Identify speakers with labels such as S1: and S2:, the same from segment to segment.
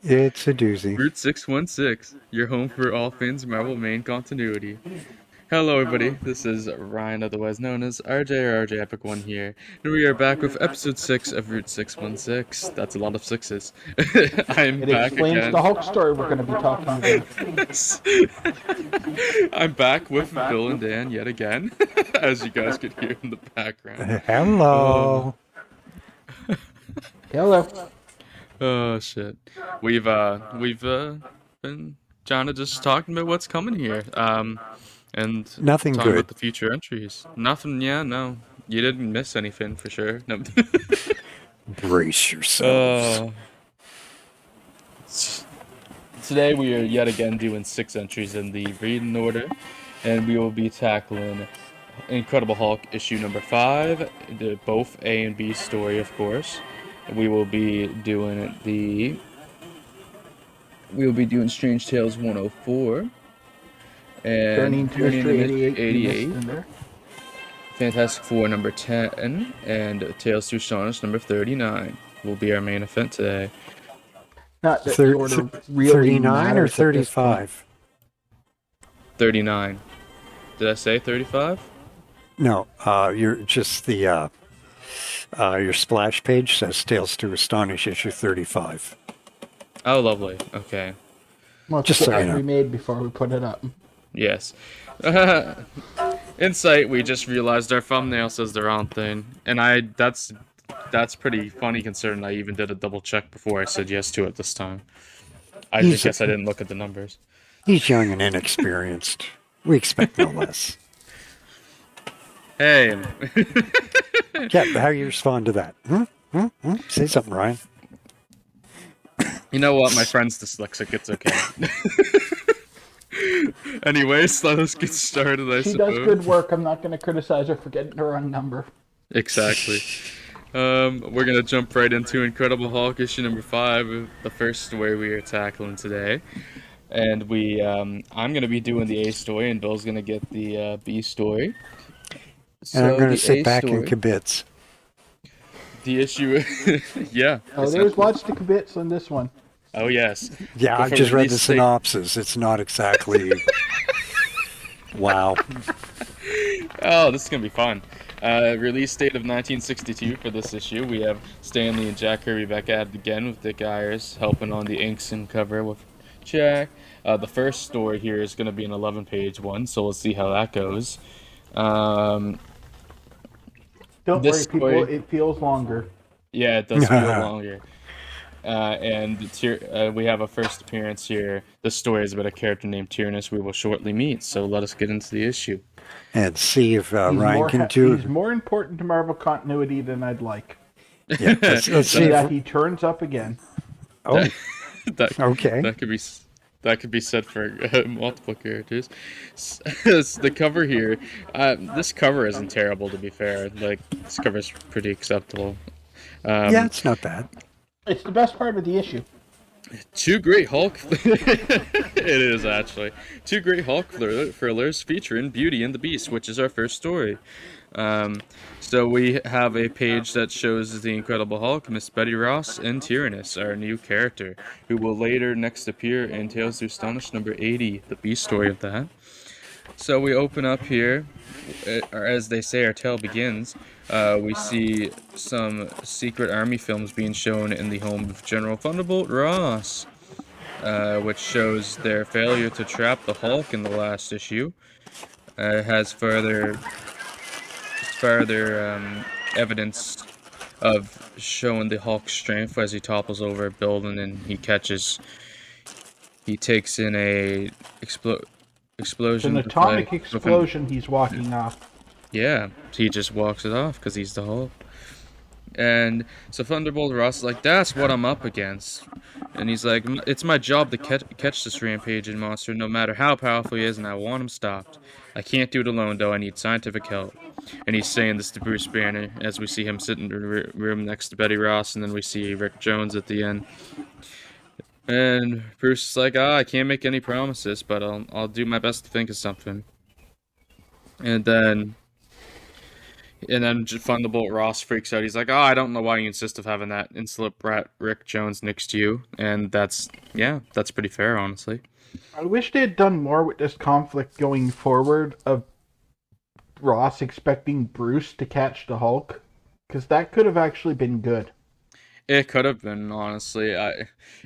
S1: It's a doozy.
S2: Route 616, your home for all things Marvel main continuity. Hello, everybody. This is Ryan, otherwise known as RJ or RJ Epic One here, and we are back with episode 6 of Route 616. That's a lot of sixes. I'm
S3: It
S2: back
S3: explains
S2: again.
S3: the Hulk story we're going to be talking about.
S2: Yes. I'm back with Bill and Dan yet again, as you guys could hear in the background.
S1: Hello.
S3: Hello.
S2: Oh shit. We've been kind of just talking about what's coming here. And
S1: Nothing
S2: talking
S1: good.
S2: about the future entries. Nothing, yeah, no. You didn't miss anything for sure. No.
S1: Brace yourselves.
S2: Today we are yet again doing 6 entries in the reading order, and we will be tackling Incredible Hulk issue number 5, both A and B story, of course. We will be doing Strange Tales 104 and
S3: Turning to Mystery 88. In there.
S2: Fantastic Four number 10 and Tales to Astonish number 39 will be our main event today.
S3: Not that the order really
S1: 39 or 35?
S2: 39. Did I say 35?
S1: No, you're just the your splash page says Tales to Astonish issue 35.
S2: Oh, lovely. Okay.
S3: Well,
S1: Just so you know.
S3: we made before we put it up.
S2: Yes. Insight, we just realized our thumbnail says the wrong thing. And that's pretty funny considering I even did a double check before I said yes to it this time. I guess I didn't look at the numbers.
S1: He's young and inexperienced. We expect no less.
S2: Hey.
S1: Yeah, how you respond to that? Say something, Ryan.
S2: You know what? My friend's dyslexic. It's okay. Anyways, let us get started, I suppose.
S3: She does good work. I'm not going to criticize her for getting the wrong number.
S2: Exactly. We're going to jump right into Incredible Hulk issue number 5, the first story we are tackling today. And I'm going to be doing the A story, and Bill's going to get the B story.
S1: And I'm going to sit back and kibitz.
S2: The issue, yeah.
S3: Oh, there's lots to kibitz on this one.
S2: Oh, yes.
S1: Yeah, I just read the synopsis. It's not exactly... Wow.
S2: Oh, this is going to be fun. Release date of 1962 for this issue. We have Stanley and Jack Kirby back at it again with Dick Ayers helping on the inks and cover with Jack. The first story here is going to be an 11-page one, so we'll see how that goes.
S3: Don't worry, people, it feels longer.
S2: Yeah, it does feel longer. And we have a first appearance here. This story is about a character named Tyrannus we will shortly meet, so let us get into the issue.
S1: And see if Ryan can do...
S3: He's more important to Marvel continuity than I'd like.
S1: Yeah, let's see
S3: if he turns up again.
S1: Oh,
S2: okay. That could be said for multiple characters. The cover here, this cover isn't terrible, to be fair. Like, this cover is pretty acceptable.
S1: Yeah, it's not bad.
S3: It's the best part of the issue.
S2: Two great Hulk... It is, actually. Two great Hulk thrillers featuring Beauty and the Beast, which is our first story. So we have a page that shows the Incredible Hulk, Miss Betty Ross, and Tyrannus, our new character, who will later next appear in Tales to Astonish number 80, the B story of that. So we open up here, or as they say, our tale begins. We see some secret army films being shown in the home of General Thunderbolt Ross, which shows their failure to trap the Hulk in the last issue. It has further evidence of showing the Hulk's strength as he topples over a building and he takes in a explosion.
S3: It's an atomic explosion he's walking off.
S2: Yeah, he just walks it off because he's the Hulk. And so Thunderbolt Ross is like, that's what I'm up against. And he's like, it's my job to catch this rampaging monster no matter how powerful he is, and I want him stopped. I can't do it alone, though. I need scientific help. And he's saying this to Bruce Banner as we see him sit in the room next to Betty Ross, and then we see Rick Jones at the end. And Bruce is like, I can't make any promises, but I'll do my best to think of something. And then And then Thunderbolt Ross freaks out. He's like, "Oh, I don't know why you insist of having that insolent brat Rick Jones next to you." And that's pretty fair, honestly.
S3: I wish they had done more with this conflict going forward of Ross expecting Bruce to catch the Hulk, because that could have actually been good.
S2: It could have been, honestly.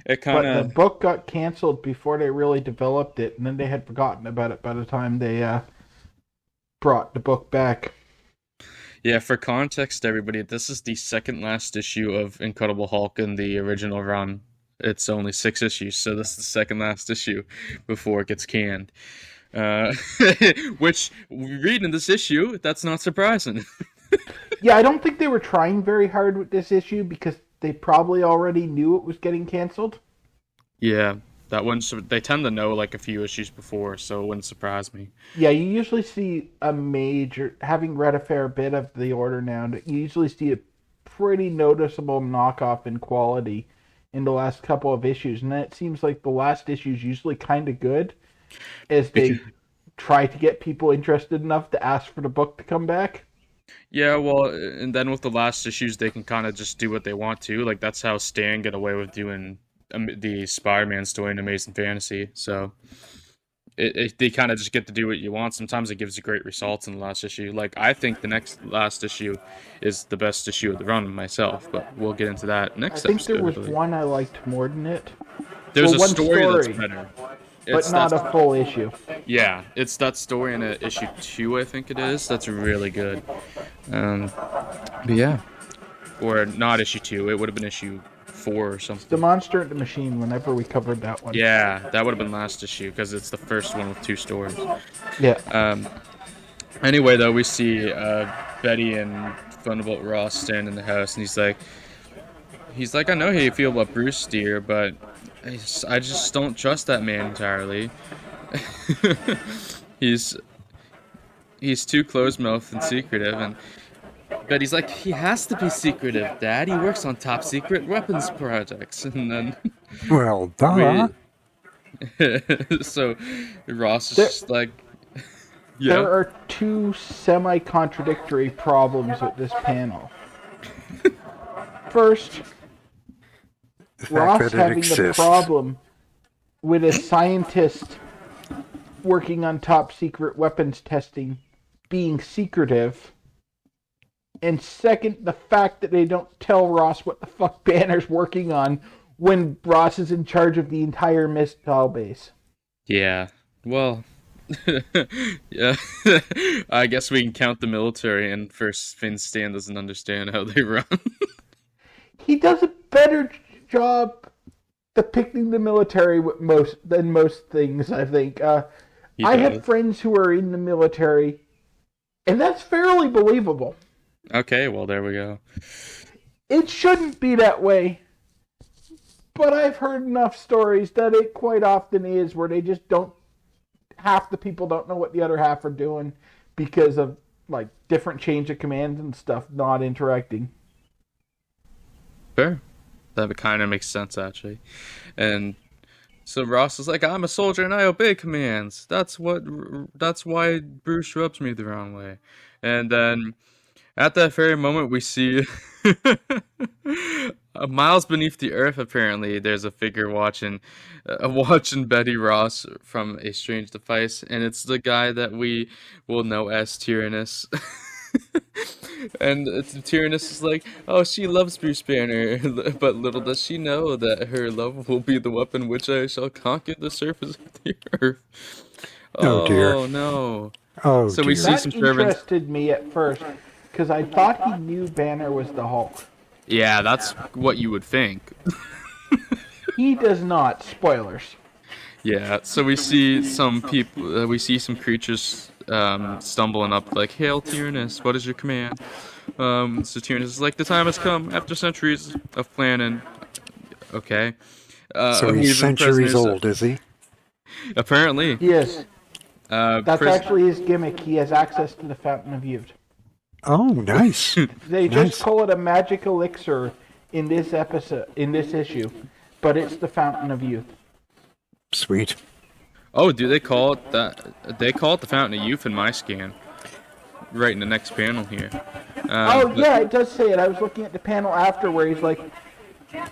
S3: But the book got canceled before they really developed it, and then they had forgotten about it by the time they brought the book back.
S2: Yeah, for context, everybody, this is the second last issue of Incredible Hulk in the original run. It's only 6 issues, so this is the second last issue before it gets canned. Which, reading this issue, that's not surprising.
S3: Yeah, I don't think they were trying very hard with this issue because they probably already knew it was getting canceled.
S2: Yeah, that one. They tend to know like a few issues before, so it wouldn't surprise me.
S3: Yeah, you usually see a major, having read a fair bit of the Order now, you usually see a pretty noticeable knockoff in quality in the last couple of issues, and then it seems like the last issue is usually kind of good, as they try to get people interested enough to ask for the book to come back.
S2: Yeah, well, and then with the last issues, they can kind of just do what they want to. Like, that's how Stan got away with doing the Spider-Man story in Amazing Fantasy. So, they kind of just get to do what you want. Sometimes it gives you great results in the last issue. Like, I think the last issue is the best issue of the run myself, but we'll get into that next episode.
S3: I think there was one I liked more than it.
S2: There's a story that's better.
S3: But not a full issue.
S2: Yeah, it's that story in issue 2, I think it is. That's really good. But yeah. Or not issue 2, it would have been issue 4 or something.
S3: The Monster and the Machine, whenever we covered that one.
S2: Yeah, that would have been last issue, because it's the first one with 2 stories.
S3: Yeah.
S2: Anyway, though, we see Betty and Thunderbolt Ross stand in the house, and he's like, I know how you feel about Bruce, dear, but I just don't trust that man entirely. He's too closed-mouthed and secretive, and Betty's like, he has to be secretive, Dad. He works on top secret weapons projects, and then
S1: well, duh.
S2: So Ross is just like, yeah.
S3: There are 2 semi-contradictory problems with this panel. First, Ross having the problem with a scientist working on top secret weapons testing being secretive. And second, the fact that they don't tell Ross what the fuck Banner's working on when Ross is in charge of the entire missile base.
S2: Yeah, well, yeah, I guess we can count the military, and first Stan doesn't understand how they run.
S3: He does a better job depicting the military than most things, I think. I have friends who are in the military, and that's fairly believable.
S2: Okay, well, there we go.
S3: It shouldn't be that way, but I've heard enough stories that it quite often is, where they just don't, half the people don't know what the other half are doing because of, like, different change of commands and stuff not interacting.
S2: Fair. That kind of makes sense, actually. And so Ross is like, I'm a soldier and I obey commands. That's why Bruce rubs me the wrong way. And then at that very moment, we see miles beneath the earth, apparently, there's a figure watching Betty Ross from a strange device, and it's the guy that we will know as Tyrannus. And Tyrannus is like, oh, she loves Bruce Banner, but little does she know that her love will be the weapon which I shall conquer the surface of the earth.
S1: Oh, dear.
S2: Oh, no.
S1: Oh,
S2: so
S1: dear.
S2: we see some servants.
S3: That interested me at first, because I thought he knew Banner was the Hulk.
S2: Yeah, that's what you would think.
S3: He does not. Spoilers.
S2: Yeah, so we see some people, some creatures stumbling up, like, Hail Tyrannus, what is your command? So Tyrannus is like, the time has come, after centuries of planning. Okay.
S1: So he's centuries old, is he?
S2: Apparently.
S3: Yes. That's actually his gimmick. He has access to the Fountain of Youth.
S1: Oh, nice.
S3: They just call it a magic elixir in this issue, but it's the Fountain of Youth.
S1: Sweet.
S2: Oh, do they call it that? They call it the Fountain of Youth in my scan. right in the next panel here.
S3: Oh, yeah, it does say it. I was looking at the panel after where he's like,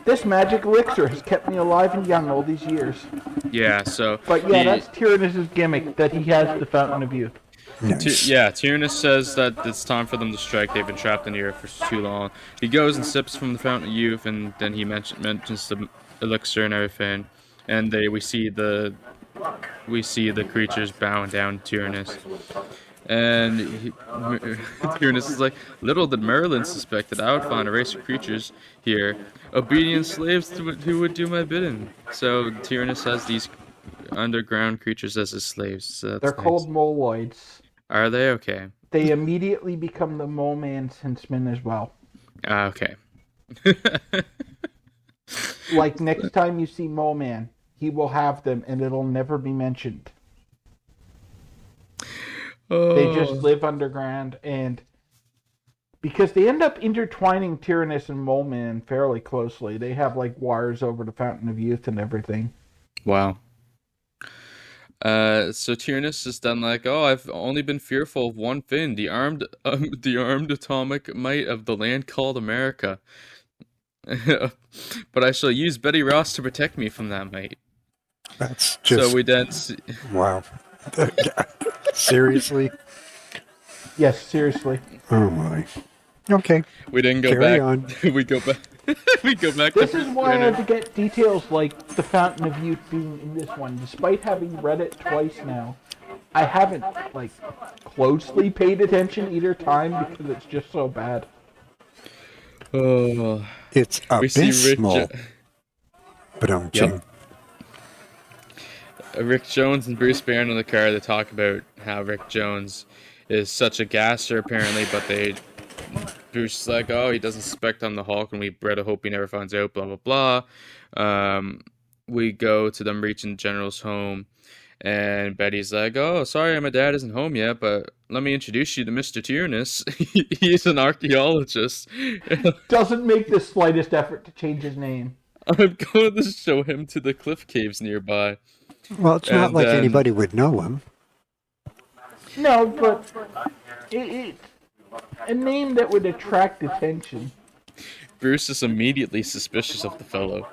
S3: this magic elixir has kept me alive and young all these years.
S2: Yeah, so...
S3: But yeah, that's Tyrannus' gimmick, that he has the Fountain of Youth.
S1: Nice.
S2: Tyrannus says that it's time for them to strike. They've been trapped in the earth for too long. He goes and sips from the Fountain of Youth, and then he mentions the elixir and everything. And we see the creatures bowing down to Tyrannus. And Tyrannus is like, little did Merlin suspect that I would find a race of creatures here, obedient slaves who would do my bidding. So Tyrannus has these underground creatures as his slaves. So
S3: They're called moloids.
S2: Are they? Okay.
S3: They immediately become the Mole Man's henchmen as well.
S2: Okay.
S3: Like, next time you see Mole Man, he will have them, and it'll never be mentioned.
S2: Oh.
S3: They just live underground, and because they end up intertwining Tyrannus and Mole Man fairly closely. They have, like, wires over the Fountain of Youth and everything.
S2: Wow. So Tyrannus is then like, oh, I've only been fearful of one thing, the armed atomic might of the land called America. But I shall use Betty Ross to protect me from that might.
S1: That's just...
S2: So we then see...
S1: Wow. Seriously?
S3: Yes, seriously.
S1: Oh my. Okay.
S2: We didn't go
S1: Carry
S2: back.
S1: on.
S2: we go back. We go back.
S3: This
S2: to
S3: is why I had to get details like the Fountain of Youth being in this one. Despite having read it twice now, I haven't, like, closely paid attention either time because it's just so bad.
S2: Oh.
S1: It's
S2: We see
S1: abysmal. But I'm
S2: Yep. Rick Jones and Bruce Banner in the car. They talk about how Rick Jones is such a gasser, apparently, but Bruce is like, oh, he doesn't suspect I'm the Hulk, and we bred a hope he never finds out, blah, blah, blah. We go to them reaching the General's home, and Betty's like, oh, sorry, my dad isn't home yet, but let me introduce you to Mr. Tyrannus. He's an archaeologist.
S3: Doesn't make the slightest effort to change his name.
S2: I'm going to show him to the cliff caves nearby.
S1: Well, it's not
S2: And
S1: like
S2: then-
S1: anybody would know him.
S3: No, but it's a name that would attract attention.
S2: Bruce is immediately suspicious of the fellow.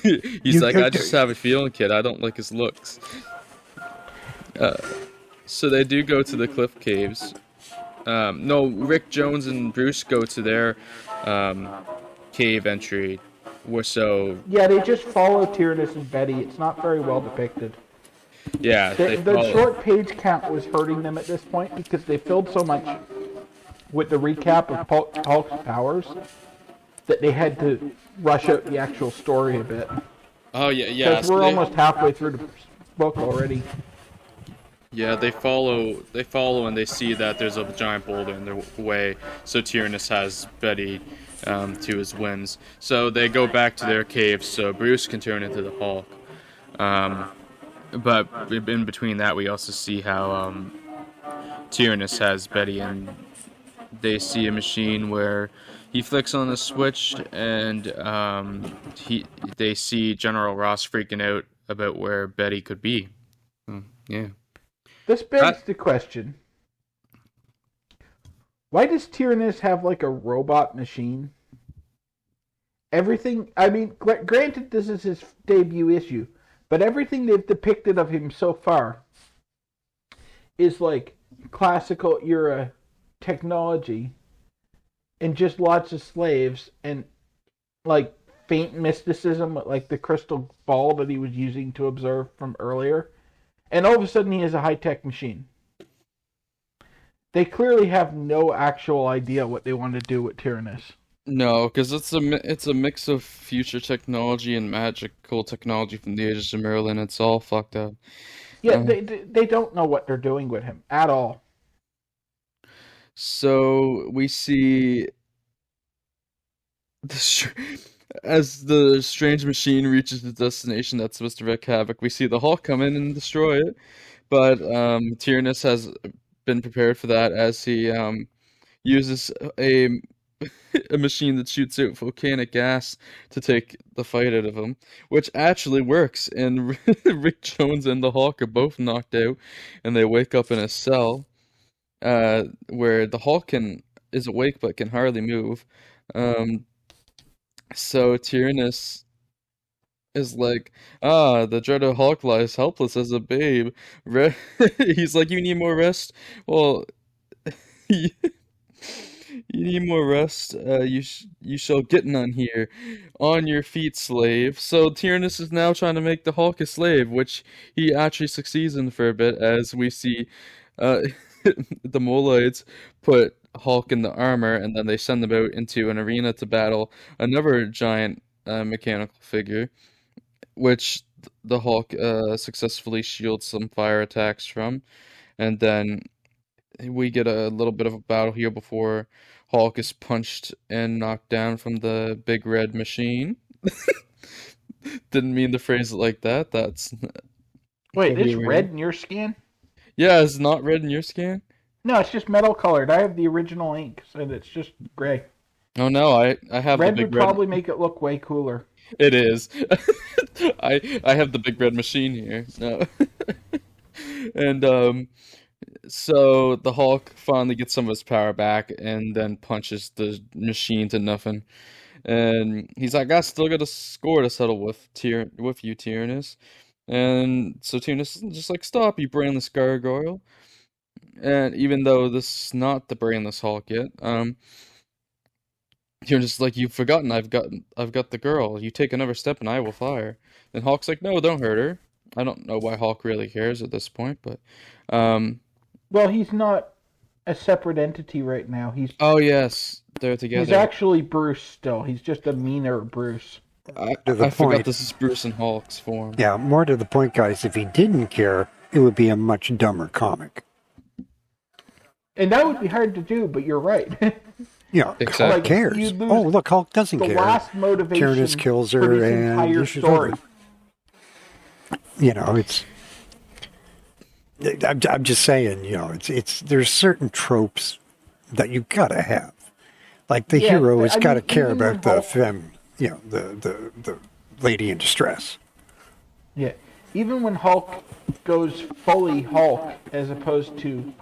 S2: He's
S1: You-
S2: like,
S1: you-
S2: I just have a feeling, kid. I don't like his looks. So they do go to the cliff caves. No, Rick Jones and Bruce go to their cave entry.
S3: Yeah, they just follow Tyrannus and Betty. It's not very well depicted.
S2: Yeah, they
S3: The
S2: follow.
S3: short page count was hurting them at this point because they filled so much with the recap of Hulk's powers that they had to rush out the actual story a bit.
S2: Oh yeah.
S3: Because
S2: So
S3: we're
S2: they,
S3: almost halfway through the book already.
S2: Yeah, they follow, and they see that there's a giant boulder in their way. So Tyrannus has Betty to his whims. So they go back to their cave so Bruce can turn into the Hulk. But in between that, we also see how Tyrannus has Betty, and they see a machine where he flicks on the switch, and they see General Ross freaking out about where Betty could be. Yeah.
S3: This begs the question. Why does Tyrannus have like a robot machine? Everything, I mean, granted this is his debut issue, but everything they've depicted of him so far is like classical era technology and just lots of slaves and like faint mysticism with like the crystal ball that he was using to observe from earlier. And all of a sudden he has a high-tech machine. They clearly have no actual idea what they want to do with Tyrannus.
S2: No, because it's a mix of future technology and magical technology from the ages of Merlin. It's all fucked up.
S3: Yeah, they don't know what they're doing with him at all.
S2: So we see as the strange machine reaches the destination that's supposed to wreak havoc, we see the Hulk come in and destroy it. But Tyrannus has been prepared for that as he uses a machine that shoots out volcanic gas to take the fight out of him, which actually works. And Rick Jones and the Hulk are both knocked out, and they wake up in a cell. where the Hulk is awake but can hardly move. Um, so Tyrannus is like, the dreaded Hulk lies helpless as a babe. He's like, you need more rest? Well, you need more rest. You shall get none here. On your feet, slave. So Tyrannus is now trying to make the Hulk a slave, which he actually succeeds in for a bit, as we see uh, the Moloids put Hulk in the armor, and then they send him out into an arena to battle another giant mechanical figure, which the Hulk successfully shields some fire attacks from. And then we get a little bit of a battle here before Hulk is punched and knocked down from the big red machine. Didn't mean to phrase it like that. That's
S3: Wait,
S2: totally
S3: it's
S2: weird.
S3: red in your scan?
S2: Yeah, it's not red in your scan?
S3: No, it's just metal colored. I have the original ink, so it's just gray.
S2: Oh no, I have the
S3: Red
S2: big
S3: would
S2: red.
S3: probably make it look way cooler.
S2: It is. I have the big red machine here. No. And so the Hulk finally gets some of his power back and then punches the machine to nothing. And he's like, I still got a score to settle with you, Tyrannus. And so Tyrannus is just like, stop, you brainless gargoyle. And even though this is not the brainless Hulk yet, Tyrannus is like, you've forgotten I've got the girl. You take another step and I will fire. And Hulk's like, no, don't hurt her. I don't know why Hulk really cares at this point, but
S3: Well, he's not a separate entity right now.
S2: oh yes, they're
S3: He's
S2: together.
S3: actually Bruce still. He's just a meaner Bruce.
S1: To the
S2: I forgot
S1: point.
S2: this is Bruce and Hulk's form.
S1: Yeah, more to the point, guys. If he didn't care, it would be a much dumber comic.
S3: And that would be hard to do, but you're right.
S1: Yeah,
S2: Exactly.
S1: Hulk
S3: Like,
S1: cares.
S3: you lose
S1: Oh, look, Hulk doesn't
S3: the
S1: care.
S3: last motivation
S1: Tyrannus kills her
S3: for this
S1: and
S3: entire
S1: you should
S3: story.
S1: over. You know, it's. I'm just saying, you know, it's there's certain tropes that you gotta have. Like the
S3: Yeah,
S1: hero
S3: but
S1: has
S3: I
S1: got to
S3: mean,
S1: care
S3: even when
S1: about the
S3: Hulk-
S1: femme, you know, the lady in distress.
S3: Yeah. Even when Hulk goes fully Hulk as opposed to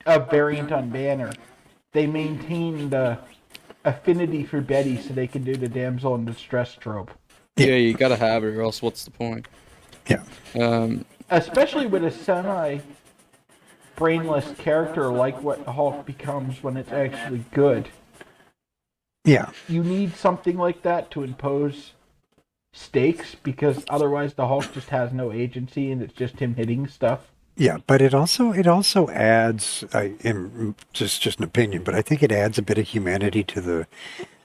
S3: a variant on Banner, they maintain the affinity for Betty so they can do the damsel in distress trope.
S2: Yeah, you gotta have it, or else what's the point?
S1: Yeah,
S3: Especially with a semi-brainless character like what Hulk becomes when it's actually good.
S1: yeah.
S3: You need something like that to impose stakes, because otherwise the Hulk just has no agency and it's just him hitting stuff.
S1: Yeah, but it also adds, just an opinion, but I think it adds a bit of humanity to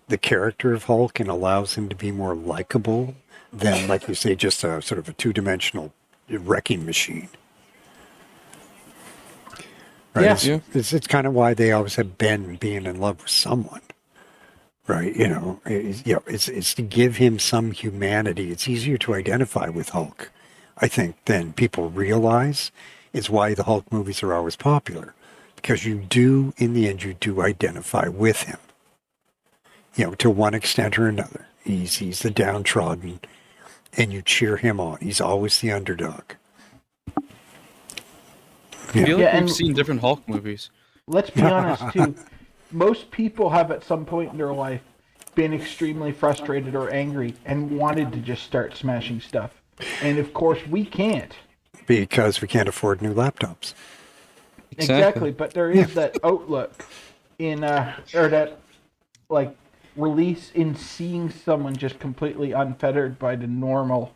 S1: the character of Hulk and allows him to be more likable than, like you say, just a sort of a two-dimensional wrecking machine. Right?
S3: Yeah.
S2: Yeah.
S1: It's kind of why they always have Ben being in love with someone. Right, it's to give him some humanity. It's easier to identify with Hulk, I think, than people realize. Is why the Hulk movies are always popular, because in the end, you do identify with him. You know, to one extent or another. He's the downtrodden, and you cheer him on. He's always the underdog.
S2: I feel
S3: Yeah,
S2: like
S3: and-
S2: we've seen different Hulk movies.
S3: Let's be honest, too. Most people have at some point in their life been extremely frustrated or angry and wanted to just start smashing stuff. And of course, we can't.
S1: Because we can't afford new laptops.
S3: Exactly, but there is that outlook in, or that, like, release in seeing someone just completely unfettered by the normal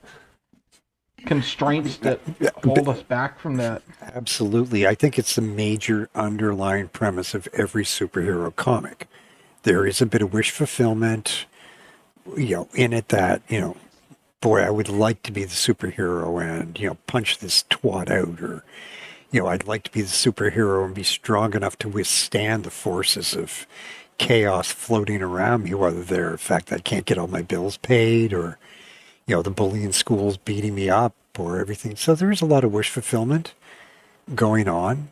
S3: constraints that hold us back from that.
S1: Absolutely. I think it's the major underlying premise of every superhero comic. There is a bit of wish fulfillment, in it that, boy, I would like to be the superhero and, punch this twat out, or, I'd like to be the superhero and be strong enough to withstand the forces of chaos floating around me, whether they're the fact that I can't get all my bills paid, or, the bullying school's beating me up, or everything. So there is a lot of wish fulfillment going on,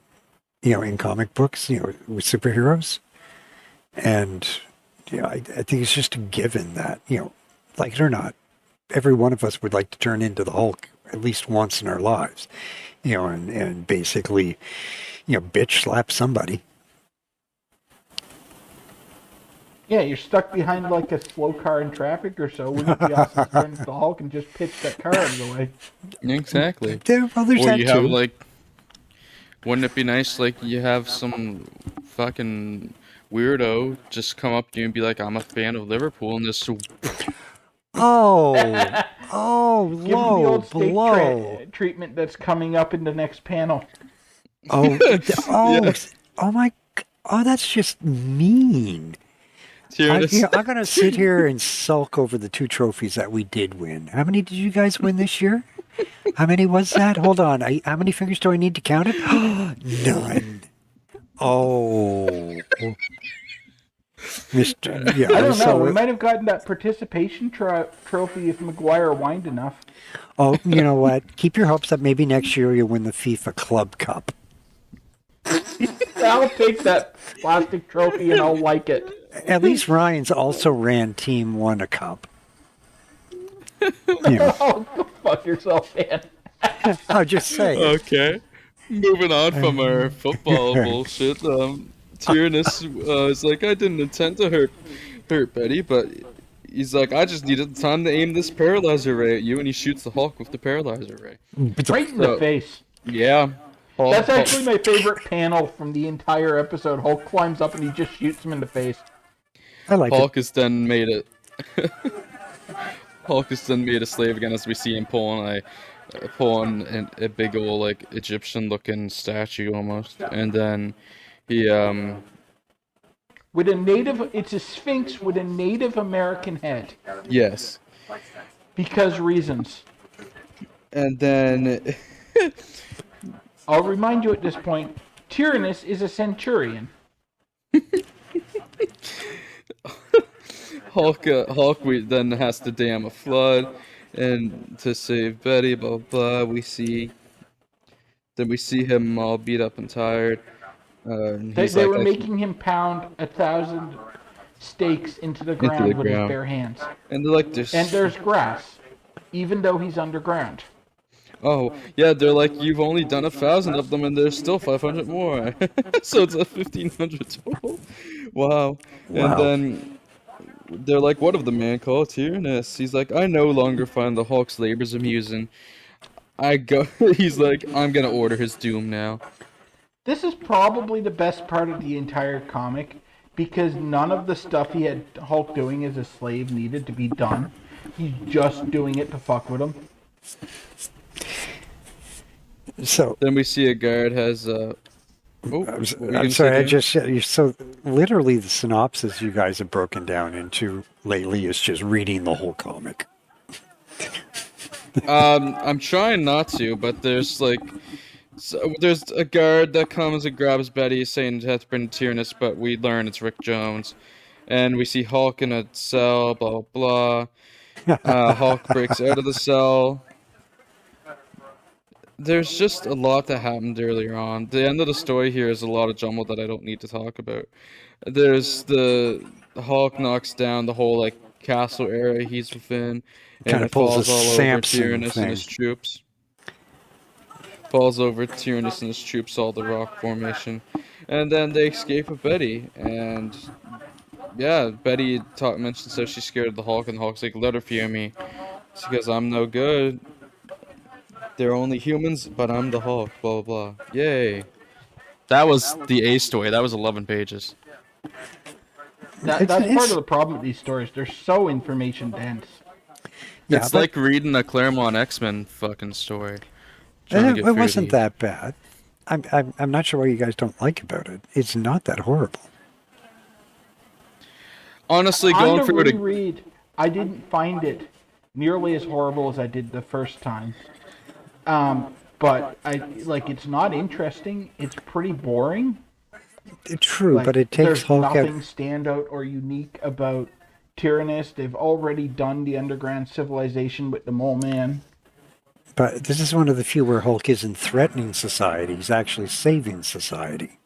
S1: in comic books, with superheroes. And, I think it's just a given that, like it or not, every one of us would like to turn into the Hulk at least once in our lives, and basically, bitch slap somebody.
S3: Yeah, you're stuck behind like a slow car in traffic or so. Wouldn't it be awesome to turn into the Hulk and just pitch that car out of the way?
S2: Exactly.
S1: Well, there's
S2: Or
S1: that
S2: you have
S1: too.
S2: like, wouldn't it be nice like you have some fucking weirdo just come up to you and be like, I'm a fan of Liverpool, and just
S1: Oh, oh,
S3: Give him the
S1: low
S3: old steak
S1: blow.
S3: treatment that's coming up in the next panel.
S1: Oh,
S2: yeah,
S1: oh my, oh, that's just mean.
S2: Tyrannus.
S1: I'm gonna sit here and sulk over the 2 trophies that we did win. How many did you guys win this year? How many was that? Hold on. How many fingers do I need to count it? None. Oh, Mr. Yeah,
S3: I don't know.
S1: so
S3: We might have gotten that participation trophy if McGuire whined enough.
S1: oh, you know what? Keep your hopes up. Maybe next year you'll win the FIFA Club Cup.
S3: I'll take that plastic trophy and I'll like it.
S1: At least Ryan's also ran Team One a cup. You know,
S3: Oh, go fuck yourself, man.
S1: I'll just say.
S2: Okay. Moving on from our football bullshit, Tyrannus is like, I didn't intend to hurt Betty, but he's like, I just needed the time to aim this paralyzer ray at you, and he shoots the Hulk with the paralyzer ray.
S3: Right in the face.
S2: Yeah. Hulk,
S3: That's actually my favorite panel from the entire episode. Hulk climbs up and he just shoots him in the face.
S1: I like
S2: Hulk has then made it. Hulk has then made a slave again, as we see him pull on a big old like Egyptian-looking statue almost, and then he
S3: With it's a sphinx with a Native American head.
S2: yes,
S3: Because reasons.
S2: and then
S3: I'll remind you at this point, Tyrannus is a centurion.
S2: Hulk then has to dam a flood, and to save Betty, blah blah. We see him all beat up and tired.
S3: They were making him pound 1,000 stakes into the ground with his bare hands.
S2: and they're like,
S3: There's grass, even though he's underground.
S2: oh yeah, they're like, you've only done 1,000 of them, and there's still 500 more, so it's a 1,500 total. Wow. And then they're like, what of the man called Tyrannus? He's like, I no longer find the Hulk's labors amusing. He's like, I'm gonna order his doom now.
S3: This is probably the best part of the entire comic, because none of the stuff he had Hulk doing as a slave needed to be done. He's just doing it to fuck with him.
S1: So
S2: Then we see a guard has
S1: I'm sorry. So literally the synopsis you guys have broken down into lately is just reading the whole comic.
S2: I'm trying not to, but there's a guard that comes and grabs Betty, saying it has to bring Tyrannus, but we learn it's Rick Jones, and we see Hulk in a cell, blah blah blah. Hulk breaks out of the cell. There's just a lot that happened earlier on. The end of the story here is a lot of jumble that I don't need to talk about. There's the Hulk knocks down the whole like castle area he's within, and
S1: Kinda
S2: it
S1: pulls
S2: falls
S1: a
S2: all over
S1: Samson
S2: Tyrannus and
S1: thing.
S2: his troops. Falls over Tyrannus and his troops, all the rock formation, and then they escape with Betty. And yeah, Betty mentions how she's scared of the Hulk, and the Hulk's like, "Let her fear me." She goes, "I'm no good. They're only humans, but I'm the Hulk." Blah blah blah. Yay! That was the A story. That was 11 pages.
S3: That's part of the problem with these stories. They're so information dense.
S1: Yeah,
S2: It's
S1: but
S2: like reading a Claremont X-Men fucking story. Trying to
S1: it
S2: get through
S1: wasn't
S2: the-
S1: that bad. I'm not sure what you guys don't like about it. It's not that horrible.
S2: Honestly,
S3: On
S2: going
S3: the
S2: through it.
S3: reread, I didn't find it nearly as horrible as I did the first time. But it's not interesting. It's pretty boring.
S1: True, but it takes
S3: there's
S1: Hulk out.
S3: nothing standout or unique about Tyrannus. They've already done the underground civilization with the Mole Man.
S1: But this is one of the few where Hulk isn't threatening society. He's actually saving society.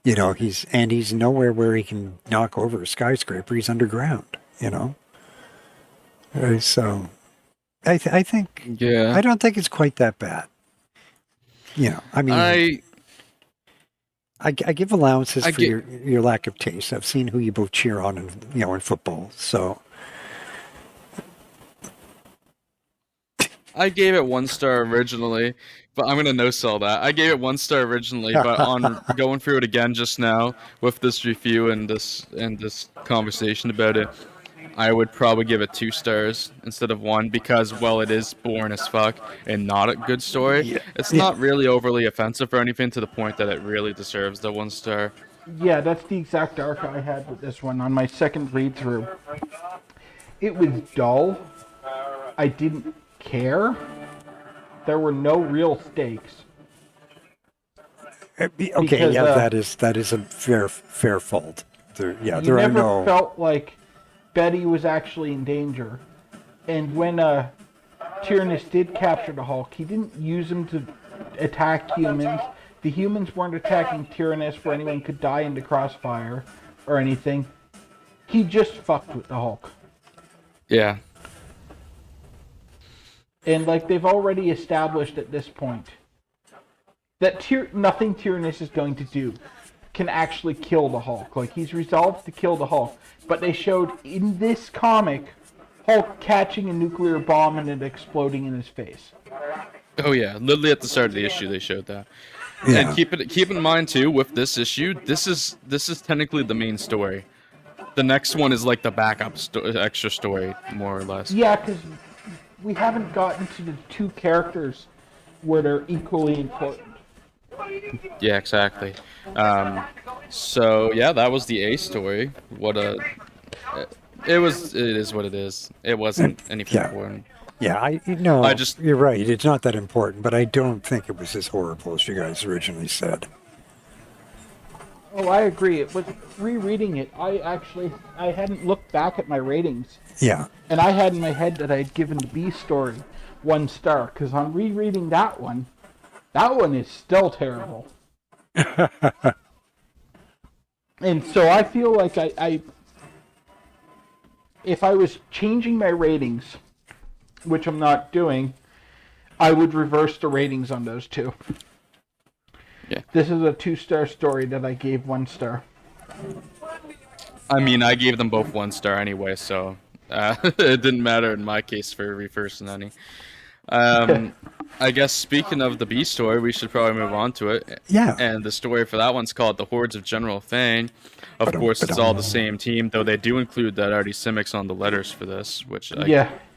S1: You know, he's nowhere where he can knock over a skyscraper. He's underground, you know. So, I think,
S2: Yeah.
S1: I don't think it's quite that bad. You know, I mean, I give allowances
S2: I
S1: for
S2: get
S1: your lack of taste. I've seen who you both cheer on, in football. So
S2: I gave it 1 star originally, but I'm gonna no sell that. I gave it 1 star originally, but on going through it again just now with this review and this conversation about it, I would probably give it 2 stars instead of one because while it is boring as fuck and not a good story,
S1: yeah,
S2: it's
S1: yeah.
S2: not really overly offensive or anything to the point that it really deserves the 1 star.
S3: Yeah, that's the exact arc I had with this one on my second read through. It was dull. I didn't care. There were no real stakes.
S1: Okay,
S3: Because,
S1: yeah, that is a fair fault.
S3: You
S1: There are
S3: never
S1: no.
S3: felt like Betty was actually in danger. And when Tyrannus did capture the Hulk, he didn't use him to attack humans. The humans weren't attacking Tyrannus where anyone could die in the crossfire or anything. He just fucked with the Hulk.
S2: Yeah.
S3: And like they've already established at this point that nothing Tyrannus is going to do can actually kill the Hulk. Like he's resolved to kill the Hulk, but they showed in this comic Hulk catching a nuclear bomb and it exploding in his face.
S2: Oh yeah, literally at the start of the issue they showed that.
S1: Yeah.
S2: And keep in mind too with this issue, this is technically the main story. The next one is like the backup extra story, more or less.
S3: Yeah, because we haven't gotten to the two characters where they're equally important.
S2: Yeah, exactly. So yeah, that was the A story. It is what it is. It wasn't anything
S1: Yeah.
S2: important.
S1: Yeah, you're right. It's not that important, but I don't think it was as horrible as you guys originally said.
S3: Oh, I agree. It was rereading it. I hadn't looked back at my ratings,
S1: Yeah.
S3: and I had in my head that I had given the B story 1 star because on rereading that one is still terrible. And so I feel like I if I was changing my ratings, which I'm not doing, I would reverse the ratings on those two.
S2: Yeah.
S3: This is a 2-star story that I gave 1 star.
S2: I mean, I gave them both 1 star anyway, so it didn't matter in my case for reversing any. I guess speaking of the B story, we should probably move on to it.
S1: Yeah.
S2: And the story for that one's called The Hordes of General Fang. Of course, it's all the same team, though they do include that Artie Simics on the letters for this, which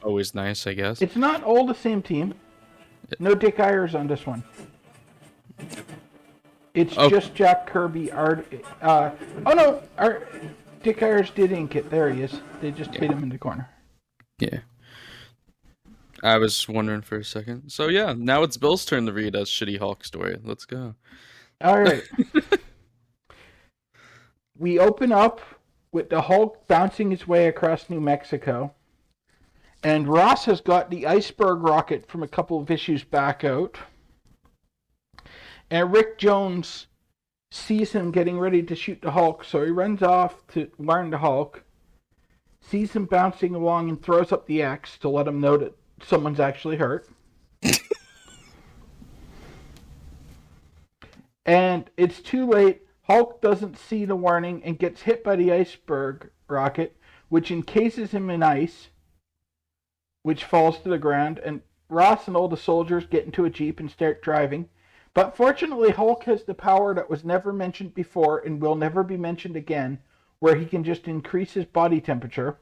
S2: always nice, I guess.
S3: It's not all the same team. No Dick Ayers on this one. It's just Jack Kirby, Art. Dick Ayers did ink it. There he is. They just hit him in the corner.
S2: Yeah. I was wondering for a second. So yeah, now it's Bill's turn to read a shitty Hulk story. Let's go.
S3: All right. We open up with the Hulk bouncing his way across New Mexico. And Ross has got the iceberg rocket from a couple of issues back out. And Rick Jones sees him getting ready to shoot the Hulk, so he runs off to warn the Hulk, sees him bouncing along and throws up the X to let him know that someone's actually hurt. And it's too late. Hulk doesn't see the warning and gets hit by the iceberg rocket, which encases him in ice, which falls to the ground, and Ross and all the soldiers get into a Jeep and start driving. But fortunately, Hulk has the power that was never mentioned before and will never be mentioned again, where he can just increase his body temperature.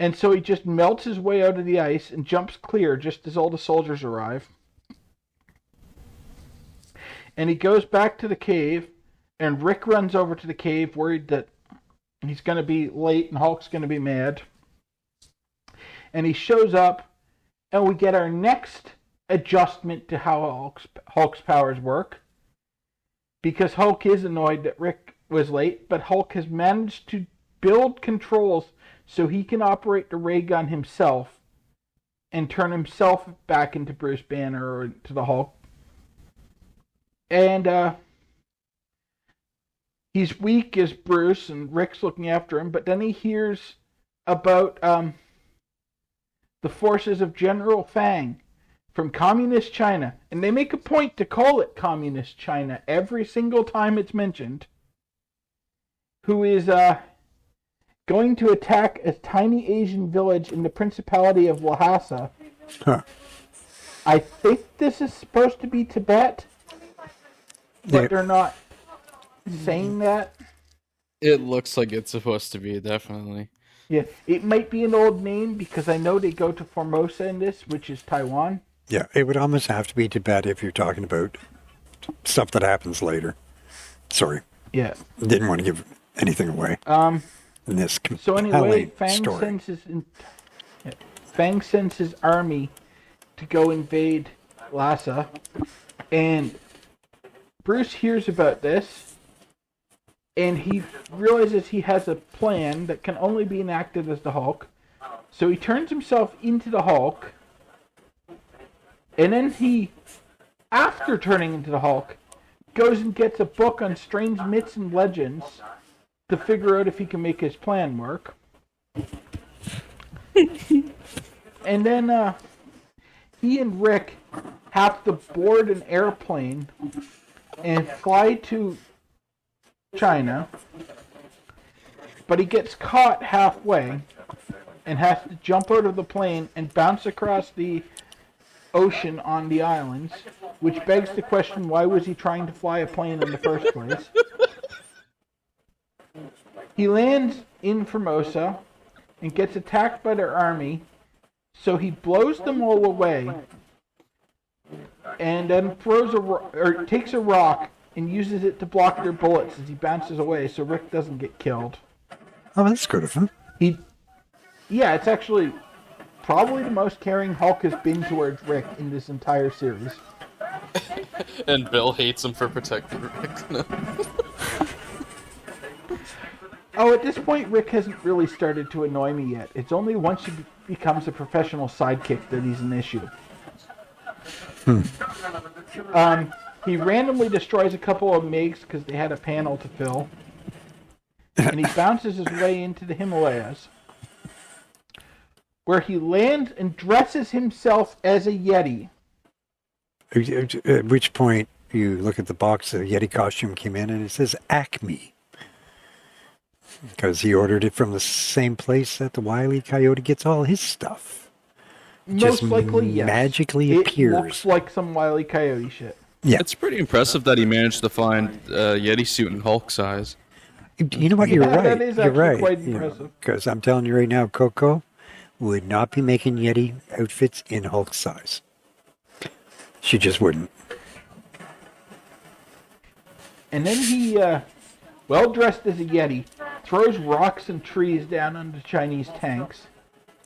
S3: And so he just melts his way out of the ice and jumps clear just as all the soldiers arrive. And he goes back to the cave, and Rick runs over to the cave worried that he's going to be late and Hulk's going to be mad. And he shows up, and we get our next adjustment to how Hulk's powers work. Because Hulk is annoyed that Rick was late, but Hulk has managed to build controls so he can operate the ray gun himself and turn himself back into Bruce Banner or into the Hulk. And he's weak as Bruce, and Rick's looking after him, but then he hears about the forces of General Fang from Communist China, and they make a point to call it Communist China every single time it's mentioned, who is going to attack a tiny Asian village in the Principality of Lhasa.
S1: Huh.
S3: I think this is supposed to be Tibet, but they're not saying that.
S2: It looks like it's supposed to be, definitely.
S3: Yeah, it might be an old name because I know they go to Formosa in this, which is Taiwan.
S1: Yeah, it would almost have to be Tibet if you're talking about stuff that happens later. Sorry.
S3: Yeah.
S1: Didn't want to give anything away. In this
S3: So anyway,
S1: story.
S3: Fang sends his army to go invade Lhasa, and Bruce hears about this, and he realizes he has a plan that can only be enacted as the Hulk. So he turns himself into the Hulk, and then he, after turning into the Hulk, goes and gets a book on strange myths and legends to figure out if he can make his plan work. And then he and Rick have to board an airplane and fly to China, but he gets caught halfway and has to jump out of the plane and bounce across the ocean on the islands, which begs the question, why was he trying to fly a plane in the first place? He lands in Formosa and gets attacked by their army, so he blows them all away and then takes a rock and uses it to block their bullets as he bounces away so Rick doesn't get killed.
S1: Oh, that's good of him.
S3: Yeah, it's actually probably the most caring Hulk has been towards Rick in this entire series.
S2: And Bill hates him for protecting Rick.
S3: Oh, at this point, Rick hasn't really started to annoy me yet. It's only once he becomes a professional sidekick that he's an issue. He randomly destroys a couple of MiGs because they had a panel to fill. And he bounces his way into the Himalayas, where he lands and dresses himself as a Yeti.
S1: At which point you look at the box, the Yeti costume came in and it says Acme. Because he ordered it from the same place that the Wile E. Coyote gets all his stuff.
S3: Most likely, yes.
S1: Magically appears.
S3: It looks like some Wile E. Coyote shit.
S1: Yeah.
S2: It's pretty impressive that he managed to find a Yeti suit in Hulk size.
S1: You know what? You're right.
S3: That is
S1: You're
S3: actually
S1: right.
S3: quite impressive.
S1: Because I'm telling you right now, Coco would not be making Yeti outfits in Hulk size. She just wouldn't.
S3: And then he, well dressed as a Yeti, throws rocks and trees down onto Chinese tanks,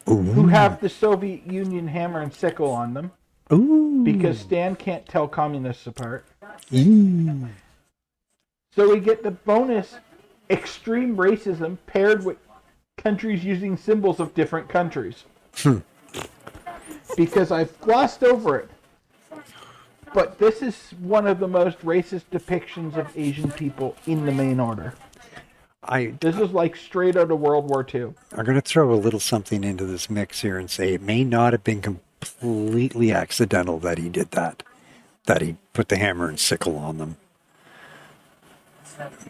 S3: who have the Soviet Union hammer and sickle on them.
S1: Ooh.
S3: Because Stan can't tell communists apart.
S1: Ooh.
S3: So we get the bonus extreme racism paired with countries using symbols of different countries. Because I've glossed over it. But this is one of the most racist depictions of Asian people in the main order. This is like straight out of World War II.
S1: I'm going to throw a little something into this mix here and say it may not have been completely accidental that he did that. That he put the hammer and sickle on them.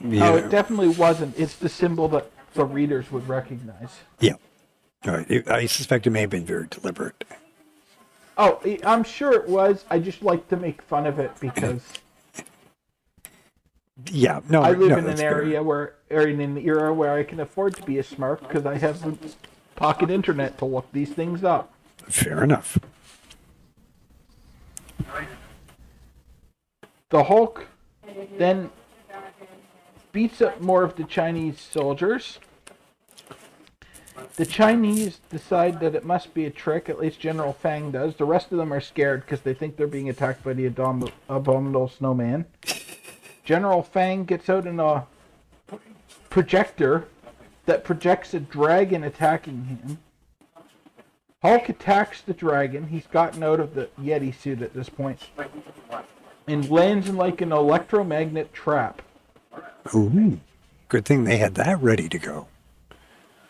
S1: Yeah.
S3: Oh, it definitely wasn't. It's the symbol that the readers would recognize.
S1: Yeah. All right. I suspect it may have been very deliberate.
S3: Oh, I'm sure it was. I just like to make fun of it because
S1: yeah, no,
S3: I live
S1: no,
S3: in an area or in an era where I can afford to be a smart because I have the pocket internet to look these things up.
S1: Fair enough.
S3: The Hulk then beats up more of the Chinese soldiers. The Chinese decide that it must be a trick, at least General Fang does. The rest of them are scared because they think they're being attacked by the abominable snowman. General Fang gets out in a projector that projects a dragon attacking him. Hulk attacks the dragon. He's gotten out of the Yeti suit at this point. And lands in like an electromagnet trap.
S1: Ooh. Good thing they had that ready to go.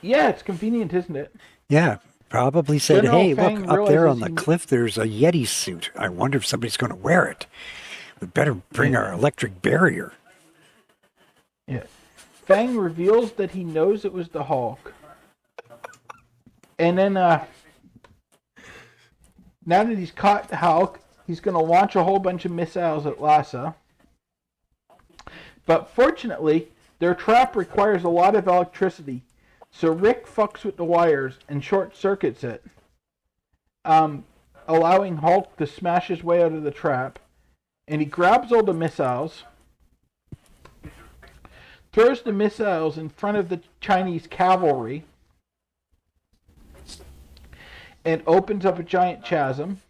S3: Yeah, it's convenient, isn't it?
S1: Yeah. Probably said,
S3: General
S1: hey,
S3: Fang
S1: look, up there on
S3: realizes
S1: the
S3: he-
S1: cliff, there's a Yeti suit. I wonder if somebody's going to wear it. We better bring our electric barrier.
S3: Yeah. Fang reveals that he knows it was the Hulk. And then, now that he's caught the Hulk, he's going to launch a whole bunch of missiles at Lhasa. But fortunately, their trap requires a lot of electricity. So Rick fucks with the wires and short circuits it, allowing Hulk to smash his way out of the trap. And he grabs all the missiles, throws the missiles in front of the Chinese cavalry, and opens up a giant chasm.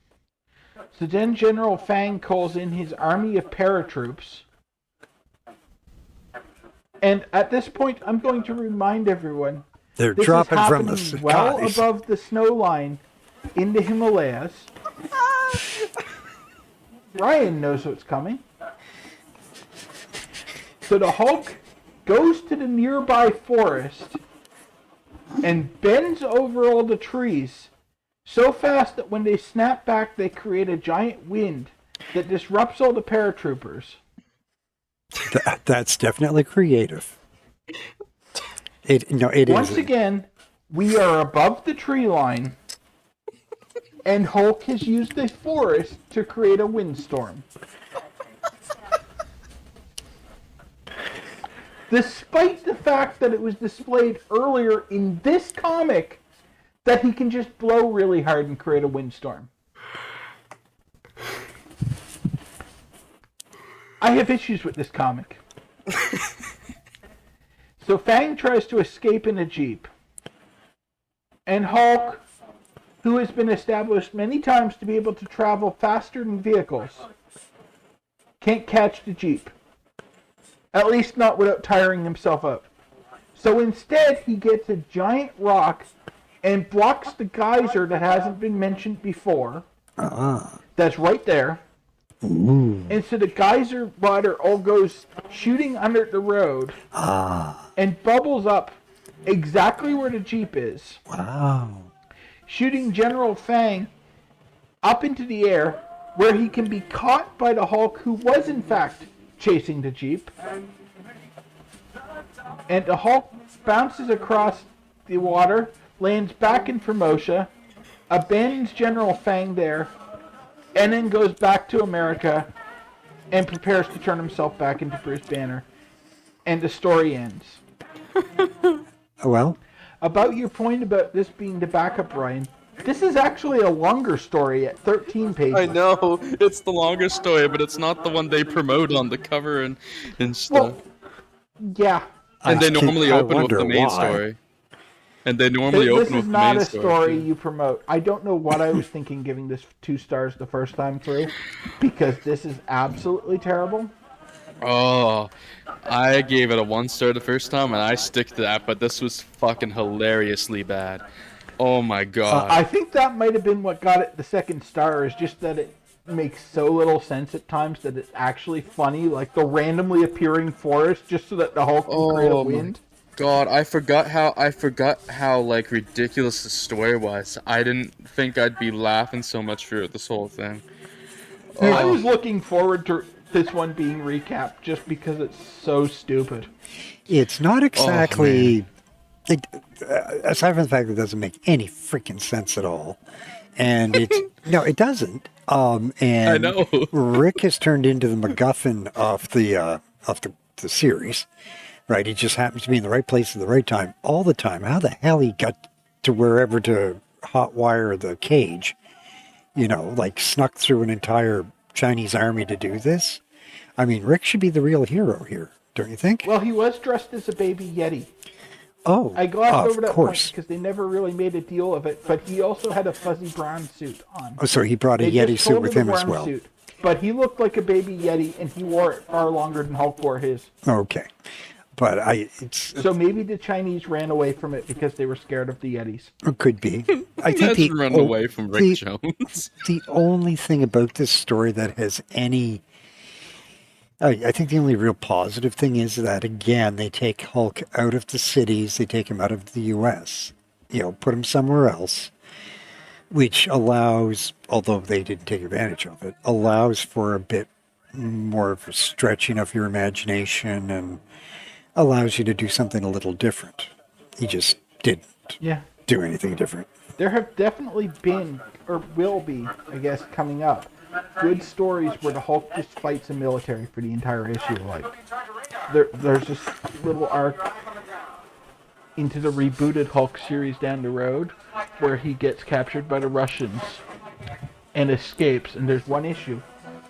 S3: So then General Fang calls in his army of paratroops. And at this point, I'm going to remind everyone,
S1: They're
S3: this
S1: dropping
S3: is
S1: from the
S3: happening well
S1: skies.
S3: above the snow line in the Himalayas. Ryan knows what's coming. So the Hulk goes to the nearby forest and bends over all the trees so fast that when they snap back, they create a giant wind that disrupts all the paratroopers.
S1: That's definitely creative. It
S3: Once
S1: is.
S3: again, we are above the tree line, and Hulk has used the forest to create a windstorm. Despite the fact that it was displayed earlier in this comic that he can just blow really hard and create a windstorm. I have issues with this comic. So Fang tries to escape in a jeep. And Hulk, who has been established many times to be able to travel faster than vehicles, can't catch the jeep. At least not without tiring himself out. So instead, he gets a giant rock and blocks the geyser that hasn't been mentioned before. That's right there.
S1: Ooh.
S3: And so the geyser water all goes shooting under the road and bubbles up exactly where the jeep is,
S1: Wow.
S3: shooting General Fang up into the air where he can be caught by the Hulk, who was in fact chasing the jeep. And the Hulk bounces across the water, lands back in Formosa, abandons General Fang there, and then goes back to America and prepares to turn himself back into Bruce Banner. And the story ends.
S1: Well,
S3: About your point about this being the backup, Ryan, this is actually a longer story at 13 pages.
S2: I know it's the longest story, but it's not the one they promote on the cover and stuff.
S3: Well, yeah.
S2: And they normally
S1: I
S2: open with
S1: wonder
S2: the main
S1: why.
S2: story. And they normally
S3: This
S2: open
S3: is
S2: with the
S3: not
S2: main
S3: a story
S2: too.
S3: you promote. I don't know what I was thinking giving this 2 stars the first time through, because this is absolutely terrible.
S2: Oh, I gave it a 1 star the first time, and I stick to that. But this was fucking hilariously bad. Oh my god.
S3: I think that might have been what got it the 2nd star, is just that it makes so little sense at times that it's actually funny, like the randomly appearing forest just so that the Hulk can create a
S2: Oh my
S3: wind.
S2: God, I forgot how like ridiculous the story was. I didn't think I'd be laughing so much through this whole thing.
S3: I was looking forward to this one being recapped just because it's so stupid.
S1: it's not exactly.
S2: Oh,
S1: Aside from the fact that it doesn't make any freaking sense at all, and it's no, it doesn't. And
S2: I know.
S1: Rick has turned into the MacGuffin of the series, right? He just happens to be in the right place at the right time all the time. How the hell he got to wherever to hotwire the cage? Like snuck through an entire Chinese army to do this. I mean, Rick should be the real hero here, don't you think?
S3: Well, he was dressed as a baby Yeti.
S1: Oh,
S3: I glossed over
S1: of
S3: that
S1: course.
S3: point because they never really made a deal of it, but he also had a fuzzy brown suit on.
S1: Oh, so he brought a
S3: They
S1: Yeti
S3: just
S1: suit
S3: told
S1: with
S3: the
S1: him as
S3: brown
S1: well.
S3: suit, but he looked like a baby Yeti, and he wore it far longer than Hulk wore his.
S1: Okay, but
S3: So maybe the Chinese ran away from it because they were scared of the Yetis.
S1: it could be. I
S2: He
S1: think
S2: hasn't run away from Rick Jones.
S1: The only thing about this story that has any, I think the only real positive thing is that, again, they take Hulk out of the cities, they take him out of the U.S., put him somewhere else, which allows, although they didn't take advantage of it, allows for a bit more of a stretching of your imagination and allows you to do something a little different. He just didn't
S3: Yeah.
S1: do anything different.
S3: There have definitely been, or will be, I guess, coming up, good stories where the Hulk just fights the military for the entire issue. Like, there's this little arc into the rebooted Hulk series down the road where he gets captured by the Russians and escapes, and there's one issue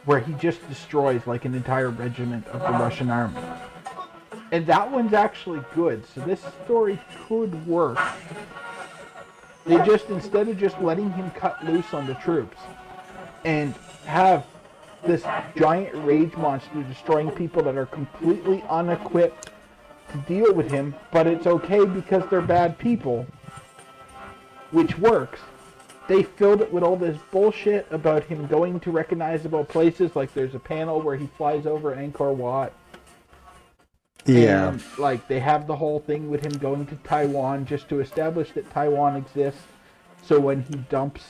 S3: where he just destroys like an entire regiment of the Russian army. And that one's actually good, so this story could work. They just, instead of just letting him cut loose on the troops and have this giant rage monster destroying people that are completely unequipped to deal with him, but it's okay because they're bad people, which works. They filled it with all this bullshit about him going to recognizable places, like there's a panel where he flies over Angkor Wat.
S1: Yeah.
S3: And, like, they have the whole thing with him going to Taiwan just to establish that Taiwan exists. So when he dumps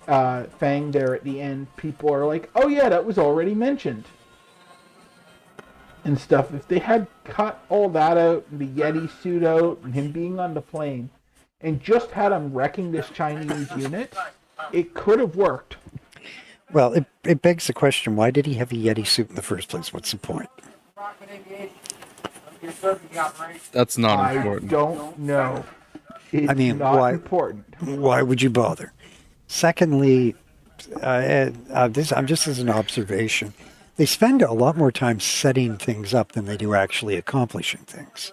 S3: Fang there at the end, people are like, oh yeah, that was already mentioned. And stuff. If they had cut all that out, and the Yeti suit out, and him being on the plane, and just had him wrecking this Chinese unit, it could have worked.
S1: Well, it begs the question, why did he have a Yeti suit in the first place? What's the point?
S2: That's not important.
S3: I don't know. It's
S1: I mean,
S3: not important.
S1: Why would you bother? Secondly, I'm just as an observation, they spend a lot more time setting things up than they do actually accomplishing things.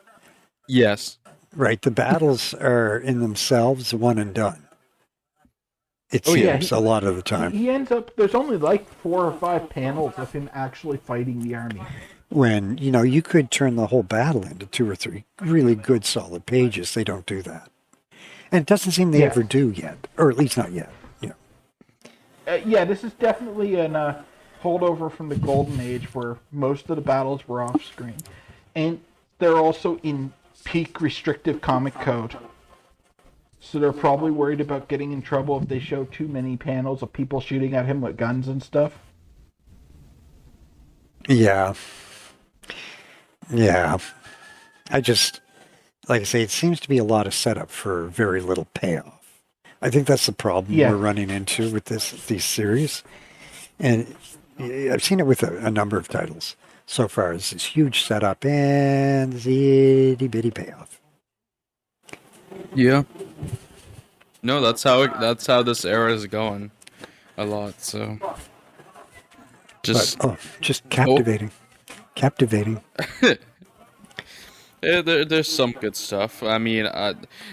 S2: Yes.
S1: Right? The battles are in themselves one and done. It seems a lot of the time.
S3: He ends up, there's only like 4 or 5 panels of him actually fighting the army.
S1: When, you could turn the whole battle into 2 or 3 really good solid pages. They don't do that. And it doesn't seem they ever do yet. Or at least not yet.
S3: Yeah, this is definitely a holdover from the Golden Age where most of the battles were off screen. And they're also in peak restrictive comic code. So they're probably worried about getting in trouble if they show too many panels of people shooting at him with guns and stuff.
S1: Yeah. Yeah. I just, like I say, it seems to be a lot of setup for very little payoff. I think that's the problem we're running into with these series. And I've seen it with a number of titles so far. It's this huge setup and this itty bitty payoff.
S2: Yeah. No, that's how this era is going a lot, so just
S1: captivating. Captivating.
S2: Yeah, there's some good stuff. I mean,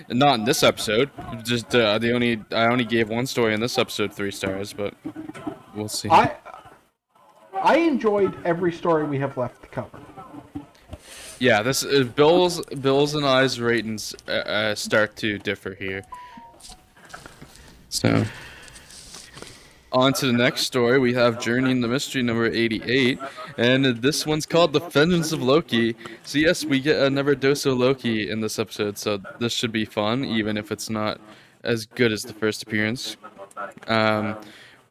S2: not in this episode. Just I only gave one story in this episode 3 stars, but we'll see.
S3: I enjoyed every story we have left to cover.
S2: Yeah, this is Bill's and I's ratings start to differ here. So, on to the next story. We have Journey in the Mystery number 88, and this one's called The Vengeance of Loki. So yes, we get another dose of Loki in this episode, so this should be fun, even if it's not as good as the first appearance.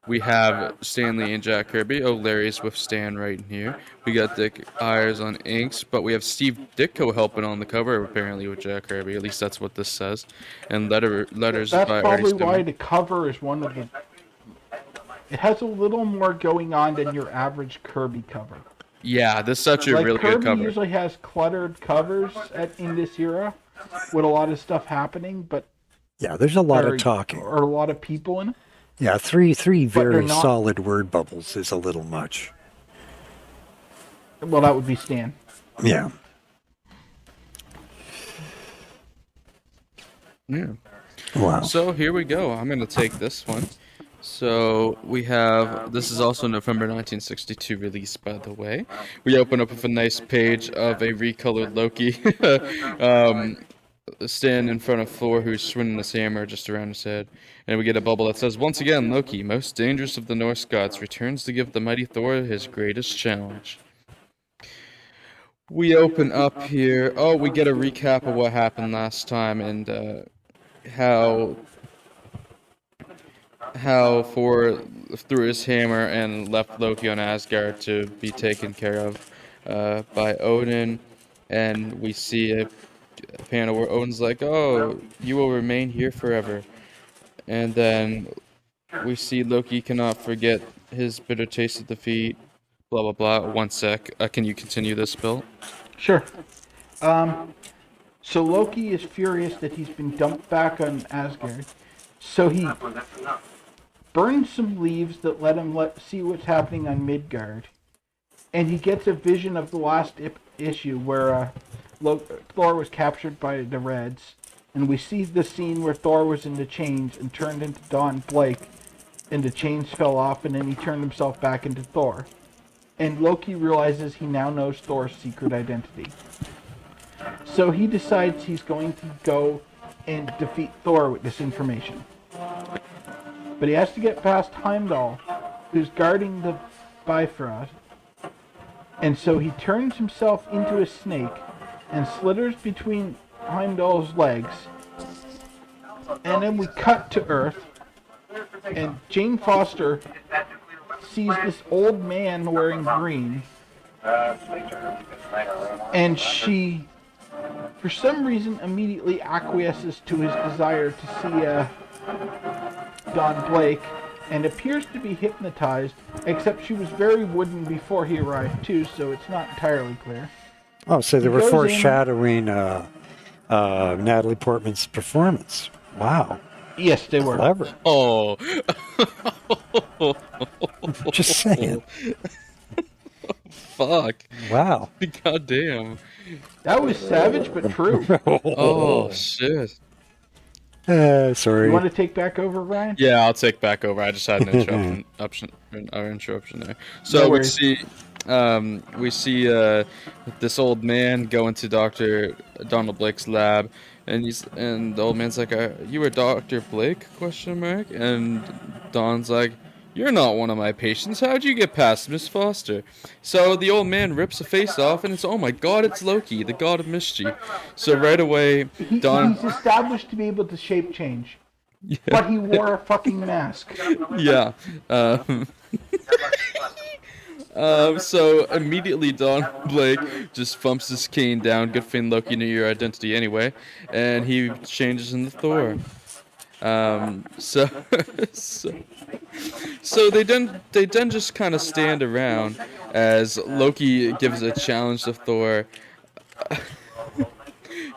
S2: We have Stanley and Jack Kirby. Oh, Larry's with Stan right in here. We got Dick Ayers on inks, but we have Steve Ditko helping on the cover, apparently, with Jack Kirby. At least that's what this says. And letters
S3: That's
S2: by
S3: probably
S2: Artie
S3: why
S2: Stone.
S3: the cover is one of the... It has a little more going on than your average Kirby cover.
S2: Yeah, this is actually a really
S3: Kirby
S2: good cover.
S3: usually has cluttered covers in this era with a lot of stuff happening, but...
S1: Yeah, there's a lot of talking.
S3: Or a lot of people in it.
S1: Yeah, three very solid word bubbles is a little much.
S3: Well, that would be Stan.
S1: Yeah.
S2: Yeah.
S1: Wow.
S2: So here we go. I'm going to take this one. So we have, this is also November 1962 release, by the way. We open up with a nice page of a recolored Loki stand in front of Thor, who's swinging his hammer just around his head. And we get a bubble that says, once again, Loki, most dangerous of the Norse gods, returns to give the mighty Thor his greatest challenge. We open up here. Oh, we get a recap of what happened last time and how how Thor threw his hammer and left Loki on Asgard to be taken care of by Odin, and we see a panel where Odin's like, "Oh, you will remain here forever," and then we see Loki cannot forget his bitter taste of defeat. Blah blah blah. One sec. Can you continue this, Bill?
S3: Sure. So Loki is furious that he's been dumped back on Asgard. So he burns some leaves that let him see what's happening on Midgard. And he gets a vision of the last issue where Thor was captured by the Reds. And we see the scene where Thor was in the chains and turned into Don Blake. And the chains fell off and then he turned himself back into Thor. And Loki realizes he now knows Thor's secret identity. So he decides he's going to go and defeat Thor with this information. But he has to get past Heimdall, who's guarding the Bifrost. And so he turns himself into a snake and slithers between Heimdall's legs. And then we cut to Earth, and Jane Foster sees this old man wearing green, and she, for some reason, immediately acquiesces to his desire to see Don Blake, and appears to be hypnotized, except she was very wooden before he arrived too, so it's not entirely clear.
S1: Oh, so they were
S3: goes
S1: foreshadowing Natalie Portman's performance. Wow.
S3: Yes, they were.
S1: Clever.
S2: Oh.
S1: Just saying.
S2: Fuck.
S1: Wow.
S2: God damn.
S3: That was savage, but true.
S2: Oh, shit.
S1: Sorry.
S3: You want to take back over, Ryan?
S2: Yeah, I'll take back over. I just had an interruption there. So
S3: No
S2: we
S3: worries.
S2: see this old man go into Dr. Donald Blake's lab, and the old man's like, "You were Dr. Blake?" ? And Don's like, "You're not one of my patients. How'd you get past Miss Foster?" So the old man rips a face off, and oh my god, it's Loki, the god of mischief. So right away, Don.
S3: He's established to be able to shape change. Yeah. But he wore a fucking mask.
S2: Yeah. So immediately Don Blake just thumps his cane down. Good thing Loki knew your identity anyway, and he changes into Thor. So they then just kind of stand around as Loki gives a challenge to Thor.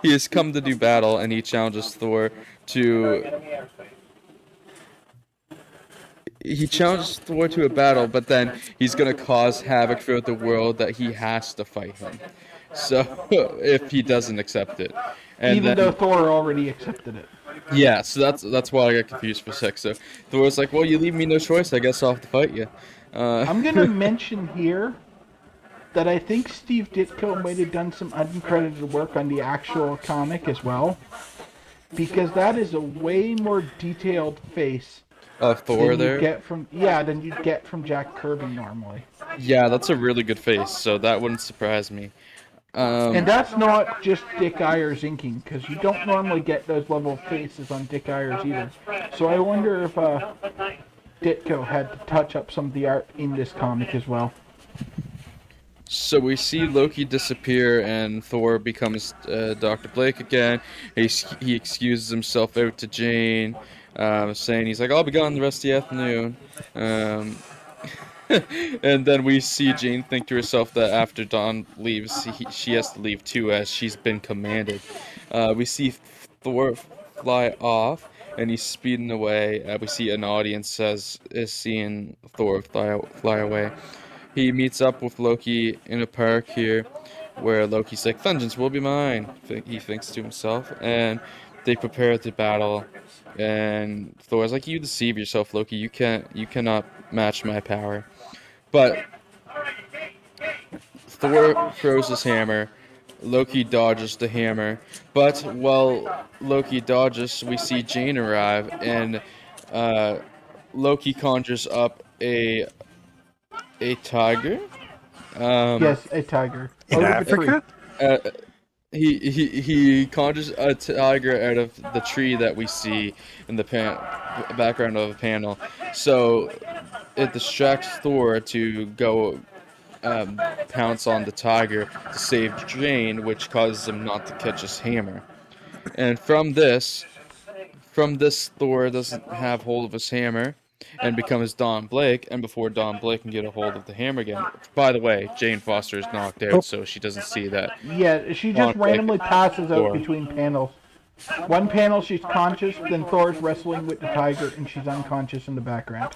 S2: He has come to do battle, and he challenges Thor to. He challenges Thor to a battle, but then he's gonna cause havoc throughout the world that he has to fight him. So if he doesn't accept it, and
S3: even though Thor already accepted it.
S2: Yeah, so that's why I got confused for a sec. So Thor's like, "Well, you leave me no choice. I guess I'll have to fight you."
S3: I'm gonna mention here that I think Steve Ditko might have done some uncredited work on the actual comic as well, because that is a way more detailed face.
S2: Thor there?
S3: Than you'd get from Jack Kirby normally.
S2: Yeah, that's a really good face, so that wouldn't surprise me.
S3: And that's not just Dick Ayers inking, because you don't normally get those level of faces on Dick Ayers either. So I wonder if Ditko had to touch up some of the art in this comic as well.
S2: So we see Loki disappear, and Thor becomes Dr. Blake again. He excuses himself out to Jane, saying he's like, "I'll be gone the rest of the afternoon." And then we see Jane think to herself that after Dawn leaves, she has to leave too, as she's been commanded. We see Thor fly off, and he's speeding away. We see an audience is seeing Thor fly away. He meets up with Loki in a park here, where Loki's like, "Vengeance will be mine," he thinks to himself, and they prepare to battle. And Thor's like, "You deceive yourself, Loki. You cannot match my power." But Thor throws his hammer. Loki dodges the hammer. But while Loki dodges, we see Jane arrive, and Loki conjures up a tiger.
S3: Yes, a tiger.
S1: In Africa?
S2: He conjures a tiger out of the tree that we see in the background of a panel. So it distracts Thor to go pounce on the tiger to save Jane, which causes him not to catch his hammer. And from this, Thor doesn't have hold of his hammer and becomes Don Blake. And before Don Blake can get a hold of the hammer again, by the way, Jane Foster is knocked
S1: Oh,
S2: out, so she doesn't see that
S3: Yeah, she
S2: Don
S3: just
S2: Blake
S3: randomly passes out
S2: Thor.
S3: between panels. One panel she's conscious, then Thor's wrestling with the tiger, and she's unconscious in the background.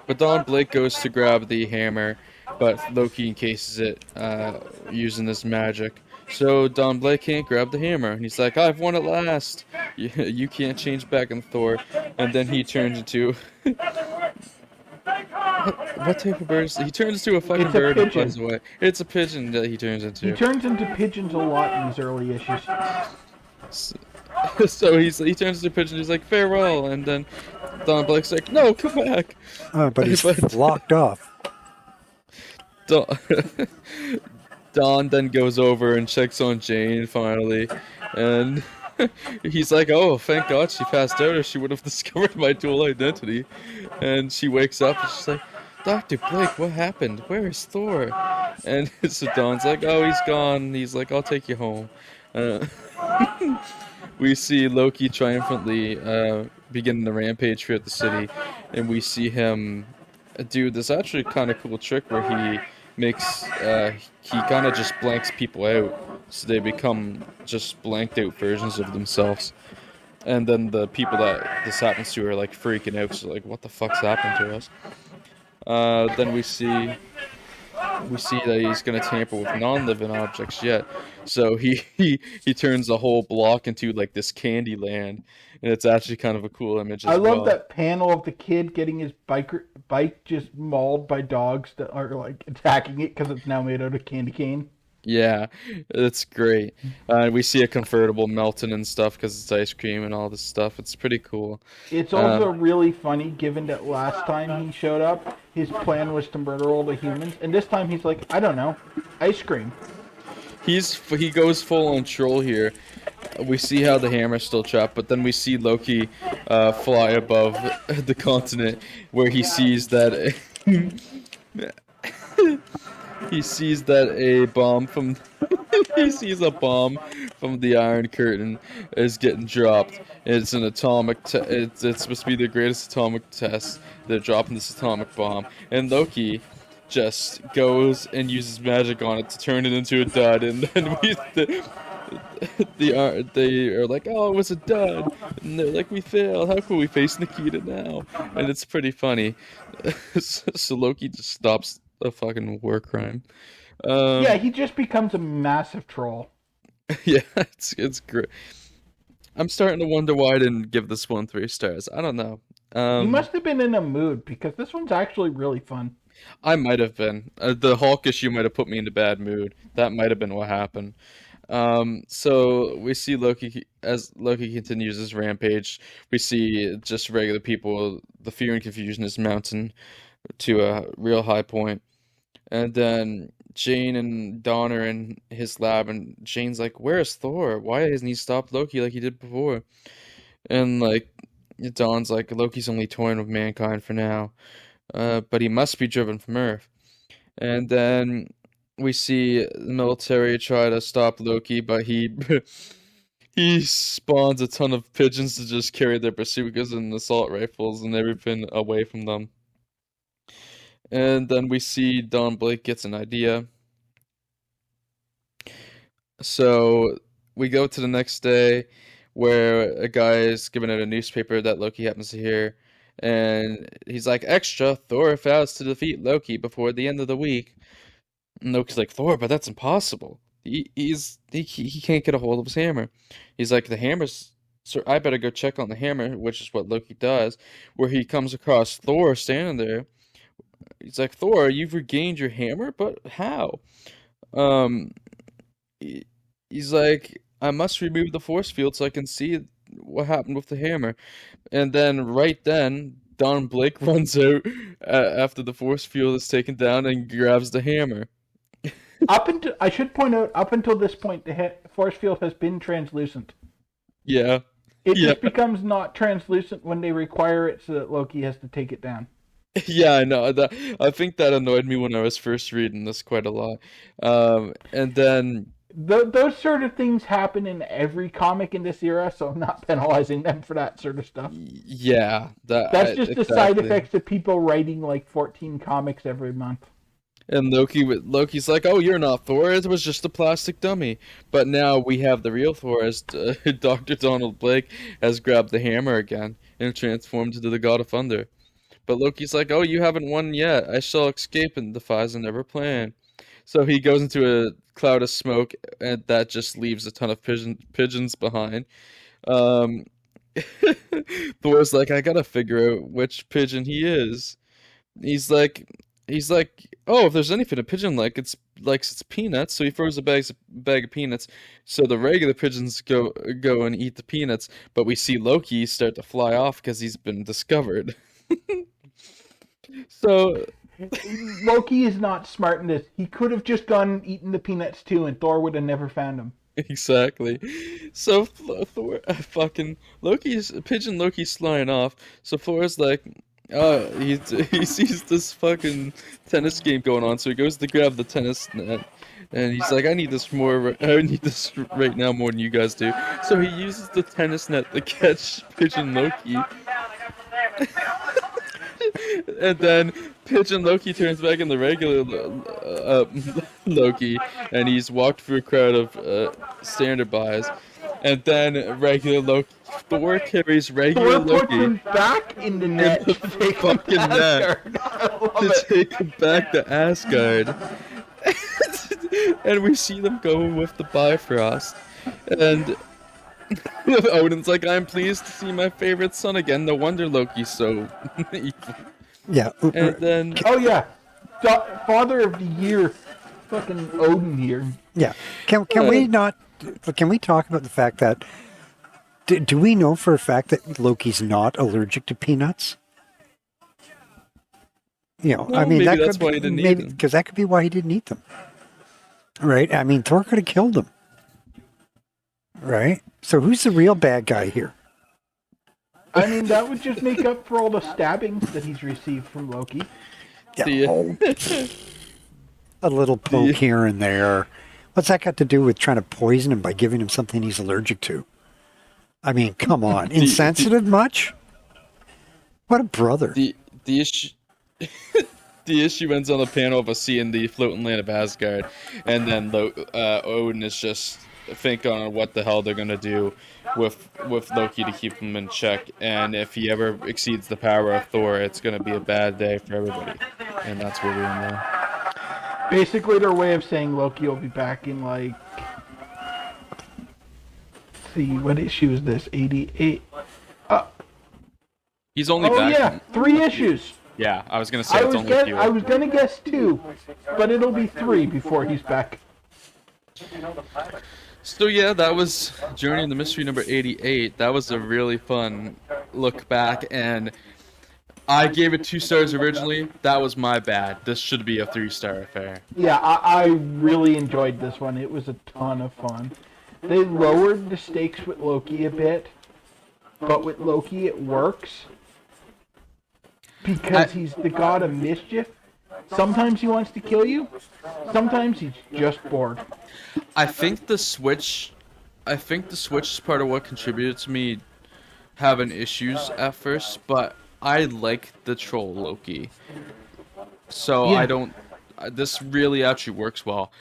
S2: But Don Blake goes to grab the hammer, but Loki encases it using this magic. So Don Blake can't grab the hammer, and he's like, "I've won at last. You can't change back in Thor." And then he turns into what type of bird? He turns into a fucking
S3: It's a
S2: bird and
S3: pigeon.
S2: flies away. It's a pigeon that he turns
S3: He
S2: into.
S3: turns into pigeons a lot in these early issues.
S2: So he turns into a pigeon. He's like, "Farewell," and then Don Blake's like, "No, come back."
S1: but he's
S2: But
S1: flocked off.
S2: Don, Don then goes over and checks on Jane finally, and he's like, "Oh, thank God she passed out, or she would have discovered my dual identity." And she wakes up and she's like, "Dr. Blake, what happened? Where is Thor?" And so Don's like, "Oh, he's gone." He's like, "I'll take you home." Uh, we see Loki triumphantly beginning the rampage throughout the city, and we see him do this actually kind of cool trick where he makes he kind of just blanks people out, so they become just blanked out versions of themselves. And then the people that this happens to are like freaking out, so like, what the fuck's happened to us? Then we see that he's gonna tamper with non-living objects yet. So he turns the whole block into like this candy land, and it's actually kind of a cool image as
S3: I
S2: well.
S3: love that panel of the kid getting his bike just mauled by dogs that are like attacking it because it's now made out of candy cane.
S2: Yeah, it's great. We see a convertible melting and stuff because it's ice cream and all this stuff. It's pretty cool.
S3: It's also really funny given that last time he showed up, his plan was to murder all the humans, and this time he's like, I don't know, ice cream.
S2: He goes full on troll here. We see how the hammer's still trapped, but then we see Loki fly above the continent, where he sees that he sees that a bomb from he sees a bomb from the Iron Curtain is getting dropped. It's an atomic. It's supposed to be the greatest atomic test. They're dropping this atomic bomb, and Loki just goes and uses magic on it to turn it into a dud, and then they are like, "Oh, it was a dud," and they're like, "We failed. How can we face Nikita now?" And it's pretty funny. So Loki just stops a fucking war crime.
S3: Yeah, he just becomes a massive troll.
S2: Yeah, it's great. I'm starting to wonder why I didn't give this one 3 stars. I don't know.
S3: You must have been in a mood because this one's actually really fun.
S2: I might have been. The Hulk issue might have put me in a bad mood. That might have been what happened. So we see Loki as Loki continues his rampage. We see just regular people. The fear and confusion is mounting to a real high point. And then Jane and Dawn are in his lab, and Jane's like, "Where's Thor? Why hasn't he stopped Loki like he did before?" And like Dawn's like, "Loki's only toying with mankind for now, but he must be driven from Earth." And then we see the military try to stop Loki, but he he spawns a ton of pigeons to just carry their bazookas and assault rifles and everything away from them. And then we see Don Blake gets an idea. So we go to the next day where a guy is giving out a newspaper that Loki happens to hear. And he's like, "Extra, Thor vows to defeat Loki before the end of the week." And Loki's like, "Thor, but that's impossible. He can't get a hold of his hammer." He's like, "The hammer's... So I better go check on the hammer," which is what Loki does, where he comes across Thor standing there. He's like, "Thor, you've regained your hammer, but how?" Um, he's like, "I must remove the force field so I can see what happened with the hammer." And then, right then, Don Blake runs out after the force field is taken down and grabs the hammer.
S3: I should point out, up until this point, the force field has been translucent.
S2: Yeah,
S3: It
S2: Yeah.
S3: just becomes not translucent when they require it, so that Loki has to take it down.
S2: Yeah, I know. I think that annoyed me when I was first reading this quite a lot. And then
S3: Those sort of things happen in every comic in this era, so I'm not penalizing them for that sort of stuff.
S2: yeah,
S3: That's just the side
S2: exactly.
S3: effects of people writing like 14 comics every month.
S2: And Loki's like, "Oh, you're not Thor. It was just a plastic dummy." But now we have the real Thor, as Dr. Donald Blake has grabbed the hammer again and transformed into the God of Thunder. But Loki's like, "Oh, you haven't won yet. I shall escape and defies another plan." So he goes into a cloud of smoke, and that just leaves a ton of pigeons behind. Um, Thor's like, "I gotta figure out which pigeon he is." He's like, he's like, "Oh, if there's anything a pigeon likes its peanuts." So he throws bag of peanuts. So the regular pigeons go and eat the peanuts, but we see Loki start to fly off because he's been discovered. So
S3: Loki is not smart in this. He could have just gone and eaten the peanuts too, and Thor would have never found him.
S2: exactly. So Thor, fucking Loki's flying off. So Thor's like, he sees this fucking tennis game going on. So he goes to grab the tennis net, and he's like, I need this right now more than you guys do. So he uses the tennis net to catch Pigeon Loki. And then Pigeon Loki turns back in the regular Loki, and he's walked through a crowd of standard buys. And then regular Loki, Thor carries regular
S3: Thor puts him
S2: Loki
S3: back in the net
S2: in
S3: to
S2: the
S3: take him
S2: fucking
S3: to
S2: net
S3: Asgard. I love
S2: to
S3: it.
S2: take him back to Asgard. And we see them go with the Bifrost. And Odin's like, I'm pleased to see my favorite son again. No wonder Loki's so evil.
S1: Yeah.
S2: And then,
S3: Oh yeah, Father of the Year, fucking Odin here.
S1: Yeah. Can we not? Can we talk about the fact that? Do we know for a fact that Loki's not allergic to peanuts? You know,
S2: well,
S1: I mean,
S2: maybe
S1: that
S2: that's
S1: could
S2: why
S1: be,
S2: he didn't eat
S1: maybe
S2: them.
S1: because that could be why he didn't eat them. Right? I mean, Thor could have killed him. Right? So who's the real bad guy here?
S3: I mean, that would just make up for all the stabbings that he's received from Loki.
S1: Yeah, a little poke here and there. What's that got to do with trying to poison him by giving him something he's allergic to? I mean, come on. Insensitive much? What a brother.
S2: The issue. The issue ends on the panel of us seeing the floating land of Asgard, and then Odin is just thinking on what the hell they're gonna do with Loki to keep him in check. And if he ever exceeds the power of Thor, it's gonna be a bad day for everybody. And that's where we're in there.
S3: Basically, their way of saying Loki will be back in like. Let's see, what issue is this? 88.
S2: He's only
S3: Oh
S2: back.
S3: yeah, 3 issues.
S2: Yeah, I was gonna say it's only a few.
S3: I was gonna guess 2, but it'll be 3 before he's back.
S2: So yeah, that was Journey in the Mystery number 88. That was a really fun look back, and I gave it 2 stars originally. That was my bad. This should be a 3-star affair.
S3: Yeah, I really enjoyed this one. It was a ton of fun. They lowered the stakes with Loki a bit, but with Loki it works. Because he's the god of mischief. Sometimes he wants to kill you. Sometimes he's just bored.
S2: I think the switch is part of what contributed to me having issues at first, but I like the troll Loki. So
S3: Yeah.
S2: I don't. This really actually works well.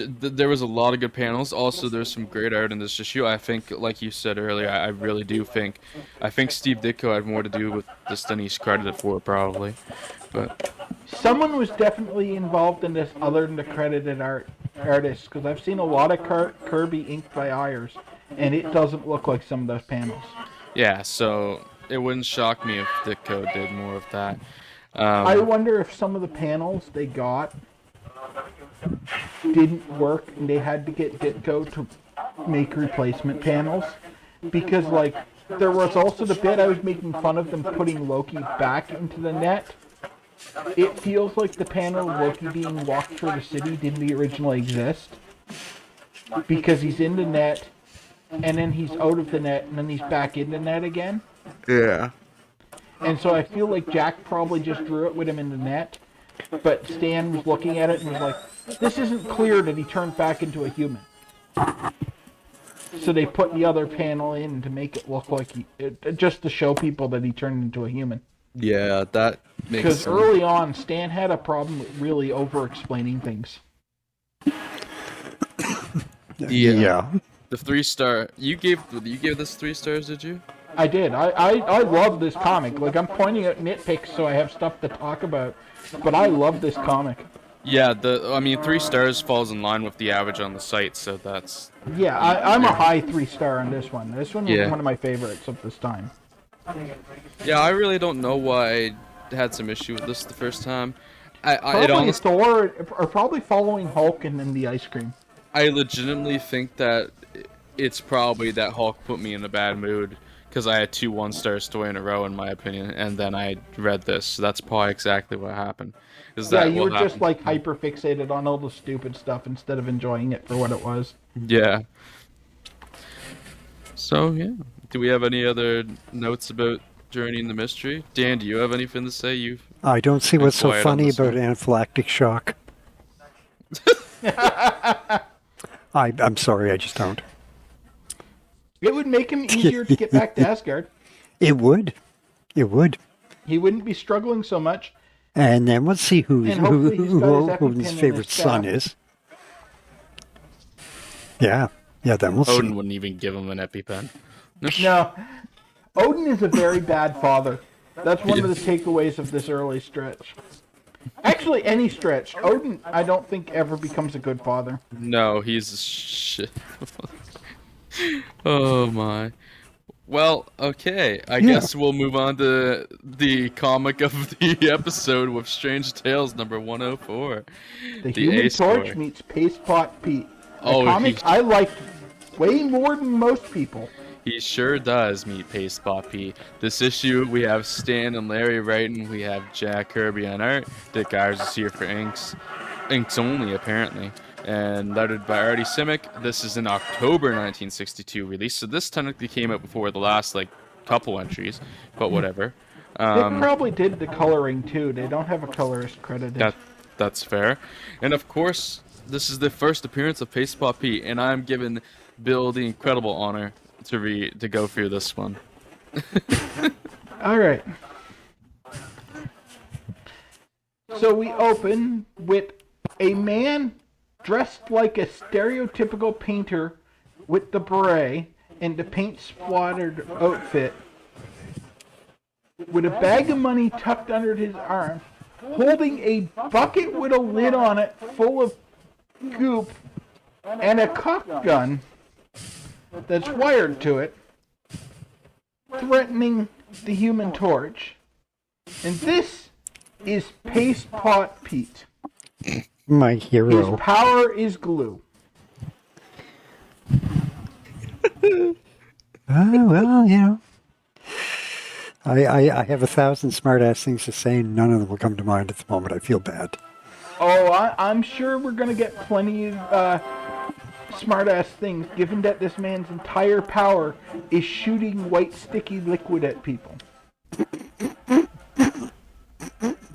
S2: There was a lot of good panels. Also, there's some great art in this issue. I think, like you said earlier, I really do think. I think Steve Ditko had more to do with this than he's credited for, probably. But
S3: Someone was definitely involved in this other than the credited artist, because I've seen a lot of Kirby inked by Ayers, and it doesn't look like some of those panels.
S2: yeah, so it wouldn't shock me if Ditko did more of that.
S3: I wonder if some of the panels they got didn't work, and they had to get Ditko to make replacement panels, because like there was also the bit I was making fun of them putting Loki back into the net. It feels like the panel of Loki being walked through the city didn't originally exist, because he's in the net, and then he's out of the net, and then he's back in the net again.
S2: Yeah.
S3: And so I feel like Jack probably just drew it with him in the net, but Stan was looking at it and was like, this isn't clear that he turned back into a human. So they put the other panel in to make it look like just to show people that he turned into a human.
S2: Yeah, that makes
S3: Because
S2: sense.
S3: early on, Stan had a problem with really over-explaining things.
S1: Yeah.
S2: The 3-star. You gave this 3 stars, did you?
S3: I did. I love this comic. Like, I'm pointing out nitpicks so I have stuff to talk about. But I love this comic.
S2: Yeah, 3 stars falls in line with the average on the site, so that's...
S3: Yeah, I'm a high 3-star on this one. This one was one of my favorites of this time.
S2: Yeah, I really don't know why I had some issue with this the first time.
S3: Probably Thor, or probably following Hulk and then the ice cream.
S2: I legitimately think that it's probably that Hulk put me in a bad mood, because I had 2 1-star story in a row, in my opinion, and then I read this, so that's probably exactly what happened.
S3: You were just like hyper-fixated on all the stupid stuff instead of enjoying it for what it was.
S2: Yeah. So, yeah. Do we have any other notes about Journey in the Mystery? Dan, do you have anything to say?
S1: I don't see what's so
S2: quiet on
S1: funny
S2: this
S1: about
S2: one.
S1: anaphylactic shock. I'm sorry, I just don't.
S3: It would make him easier to get back to Asgard.
S1: It would. It would.
S3: He wouldn't be struggling so much.
S1: And then let's see who
S3: hopefully he's got his EpiPen
S1: Odin's
S3: in
S1: favorite
S3: his
S1: son
S3: staff.
S1: is. Yeah. Yeah, then we'll
S2: Odin
S1: see.
S2: wouldn't even give him an EpiPen.
S3: No. Odin is a very bad father. That's one of the takeaways of this early stretch. Actually, any stretch. Odin, I don't think, ever becomes a good father.
S2: No, he's a shit. Oh my. Well, okay. I guess we'll move on to the comic of the episode with Strange Tales number 104.
S3: The Human
S2: Ace
S3: Torch
S2: Boy.
S3: meets Paste Pot Pete. A
S2: Oh,
S3: comic
S2: he-
S3: I liked way more than most people.
S2: He sure does meet Paste Pot Pete. This issue, we have Stan and Larry writing. We have Jack Kirby on art. Dick Ayers is here for inks. Inks only, apparently. And lettered by Artie Simic. This is an October 1962 release, so this technically came out before the last, couple entries, but whatever.
S3: They probably did the coloring, too. They don't have a colorist credited.
S2: That's fair. And of course, this is the first appearance of Paste Pot Pete, and I'm giving Bill the incredible honor to go through this one.
S3: All right. So we open with a man dressed like a stereotypical painter with the beret and the paint-splattered outfit, with a bag of money tucked under his arm, holding a bucket with a lid on it full of goop and a cock gun that's wired to it, threatening the Human Torch. And this is Paste Pot Pete.
S1: My
S3: His
S1: hero.
S3: power is glue.
S1: Well, I have 1,000 smart-ass things to say, and none of them will come to mind at the moment. I feel bad.
S3: Oh, I'm sure we're going to get plenty of smart-ass things, given that this man's entire power is shooting white sticky liquid at people.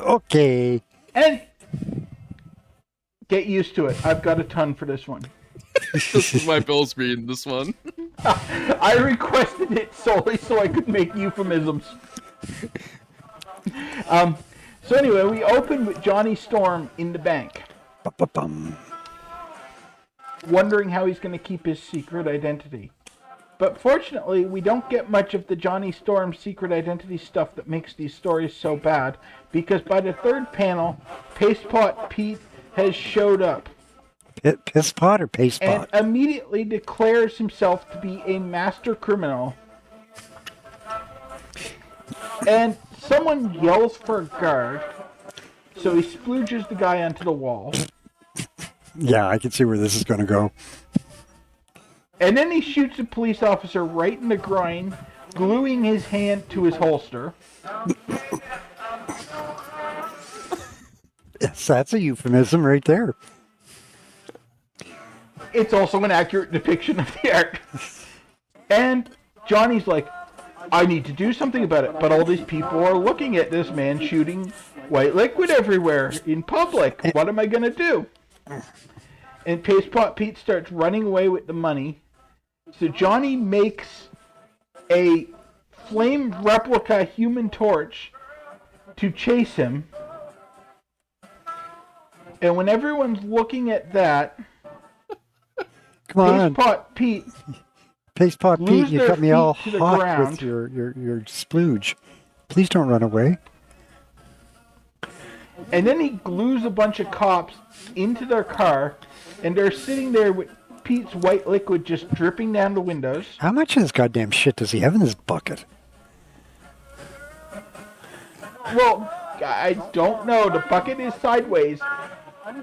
S1: Okay.
S3: And get used to it. I've got a ton for this one.
S2: This is my Bill's reading this one.
S3: I requested it solely so I could make euphemisms. So anyway, we open with Johnny Storm in the bank,
S1: Ba-ba-bum.
S3: wondering how he's going to keep his secret identity. But fortunately, we don't get much of the Johnny Storm secret identity stuff that makes these stories so bad, because by the third panel, Paste Pot Pete has showed up
S1: Piss pot or paste
S3: and
S1: pot?
S3: immediately declares himself to be a master criminal. And someone yells for a guard, so he splooges the guy onto the wall.
S1: Yeah, I can see where this is going to go.
S3: And then he shoots a police officer right in the groin, gluing his hand to his holster.
S1: Yes, that's a euphemism right there.
S3: It's also an accurate depiction of the art. And Johnny's like, I need to do something about it. But all these people are looking at this man shooting white liquid everywhere in public. What am I going to do? And Paste Pot Pete starts running away with the money. So Johnny makes a flame replica Human Torch to chase him. And when everyone's looking at that,
S1: Come on.
S3: Paste Pot
S1: Pete, you got me all
S3: to the
S1: hot
S3: ground.
S1: with your splooge. Please don't run away.
S3: And then he glues a bunch of cops into their car, and they're sitting there with Pete's white liquid just dripping down the windows.
S1: How much of this goddamn shit does he have in this bucket?
S3: Well, I don't know. The bucket is sideways.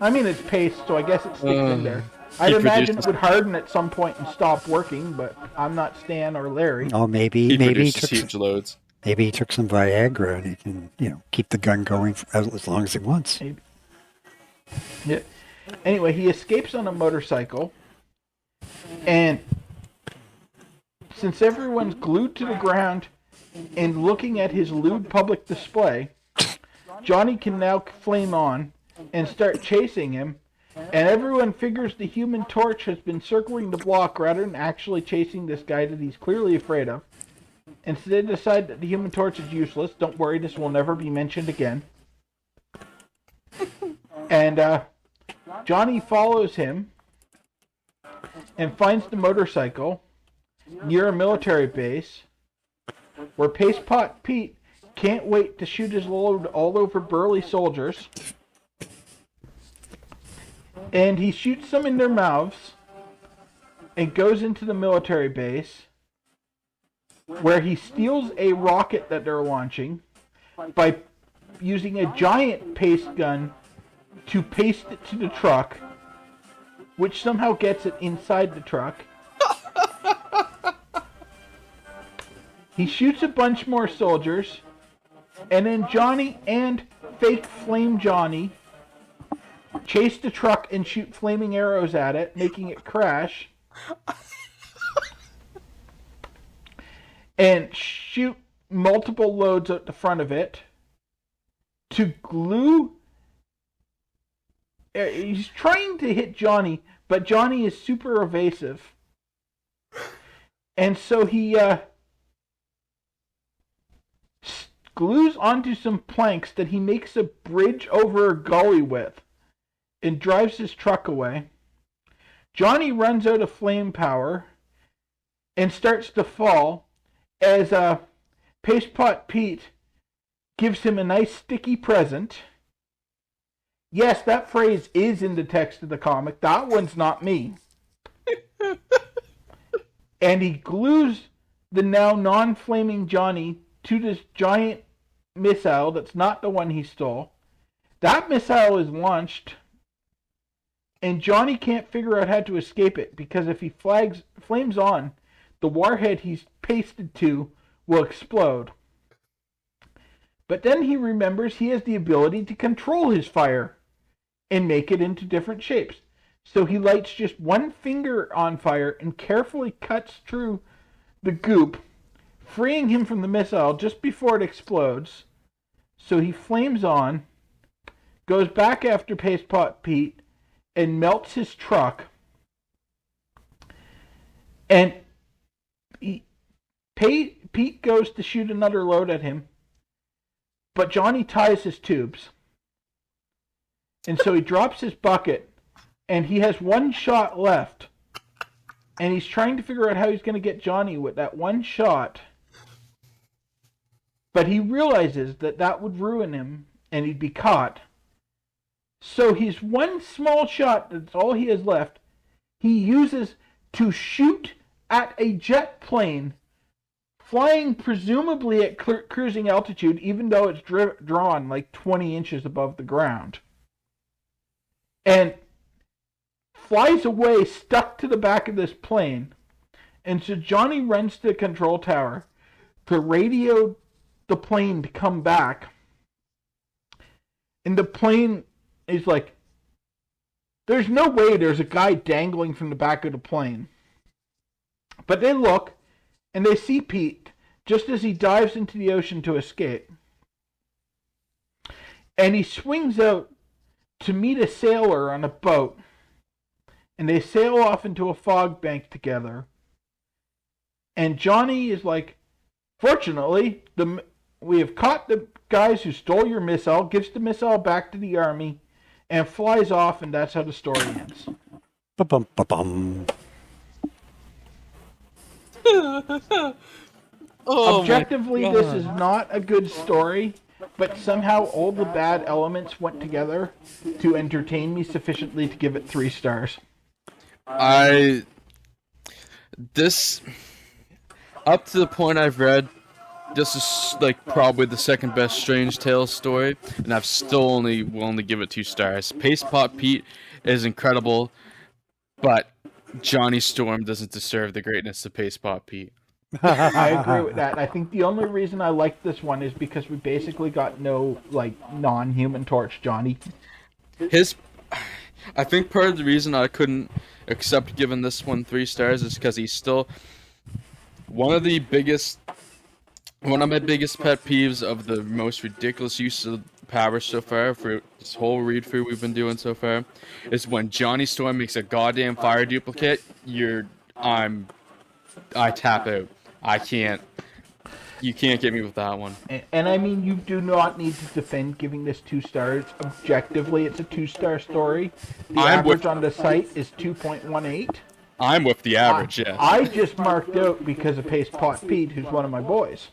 S3: I mean, it's paste, so I guess it sticks in there. I'd imagine it would harden at some point and stop working, but I'm not Stan or Larry.
S1: Oh, maybe he
S2: produces
S1: took
S2: huge loads.
S1: Maybe he took some Viagra and he can, keep the gun going for as long as he wants.
S3: Maybe. Yeah. Anyway, he escapes on a motorcycle, and since everyone's glued to the ground and looking at his lewd public display, Johnny can now flame on and start chasing him, and everyone figures the Human Torch has been circling the block rather than actually chasing this guy that he's clearly afraid of. And so they decide that the Human Torch is useless. Don't worry, this will never be mentioned again. And Johnny follows him and finds the motorcycle near a military base where Paste Pot Pete can't wait to shoot his load all over burly soldiers. And he shoots them in their mouths and goes into the military base where he steals a rocket that they're launching by using a giant paste gun to paste it to the truck, which somehow gets it inside the truck. He shoots a bunch more soldiers, and then Johnny and fake Flame Johnny chase the truck and shoot flaming arrows at it, making it crash. And shoot multiple loads at the front of it to glue. He's trying to hit Johnny, but Johnny is super evasive. And so he glues onto some planks that he makes a bridge over a gully with and drives his truck away. Johnny runs out of flame power and starts to fall as Paste Pot Pete gives him a nice sticky present. Yes, that phrase is in the text of the comic. That one's not me. And he glues the now non-flaming Johnny to this giant missile that's not the one he stole. That missile is launched, and Johnny can't figure out how to escape it because if he flames on, the warhead he's pasted to will explode. But then he remembers he has the ability to control his fire and make it into different shapes. So he lights just one finger on fire and carefully cuts through the goop, freeing him from the missile just before it explodes. So he flames on, goes back after Paste Pot Pete, and melts his truck. And Pete goes to shoot another load at him, but Johnny ties his tubes. And so he drops his bucket, and he has one shot left. And he's trying to figure out how he's going to get Johnny with that one shot. But he realizes that that would ruin him, and he'd be caught. So his one small shot, that's all he has left, he uses to shoot at a jet plane flying presumably at cruising altitude, even though it's drawn like 20 inches above the ground. And flies away, stuck to the back of this plane. And so Johnny runs to the control tower to radio the plane to come back. And the plane is like, there's no way there's a guy dangling from the back of the plane. But they look, and they see Pete just as he dives into the ocean to escape. And he swings out to meet a sailor on a boat. And they sail off into a fog bank together. And Johnny is like, fortunately, we have caught the guys who stole your missile, gives the missile back to the army, and flies off, and that's how the story ends.
S1: Ba-bum, ba-bum.
S3: Objectively, this is not a good story, but somehow all the bad elements went together to entertain me sufficiently to give it 3 stars.
S2: This, up to the point I've read, this is like probably the second best Strange Tales story, and I've still only willing to give it 2 stars. Paste Pot Pete is incredible, but Johnny Storm doesn't deserve the greatness of Paste Pot Pete.
S3: I agree with that. I think the only reason I like this one is because we basically got no non-Human Torch Johnny.
S2: I think part of the reason I couldn't accept giving this one 3 stars is because he's still one of my biggest pet peeves of the most ridiculous use of power so far for this whole read through we've been doing so far is when Johnny Storm makes a goddamn fire duplicate. I tap out. You can't get me with that one.
S3: And I mean, you do not need to defend giving this 2 stars. Objectively, it's a 2-star story. The average on the site is 2.18.
S2: I'm with the average, yes.
S3: I just marked out because of Paste Pot Pete, who's one of my boys.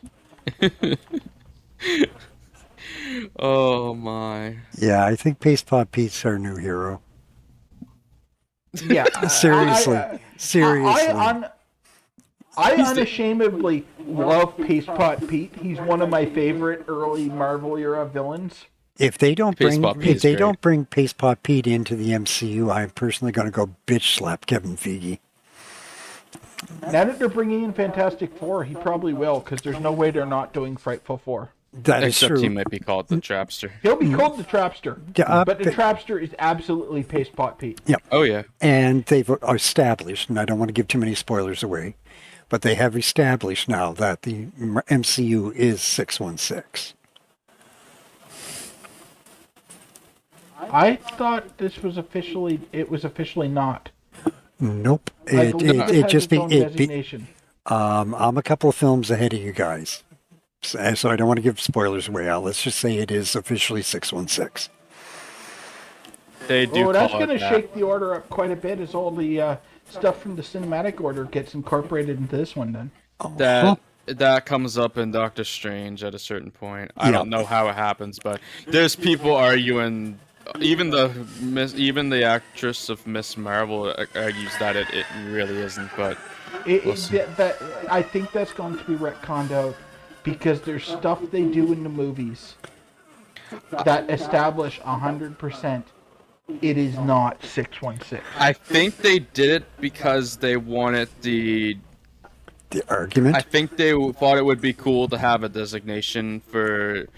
S2: Oh my.
S1: Yeah, I think Paste Pot Pete's our new hero.
S3: Yeah.
S1: Seriously.
S3: I unashamedly love Paste Pot Pete. He's one of my favorite early Marvel era villains.
S1: If they don't bring Paste Pot Pete into the MCU, I'm personally going to go bitch slap Kevin Feige.
S3: Now that they're bringing in Fantastic Four, he probably will, because there's no way they're not doing Frightful Four.
S1: That is
S2: Except
S1: true.
S2: he might be called the Trapster.
S3: He'll be called the Trapster, but the Trapster is absolutely Paste Pot Pete.
S1: Yep.
S2: Oh yeah.
S1: And they've established, and I don't want to give too many spoilers away, but they have established now that the MCU is 616.
S3: I thought this was officially not.
S1: Nope.
S3: I believe it has its own designation.
S1: I'm a couple of films ahead of you guys, so I don't want to give spoilers away. Let's just say it is officially 616.
S2: They do.
S3: Well, that's going to shake the order up quite a bit as all the stuff from the cinematic order gets incorporated into this one. Then
S2: that comes up in Doctor Strange at a certain point. I don't know how it happens, but there's people arguing. Even the actress of Miss Marvel argues that it really isn't. But
S3: I think that's going to be retconned out because there's stuff they do in the movies that establish 100%. It is not 616.
S2: I think they did it because they wanted the
S1: argument.
S2: I think they thought it would be cool to have a designation for,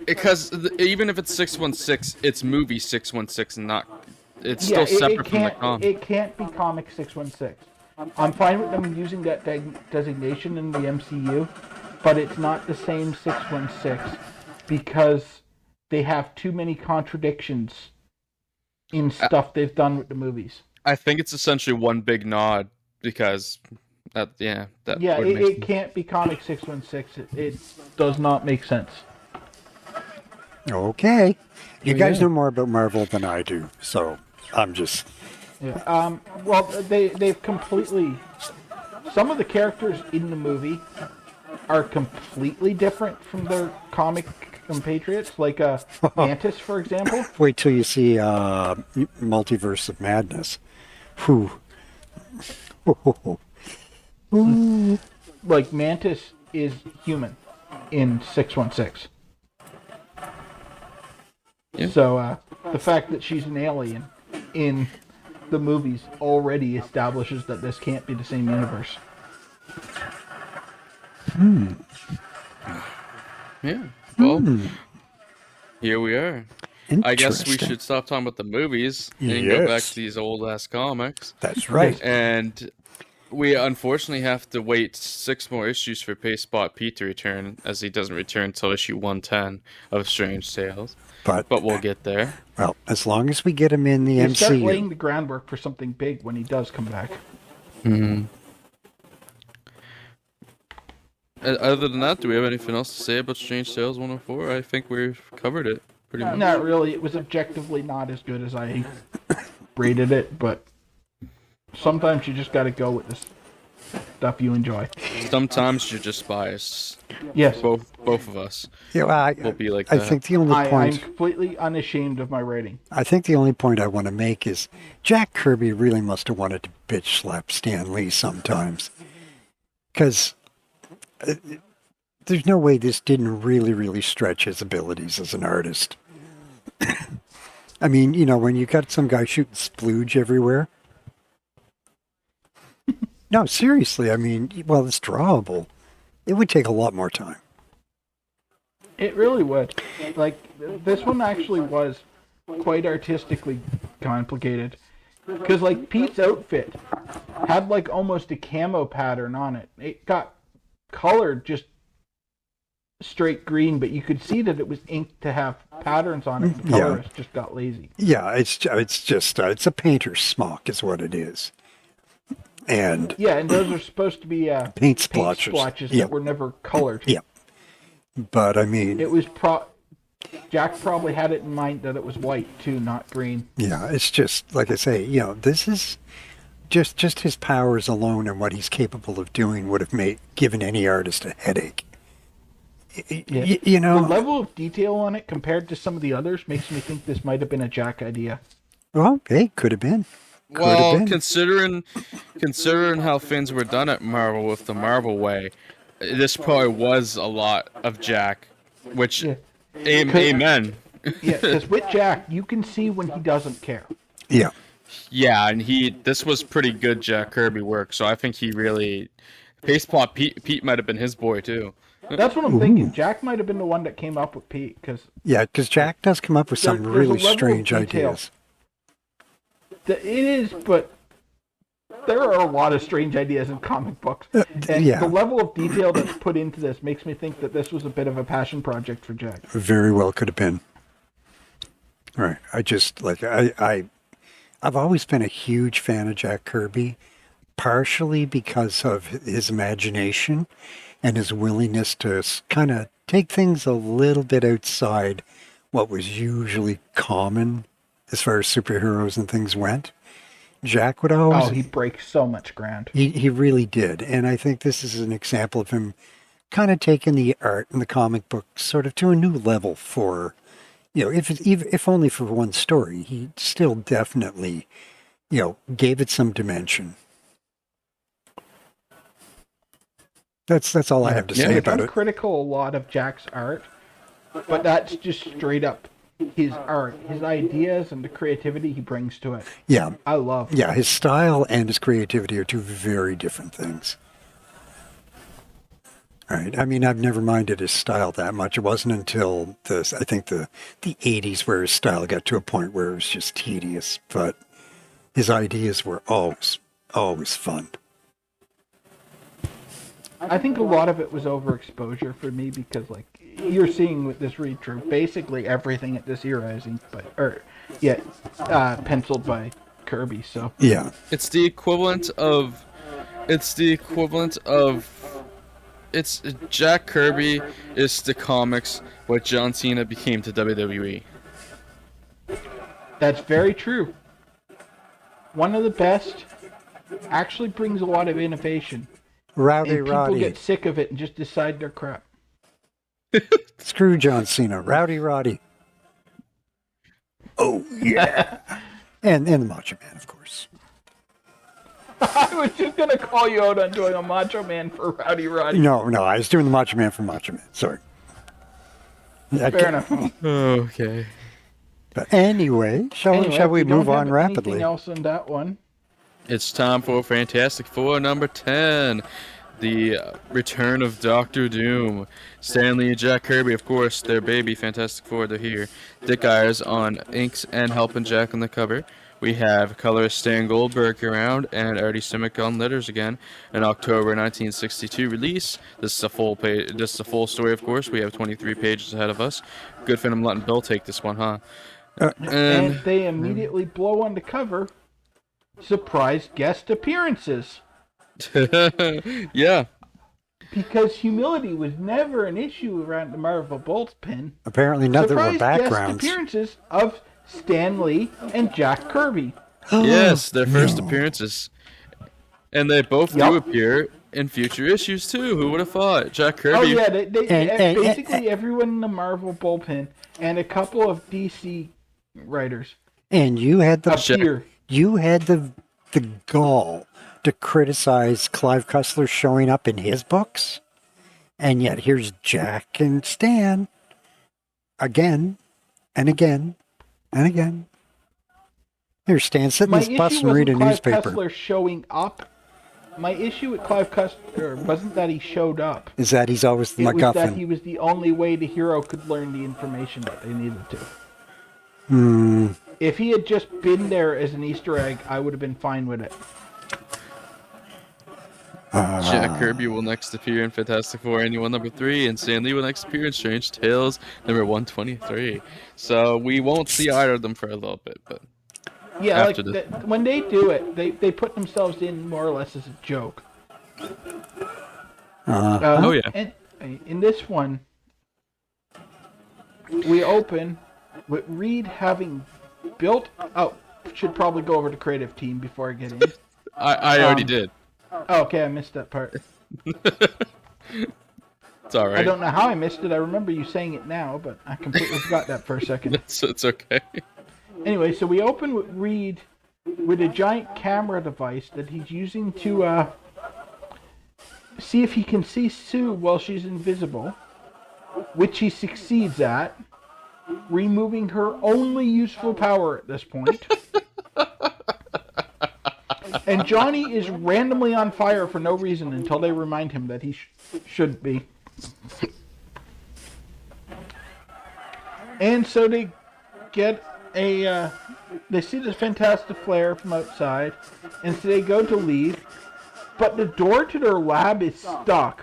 S2: because even if it's 616, it's movie 616 and not. It's still separate from the comic.
S3: It can't be comic 616. I'm fine with them using that designation in the MCU, but it's not the same 616 because they have too many contradictions in stuff they've done with the movies.
S2: I think it's essentially one big nod because
S3: it can't be comic 616. It does not make sense.
S1: Okay, you guys know more about Marvel than I do, so I'm just.
S3: Yeah. Well, they've completely. Some of the characters in the movie are completely different from their comic compatriots, like Mantis, for example.
S1: Wait till you see Multiverse of Madness. Whew.
S3: Like Mantis is human in 616. Yeah. So the fact that she's an alien in the movies already establishes that this can't be the same universe.
S2: Yeah. Well, here we are. I guess we should stop talking about the movies and go back to these old ass comics.
S1: That's right.
S2: And we unfortunately have to wait 6 more issues for Spot Pete to return, as he doesn't return until issue 110 of Strange Tales. But we'll get there.
S1: Well, as long as we get him in the
S3: You start
S1: MCU.
S3: laying the groundwork for something big when he does come back.
S2: Mm-hmm. Other than that, do we have anything else to say about Strange Tales 104? I think we've covered it pretty much.
S3: Not really. It was objectively not as good as I rated it, but sometimes you just got to go with this stuff you enjoy.
S2: Sometimes you're just biased.
S3: Yes.
S2: Both of us.
S1: Yeah, well,
S2: will be like
S1: I
S2: that.
S1: think the only
S3: I'm
S1: point.
S3: completely unashamed of my rating.
S1: I think the only point I want to make is Jack Kirby really must have wanted to bitch slap Stan Lee sometimes, because there's no way this didn't really stretch his abilities as an artist. I mean, you know, when you got some guy shooting splooge everywhere. No, seriously, I mean, well, it's drawable. It would take a lot more time.
S3: It really would. Like, this one actually was quite artistically complicated. Because, like, Pete's outfit had, like, almost a camo pattern on it. It got colored just straight green, but you could see that it was inked to have patterns on it. The colorist just got lazy.
S1: Yeah, it's just it's a painter's smock is what it is. And
S3: yeah, and those are supposed to be
S1: paint splotches
S3: that were never colored.
S1: Yeah, but I mean,
S3: it was Jack probably had it in mind that it was white too, not green.
S1: Yeah, it's just like I say, you know, this is just his powers alone and what he's capable of doing would have given any artist a headache.
S3: Yeah.
S1: You know,
S3: the level of detail on it compared to some of the others makes me think this might have been a Jack idea.
S1: Well, it could have been.
S2: Well, considering how things were done at Marvel with the Marvel way, this probably was a lot of Jack, which, amen.
S3: Yeah, because with Jack, you can see when he doesn't care.
S1: Yeah.
S2: Yeah, and this was pretty good Jack Kirby work, so I think he really... Paceplot Pete might have been his boy, too.
S3: That's what I'm thinking. Jack might have been the one that came up with Pete, because...
S1: Yeah, because Jack does come up with some really strange ideas.
S3: It is, but there are a lot of strange ideas in comic books. And the level of detail that's put into this makes me think that this was a bit of a passion project for Jack.
S1: Very well could have been. All right. I just, like, I've always been a huge fan of Jack Kirby, partially because of his imagination and his willingness to kind of take things a little bit outside what was usually common as far as superheroes and things went. Jack would always...
S3: Oh, he breaks so much ground.
S1: He really did. And I think this is an example of him kind of taking the art and the comic book sort of to a new level for, you know, if only for one story, he still definitely, you know, gave it some dimension. That's all I have to say about it.
S3: I'm critical a lot of Jack's art, but that's just straight up his art, his ideas, and the creativity he brings to it.
S1: Yeah.
S3: I love.
S1: Yeah, his style and his creativity are two very different things. All right. I mean, I've never minded his style that much. It wasn't until I think the 80s where his style got to a point where it was just tedious, but his ideas were always fun.
S3: I think a lot of it was overexposure for me because, like, you're seeing with this read through, basically everything at this era is inked penciled by Kirby. So
S1: yeah,
S2: it's Jack Kirby is to comics what John Cena became to WWE.
S3: That's very true. One of the best, actually brings a lot of innovation.
S1: Rowdy
S3: and people get sick of it and just decide they're crap.
S1: Screw John Cena. Rowdy Roddy. Oh, yeah. and the Macho Man, of course.
S3: I was just going to call you out on doing a Macho Man for Rowdy Roddy.
S1: No, I was doing the Macho Man for Macho Man. Sorry.
S3: Fair enough.
S2: Okay.
S1: But anyway, shall we move on rapidly?
S3: Anything else in that one?
S2: It's time for Fantastic Four number 10. The return of Doctor Doom. Stan Lee and Jack Kirby, of course, their baby Fantastic Four, they're here. Dick Ayers on inks and helping Jack on the cover. We have colorist Stan Goldberg around and Artie Simic on letters again. An October 1962 release. This is a full page. This is a full story, of course. We have 23 pages ahead of us. Good for them letting Bill take this one, huh?
S3: And they immediately blow on the cover. Surprise guest appearances.
S2: Yeah.
S3: Because humility was never an issue around the Marvel bullpen.
S1: Apparently, none there were
S3: Surprise
S1: backgrounds.
S3: guest appearances of Stan Lee and Jack Kirby.
S2: Yes, their first appearances. And they both do
S3: Yep.
S2: appear in future issues, too. Who would have thought? Jack Kirby.
S3: Oh yeah,
S1: And-
S3: basically everyone in the Marvel bullpen and a couple of DC writers
S1: And you had the
S3: appear.
S1: you had the gall to criticize Clive Cussler showing up in his books, and yet here's Jack and Stan again and again and again. Here's Stan sitting in
S3: My
S1: his bus
S3: issue
S1: and read a
S3: wasn't Clive
S1: newspaper.
S3: Cussler showing up. My issue with Clive Cussler wasn't that he showed up.
S1: Is that he's always the
S3: It was that he
S1: MacGuffin?
S3: was the only way the hero could learn the information that they needed to. If he had just been there as an Easter egg, I would have been fine with it.
S2: Jack Kirby will next appear in Fantastic Four Annual #3, and Stan Lee will next appear in Strange Tales #123. So we won't see either of them for a little bit, but
S3: Yeah,
S2: After this.
S3: when they do it, they put themselves in more or less as a joke.
S2: Oh, yeah.
S3: And in this one, we open with Reed having built. Oh, should probably go over to creative team before I get in.
S2: I already did.
S3: Oh, okay, I missed that part.
S2: It's all right.
S3: I don't know how I missed it. I remember you saying it now, but I completely forgot that for a second.
S2: It's okay.
S3: Anyway, so we open with Reed with a giant camera device that he's using to see if he can see Sue while she's invisible, which he succeeds at, removing her only useful power at this point. And Johnny is randomly on fire for no reason until they remind him that he should be. And so they get they see this fantastic flare from outside, and so they go to leave, but the door to their lab is stuck.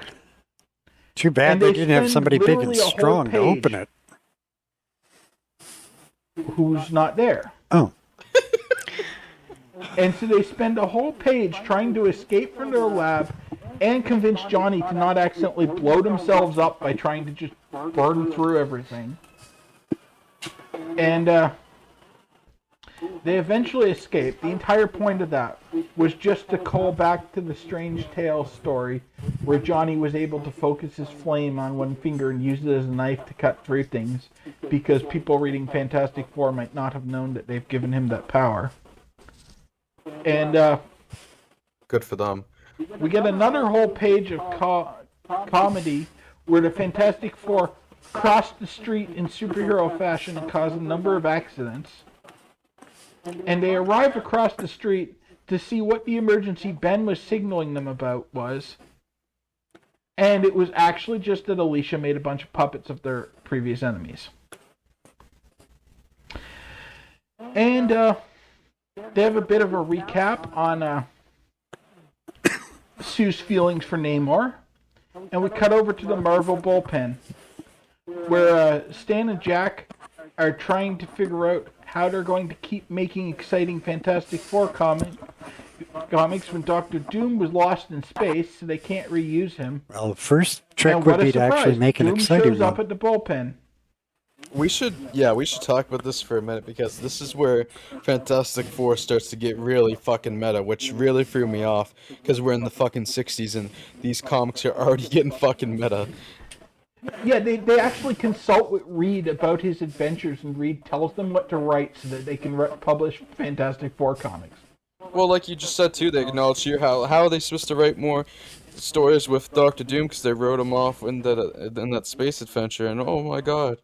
S1: Too bad
S3: And
S1: they
S3: they
S1: didn't have
S3: spend
S1: somebody big and
S3: literally a whole
S1: strong to
S3: page.
S1: open it.
S3: Who's not there?
S1: Oh,
S3: And so they spend a whole page trying to escape from their lab and convince Johnny to not accidentally blow themselves up by trying to just burn through everything. And they eventually escape. The entire point of that was just to call back to the Strange Tales story where Johnny was able to focus his flame on one finger and use it as a knife to cut through things because people reading Fantastic Four might not have known that they've given him that power. And
S2: Good for them.
S3: we get another whole page of comedy where the Fantastic Four cross the street in superhero fashion and cause a number of accidents. And they arrive across the street to see what the emergency Ben was signaling them about was. And it was actually just that Alicia made a bunch of puppets of their previous enemies. And they have a bit of a recap on Sue's feelings for Namor. And we cut over to the Marvel bullpen, where Stan and Jack are trying to figure out how they're going to keep making exciting Fantastic Four comics when Doctor Doom was lost in space, so they can't reuse him.
S1: well, the first trick
S3: And
S1: would
S3: what a
S1: be to actually
S3: surprise,
S1: make an
S3: Doom
S1: exciting
S3: shows up
S1: one.
S3: at the bullpen.
S2: We should talk about this for a minute because this is where Fantastic Four starts to get really fucking meta, which really threw me off because we're in the fucking 60s and these comics are already getting fucking meta.
S3: Yeah, they actually consult with Reed about his adventures, and Reed tells them what to write so that they can publish Fantastic Four comics.
S2: Well, like you just said too, they acknowledge here how are they supposed to write more stories with Doctor Doom because they wrote him off in that space adventure, and oh my god.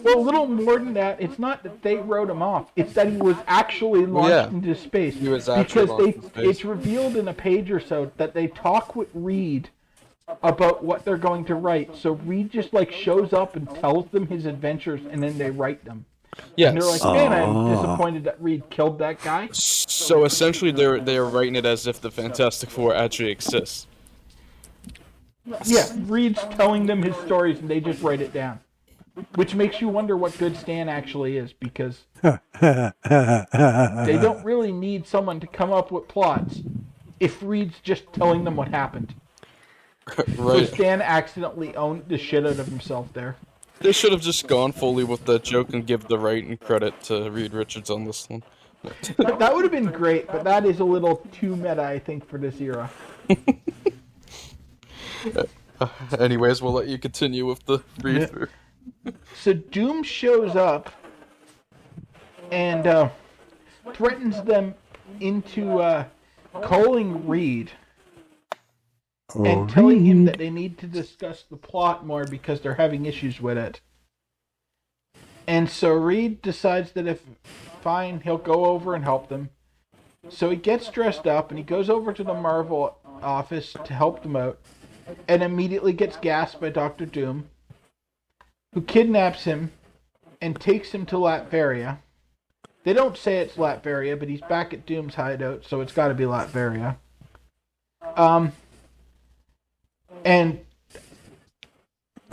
S3: Well, a little more than that. It's not that they wrote him off. It's that he was actually launched into space.
S2: He was actually
S3: because
S2: launched into space.
S3: It's revealed in a page or so that they talk with Reed about what they're going to write. So Reed just shows up and tells them his adventures, and then they write them. And they're like,
S2: Yes.
S3: man, I'm
S1: Oh.
S3: disappointed that Reed killed that guy.
S2: So essentially, they're writing it as if the Fantastic Four actually exists.
S3: Yeah, Reed's telling them his stories and they just write it down. Which makes you wonder what good Stan actually is, because they don't really need someone to come up with plots if Reed's just telling them what happened. So
S2: Right.
S3: Stan accidentally owned the shit out of himself there.
S2: They should have just gone fully with that joke and give the writing credit to Reed Richards on this one.
S3: That would have been great, but that is a little too meta, I think, for this era.
S2: Anyways, we'll let you continue with the read through.
S3: So Doom shows up and threatens them into calling Reed and telling him that they need to discuss the plot more because they're having issues with it. And so Reed decides that if fine, he'll go over and help them. So he gets dressed up and he goes over to the Marvel office to help them out and immediately gets gassed by Doctor Doom, who kidnaps him and takes him to Latveria. They don't say it's Latveria, but he's back at Doom's hideout, so it's got to be Latveria. And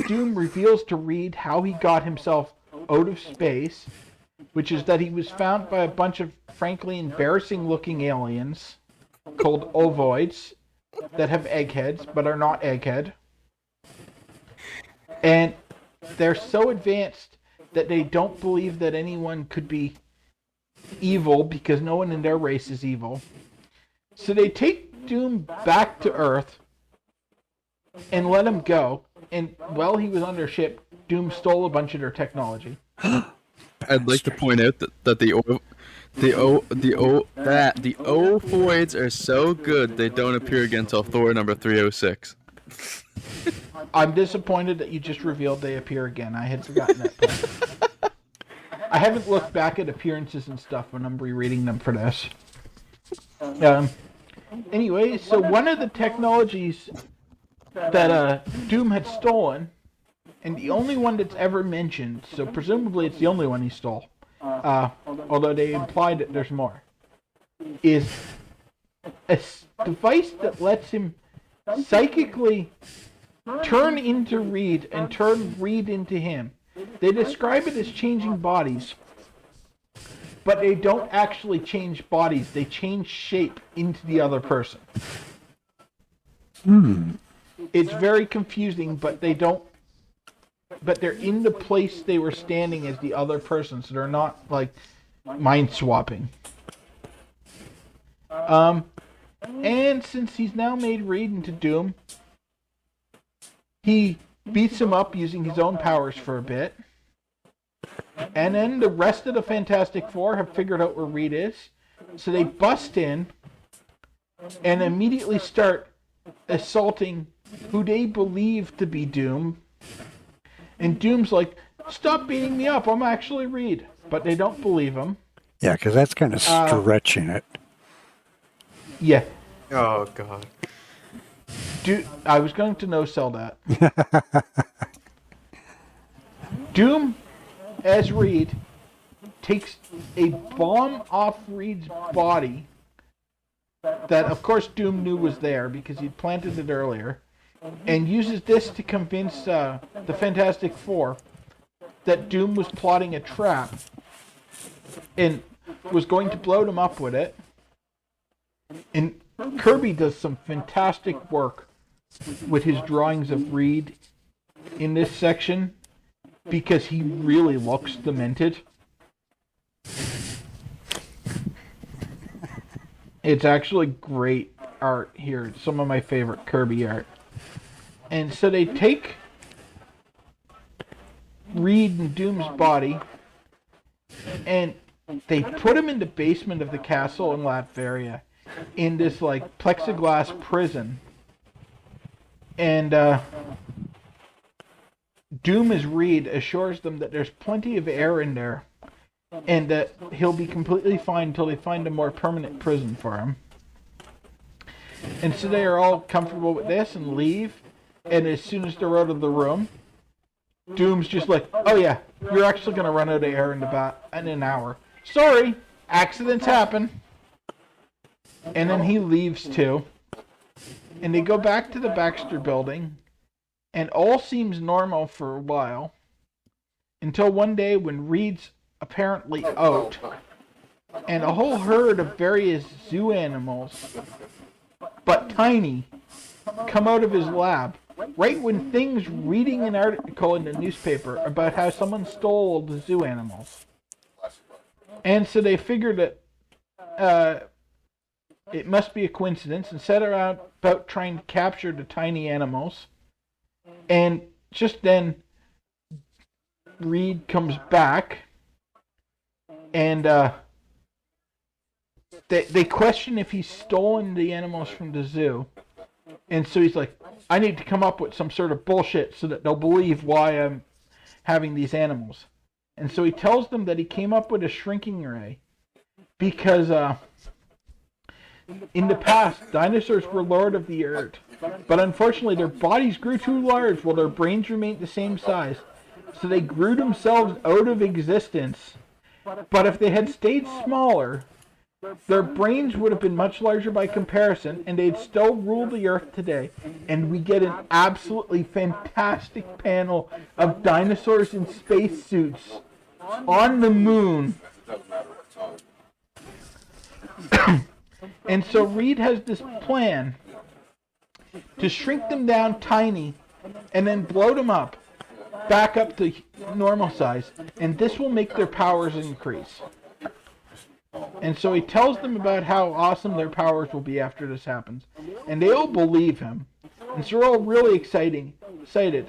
S3: Doom reveals to Reed how he got himself out of space, which is that he was found by a bunch of frankly embarrassing-looking aliens called ovoids that have eggheads but are not egghead. And they're so advanced that they don't believe that anyone could be evil because no one in their race is evil. So they take Doom back to Earth and let him go. And while he was on their ship, Doom stole a bunch of their technology.
S2: I'd like to point out that the ovoids are so good they don't appear again until Thor number 306.
S3: I'm disappointed that you just revealed they appear again. I had forgotten that part. I haven't looked back at appearances and stuff when I'm rereading them for this. Anyway, so one of the technologies that Doom had stolen, and the only one that's ever mentioned, so presumably it's the only one he stole, although they implied that there's more, is a device that lets him psychically turn into Reed and turn Reed into him. They describe it as changing bodies, but they don't actually change bodies. They change shape into the other person. It's very confusing, but they don't. But they're in the place they were standing as the other person, so they're not like mind swapping. And since he's now made Reed into Doom, he beats him up using his own powers for a bit. And then the rest of the Fantastic Four have figured out where Reed is. So they bust in and immediately start assaulting who they believe to be Doom. And Doom's like, stop beating me up, I'm actually Reed. But they don't believe him.
S1: Yeah, because that's kind of stretching it.
S3: Yeah.
S2: Oh god.
S3: I was going to no-sell that. Doom, as Reed, takes a bomb off Reed's body that, of course, Doom knew was there because he'd planted it earlier, and uses this to convince the Fantastic Four that Doom was plotting a trap and was going to blow them up with it. And Kirby does some fantastic work with his drawings of Reed in this section because he really looks demented. It's actually great art here. It's some of my favorite Kirby art. And so they take Reed and Doom's body and they put him in the basement of the castle in Latveria in this like plexiglass prison. And Doom as Reed assures them that there's plenty of air in there and that he'll be completely fine until they find a more permanent prison for him. And so they are all comfortable with this and leave. And as soon as they're out of the room, Doom's just like, oh yeah, you're actually going to run out of air in an hour. Sorry, accidents happen. And then he leaves too. And they go back to the Baxter building, and all seems normal for a while, until one day when Reed's apparently out, and a whole herd of various zoo animals, but tiny, come out of his lab, right when Thing's reading an article in the newspaper about how someone stole the zoo animals. And so they figured that it must be a coincidence and set around about trying to capture the tiny animals. And just then, Reed comes back, and they question if he's stolen the animals from the zoo. And so he's like, I need to come up with some sort of bullshit so that they'll believe why I'm having these animals. And so he tells them that he came up with a shrinking ray because in the past, dinosaurs were lord of the earth. But unfortunately, their bodies grew too large while their brains remained the same size. So they grew themselves out of existence. But if they had stayed smaller, their brains would have been much larger by comparison, and they'd still rule the earth today. And we get an absolutely fantastic panel of dinosaurs in spacesuits on the moon. And so Reed has this plan to shrink them down tiny and then blow them up, back up to normal size, and this will make their powers increase. And so he tells them about how awesome their powers will be after this happens, and they all believe him. And so they're all really excited,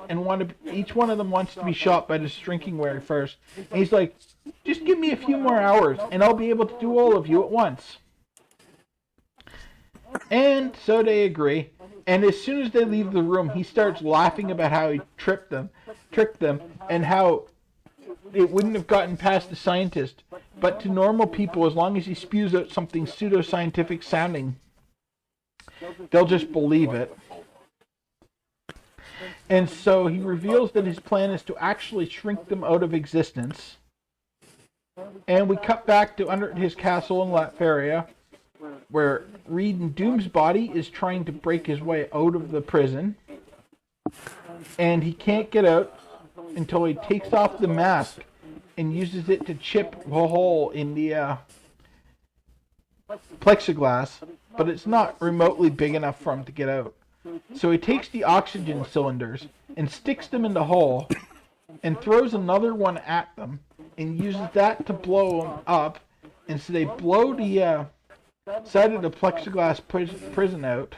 S3: and each one of them wants to be shot by the shrinking ray first. And he's like, just give me a few more hours, and I'll be able to do all of you at once. And so they agree. And as soon as they leave the room, he starts laughing about how he tricked them, and how it wouldn't have gotten past the scientist. But to normal people, as long as he spews out something pseudoscientific sounding, they'll just believe it. And so he reveals that his plan is to actually shrink them out of existence. And we cut back to under his castle in Latveria, where Reed and Doom's body is trying to break his way out of the prison. And he can't get out until he takes off the mask and uses it to chip a hole in the plexiglass, but it's not remotely big enough for him to get out. So he takes the oxygen cylinders and sticks them in the hole and throws another one at them and uses that to blow them up. And so they blow the side of the plexiglass prison out.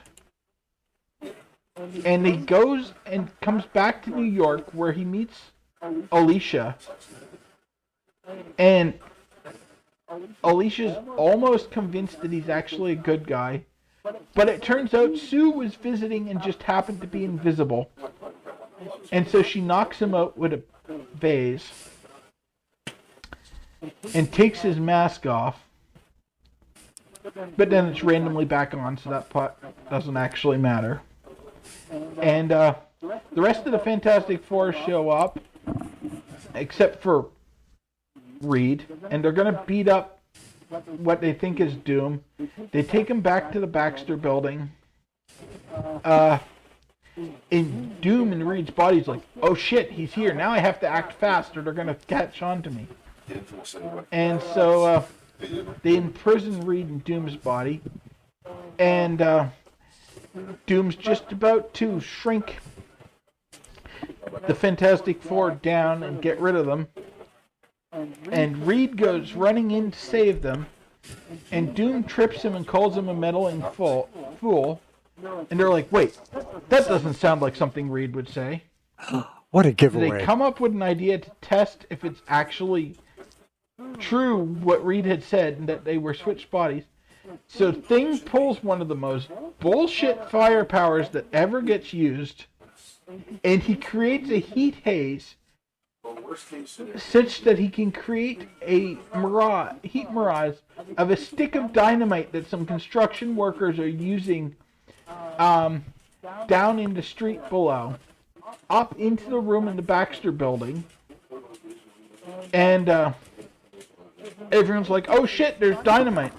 S3: And he goes and comes back to New York, where he meets Alicia. And Alicia's almost convinced that he's actually a good guy. But it turns out Sue was visiting and just happened to be invisible. And so she knocks him out with a vase and takes his mask off. But then it's randomly back on, so that part doesn't actually matter. And the rest of the Fantastic Four show up, except for Reed, and they're going to beat up what they think is Doom. They take him back to the Baxter building. And Doom and Reed's body's like, oh shit, he's here. Now I have to act fast or they're going to catch on to me. And so they imprison Reed in Doom's body. And Doom's just about to shrink the Fantastic Four down and get rid of them. And Reed goes running in to save them. And Doom trips him and calls him a meddling fool. And they're like, wait, that doesn't sound like something Reed would say.
S1: What a giveaway.
S3: They come up with an idea to test if it's actually true what Reed had said and that they were switched bodies. So Thing pulls one of the most bullshit fire powers that ever gets used, and he creates a heat haze such that he can create a heat mirage of a stick of dynamite that some construction workers are using down in the street below, up into the room in the Baxter building. And everyone's like, oh shit, there's dynamite.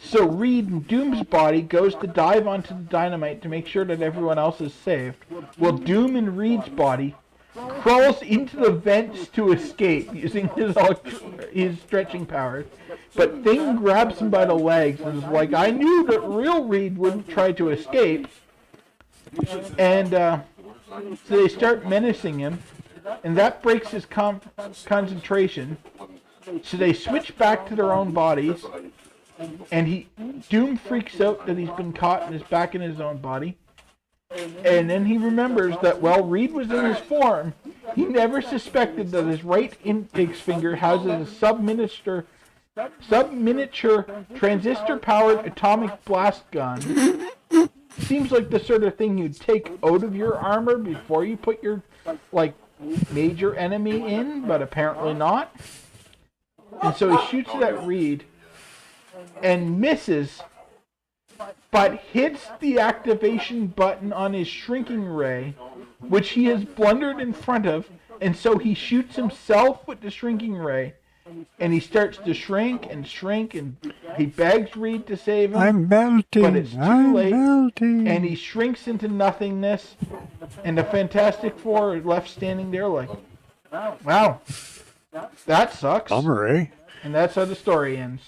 S3: So Reed in Doom's body goes to dive onto the dynamite to make sure that everyone else is saved. Well, Doom in Reed's body crawls into the vents to escape using his stretching powers. But Thing grabs him by the legs and is like, I knew that real Reed wouldn't try to escape. And so they start menacing him, and that breaks his concentration. So they switch back to their own bodies, and Doom freaks out that he's been caught and is back in his own body. And then he remembers that while Reed was in his form, he never suspected that his right index finger houses a sub-miniature transistor-powered atomic blast gun. Seems like the sort of thing you'd take out of your armor before you put your, major enemy in, but apparently not. And so he shoots it at Reed and misses, but hits the activation button on his shrinking ray, which he has blundered in front of, and so he shoots himself with the shrinking ray, and he starts to shrink, and he begs Reed to save him.
S1: I'm melting.
S3: But it's too late,
S1: melting.
S3: and he shrinks into nothingness, and the Fantastic Four are left standing there like, wow, that sucks.
S1: Bummer, eh?
S3: And that's how the story ends.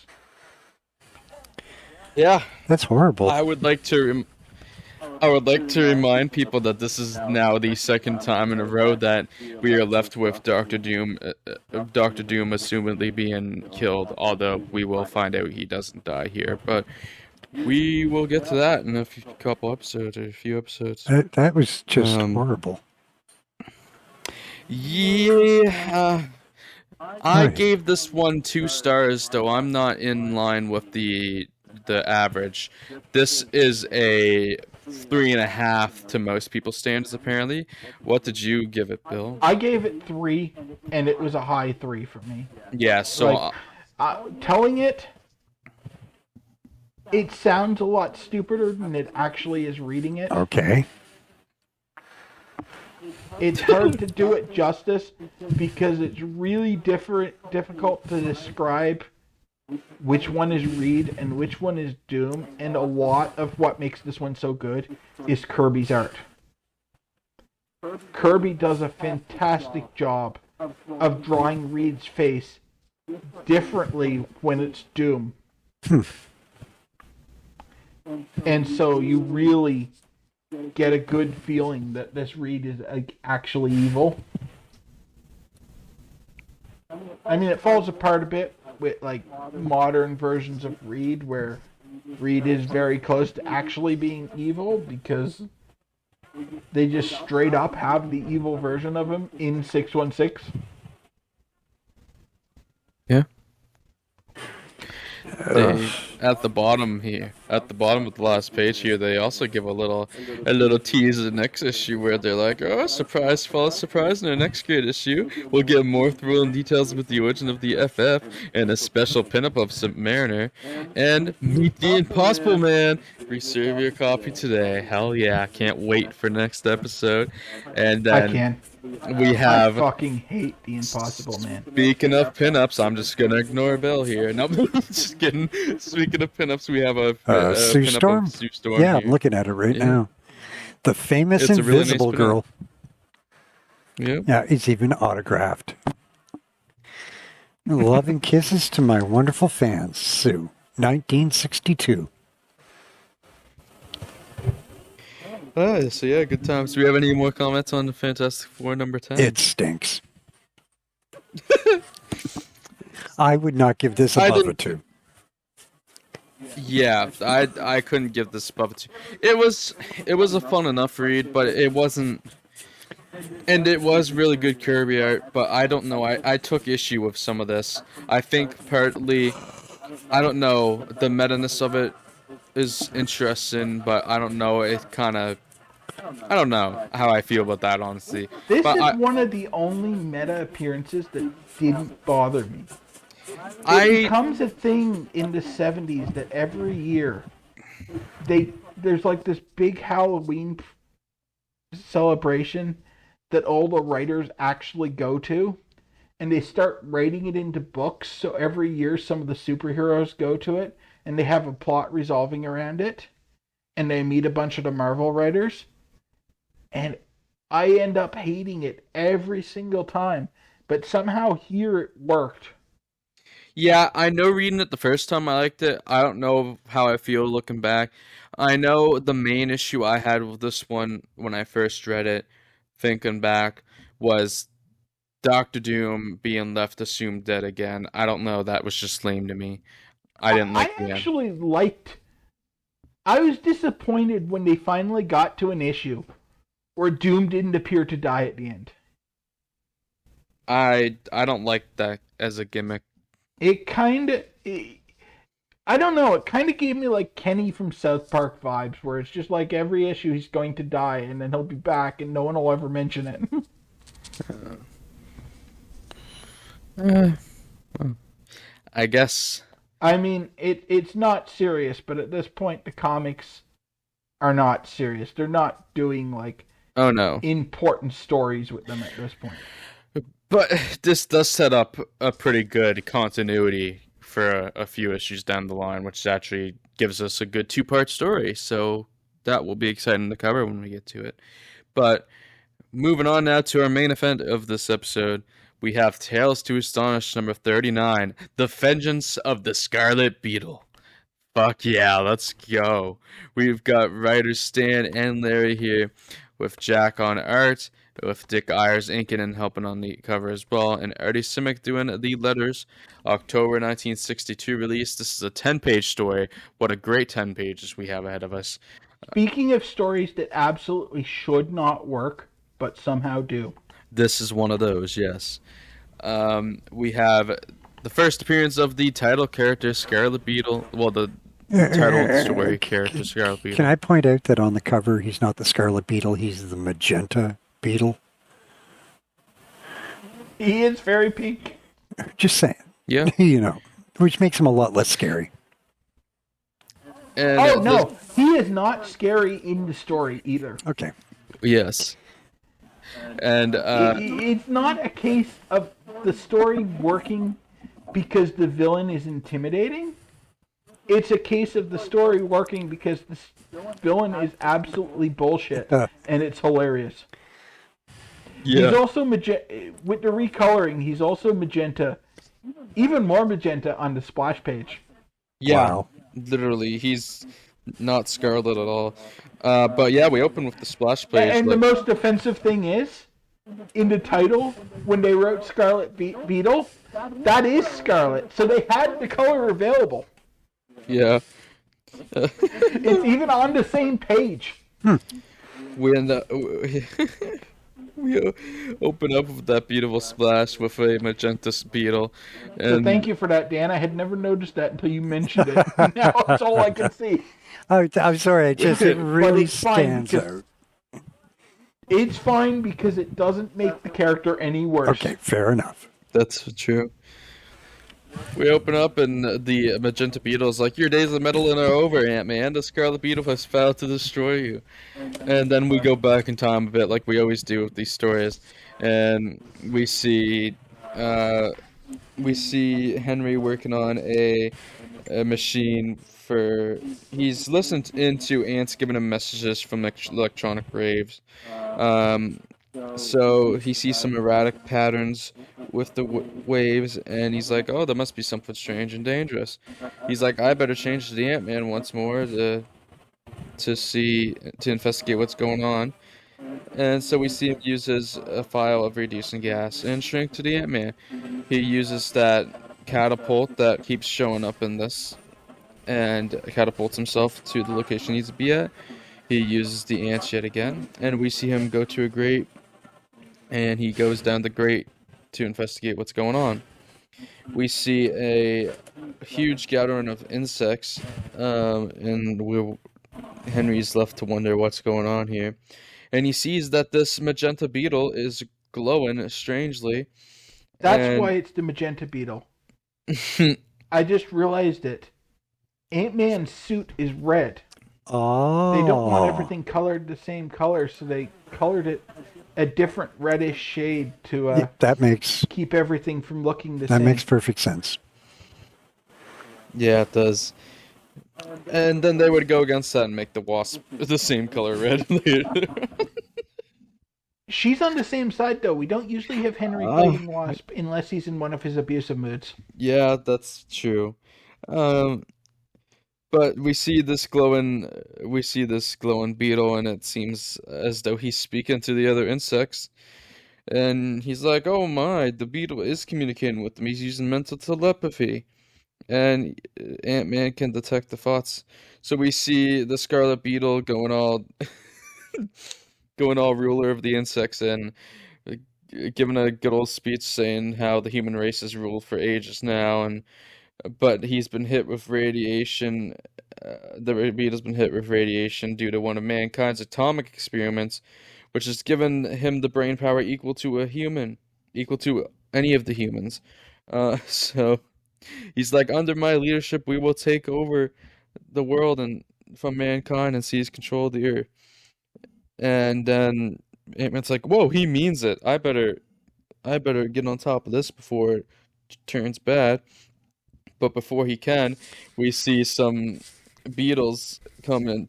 S2: Yeah,
S1: That's horrible.
S2: I would like to remind people that this is now the second time in a row that we are left with Doctor Doom assumedly being killed, although we will find out he doesn't die here. But we will get to that in a few episodes.
S1: That was just horrible.
S2: Yeah, I
S1: Right.
S2: gave this one 2 stars, though I'm not in line with the average. This is a 3.5 to most people's standards, apparently. What did you give it, Bill?
S3: I gave it 3, and it was a high 3 for me.
S2: Yeah, so
S3: Telling it sounds a lot stupider than it actually is reading it.
S1: Okay.
S3: It's hard to do it justice because it's really difficult to describe which one is Reed and which one is Doom, and a lot of what makes this one so good is Kirby's art. Kirby does a fantastic job of drawing Reed's face differently when it's Doom. And so you really get a good feeling that this Reed is actually evil. I mean, it falls apart a bit with modern versions of Reed where Reed is very close to actually being evil because they just straight up have the evil version of him in 616.
S2: yeah. At the bottom of the last page here, they also give a little tease of the next issue where they're like, "Oh, surprise, follows surprise! In our next great issue, we'll get more thrilling details with the origin of the FF and a special pinup of Submariner, and meet the Impossible Man. Reserve your copy today. Hell yeah! Can't wait for next episode." And then
S3: I can.
S2: we have.
S3: I fucking hate the Impossible Man.
S2: Speaking of pinups, I'm just gonna ignore Bill here. No, just kidding. Speaking of pinups, we have a
S1: Sue
S2: pinup
S1: Storm?
S2: of Sue Storm.
S1: Yeah,
S2: here.
S1: I'm looking at it right
S2: Yeah.
S1: now. The famous
S2: It's a really nice
S1: Invisible
S2: pinup.
S1: Girl.
S2: Yeah.
S1: Yeah, it's even autographed. Love and kisses to my wonderful fans, Sue. 1962.
S2: So yeah, good times. Do we have any more comments on the Fantastic Four number 10?
S1: It stinks. I would not give this
S2: I
S1: above a
S2: didn't-
S1: 2.
S2: Yeah, I couldn't give this above a 2. It was a fun enough read, but it wasn't. And it was really good Kirby art, but I don't know. I took issue with some of this. I think partly, I don't know, the meta-ness of it is interesting, but I don't know. It kind of, I don't know how I feel about that, honestly.
S3: This
S2: But
S3: is one of the only meta appearances that didn't bother me. It
S2: I
S3: becomes a thing in the 70s that every year there's this big Halloween celebration that all the writers actually go to, and they start writing it into books. So every year, some of the superheroes go to it, and they have a plot resolving around it, and they meet a bunch of the Marvel writers, and I end up hating it every single time. But somehow here it worked.
S2: Yeah, I know reading it the first time I liked it. I don't know how I feel looking back. I know the main issue I had with this one when I first read it, thinking back, was Doctor Doom being left assumed dead again. I don't know, that was just lame to me. I didn't
S3: I
S2: like the end.
S3: actually liked. I was disappointed when they finally got to an issue where Doom didn't appear to die at the end.
S2: I don't like that as a gimmick.
S3: It kind of. I don't know. It kind of gave me like Kenny from South Park vibes, where it's just like every issue he's going to die and then he'll be back and no one will ever mention it.
S2: I guess.
S3: I mean, it's not serious, but at this point, the comics are not serious. They're not doing like
S2: Oh no.
S3: important stories with them at this point.
S2: But this does set up a pretty good continuity for a few issues down the line, which actually gives us a good two-part story. So that will be exciting to cover when we get to it. But moving on now to our main event of this episode, we have Tales to Astonish number 39, The Vengeance of the Scarlet Beetle. Fuck yeah, let's go. We've got writers Stan and Larry here with Jack on art, with Dick Ayers inking and helping on the cover as well, and Artie Simic doing the letters. October 1962 release. This is a 10-page story. What a great 10 pages we have ahead of us.
S3: Speaking of stories that absolutely should not work, but somehow do.
S2: This is one of those, yes. We have the first appearance of the title character, Scarlet Beetle. Well, the title story character, Scarlet Beetle.
S1: Can I point out that on the cover, he's not the Scarlet Beetle, he's the Magenta Beetle?
S3: He is very pink.
S1: Just saying.
S2: Yeah.
S1: You know, which makes him a lot less scary.
S2: And
S3: Oh, no. He is not scary in the story either.
S1: Okay.
S2: Yes. And
S3: It's not a case of the story working because the villain is intimidating. It's a case of the story working because the villain is absolutely bullshit and it's hilarious.
S2: yeah.
S3: He's also magenta with the recoloring. He's also magenta, even more magenta on the splash page.
S2: Yeah.
S1: Wow.
S2: Literally, he's not Scarlet at all. But yeah, we open with the splash page.
S3: And the
S2: like-
S3: most offensive thing is, in the title, when they wrote Scarlet Beetle, that is Scarlet. So they had the color available.
S2: yeah.
S3: It's even on the same page.
S2: We end up, we open up with that beautiful splash with a magenta beetle.
S3: So
S2: And
S3: thank you for that, Dan. I had never noticed that until you mentioned it. Now it's all I can see.
S1: I'm sorry, it
S3: But
S1: really
S3: it's fine
S1: stands
S3: because-
S1: out.
S3: It's fine because it doesn't make the character any worse.
S1: Okay, fair enough.
S2: that's true. We open up and the magenta beetle is like, your days of meddling are over, Ant-Man. The Scarlet Beetle has vowed to destroy you. And then we go back in time a bit like we always do with these stories. And we see Henry working on a machine for... He's listened into ants giving him messages from electronic raves. So he sees some erratic patterns with the waves, and he's like, oh, there must be something strange and dangerous. He's like, I better change to the Ant-Man once more to investigate what's going on. And so we see him uses a vial of reducing gas and shrink to the Ant-Man. He uses that catapult that keeps showing up in this and catapults himself to the location he needs to be at. He uses the ants yet again, and we see him go to a grate, and he goes down the grate to investigate what's going on. We see a huge gathering of insects, and Henry's left to wonder what's going on here. And he sees that this magenta beetle is glowing strangely.
S3: That's why it's the magenta beetle. I just realized it. Ant-Man's suit is red.
S1: Oh.
S3: They don't want everything colored the same color, so they colored it a different reddish shade to
S1: Yeah,
S3: keep everything from looking the
S1: that
S3: same.
S1: makes perfect sense.
S2: Yeah, it does. And then they would go against that and make the wasp the same color red later.
S3: She's on the same side though. We don't usually have Henry
S2: Ah,
S3: fighting Wasp unless he's in one of his abusive moods.
S2: yeah, that's true. Um, but we see this glowing beetle, and it seems as though he's speaking to the other insects. And he's like, "Oh my, the beetle is communicating with them. He's using mental telepathy." And Ant-Man can detect the thoughts. So we see the Scarlet Beetle going all ruler of the insects and uh, giving a good old speech saying how the human race is ruled for ages now, and but he's been hit with radiation. The beetle's been hit with radiation due to one of mankind's atomic experiments, which has given him the brain power equal to a human, equal to any of the humans. So he's like, under my leadership, we will take over the world and from mankind and seize control of the earth. And then Ant-Man's like, whoa, he means it. I better get on top of this before it turns bad. But before he can, we see some beetles come and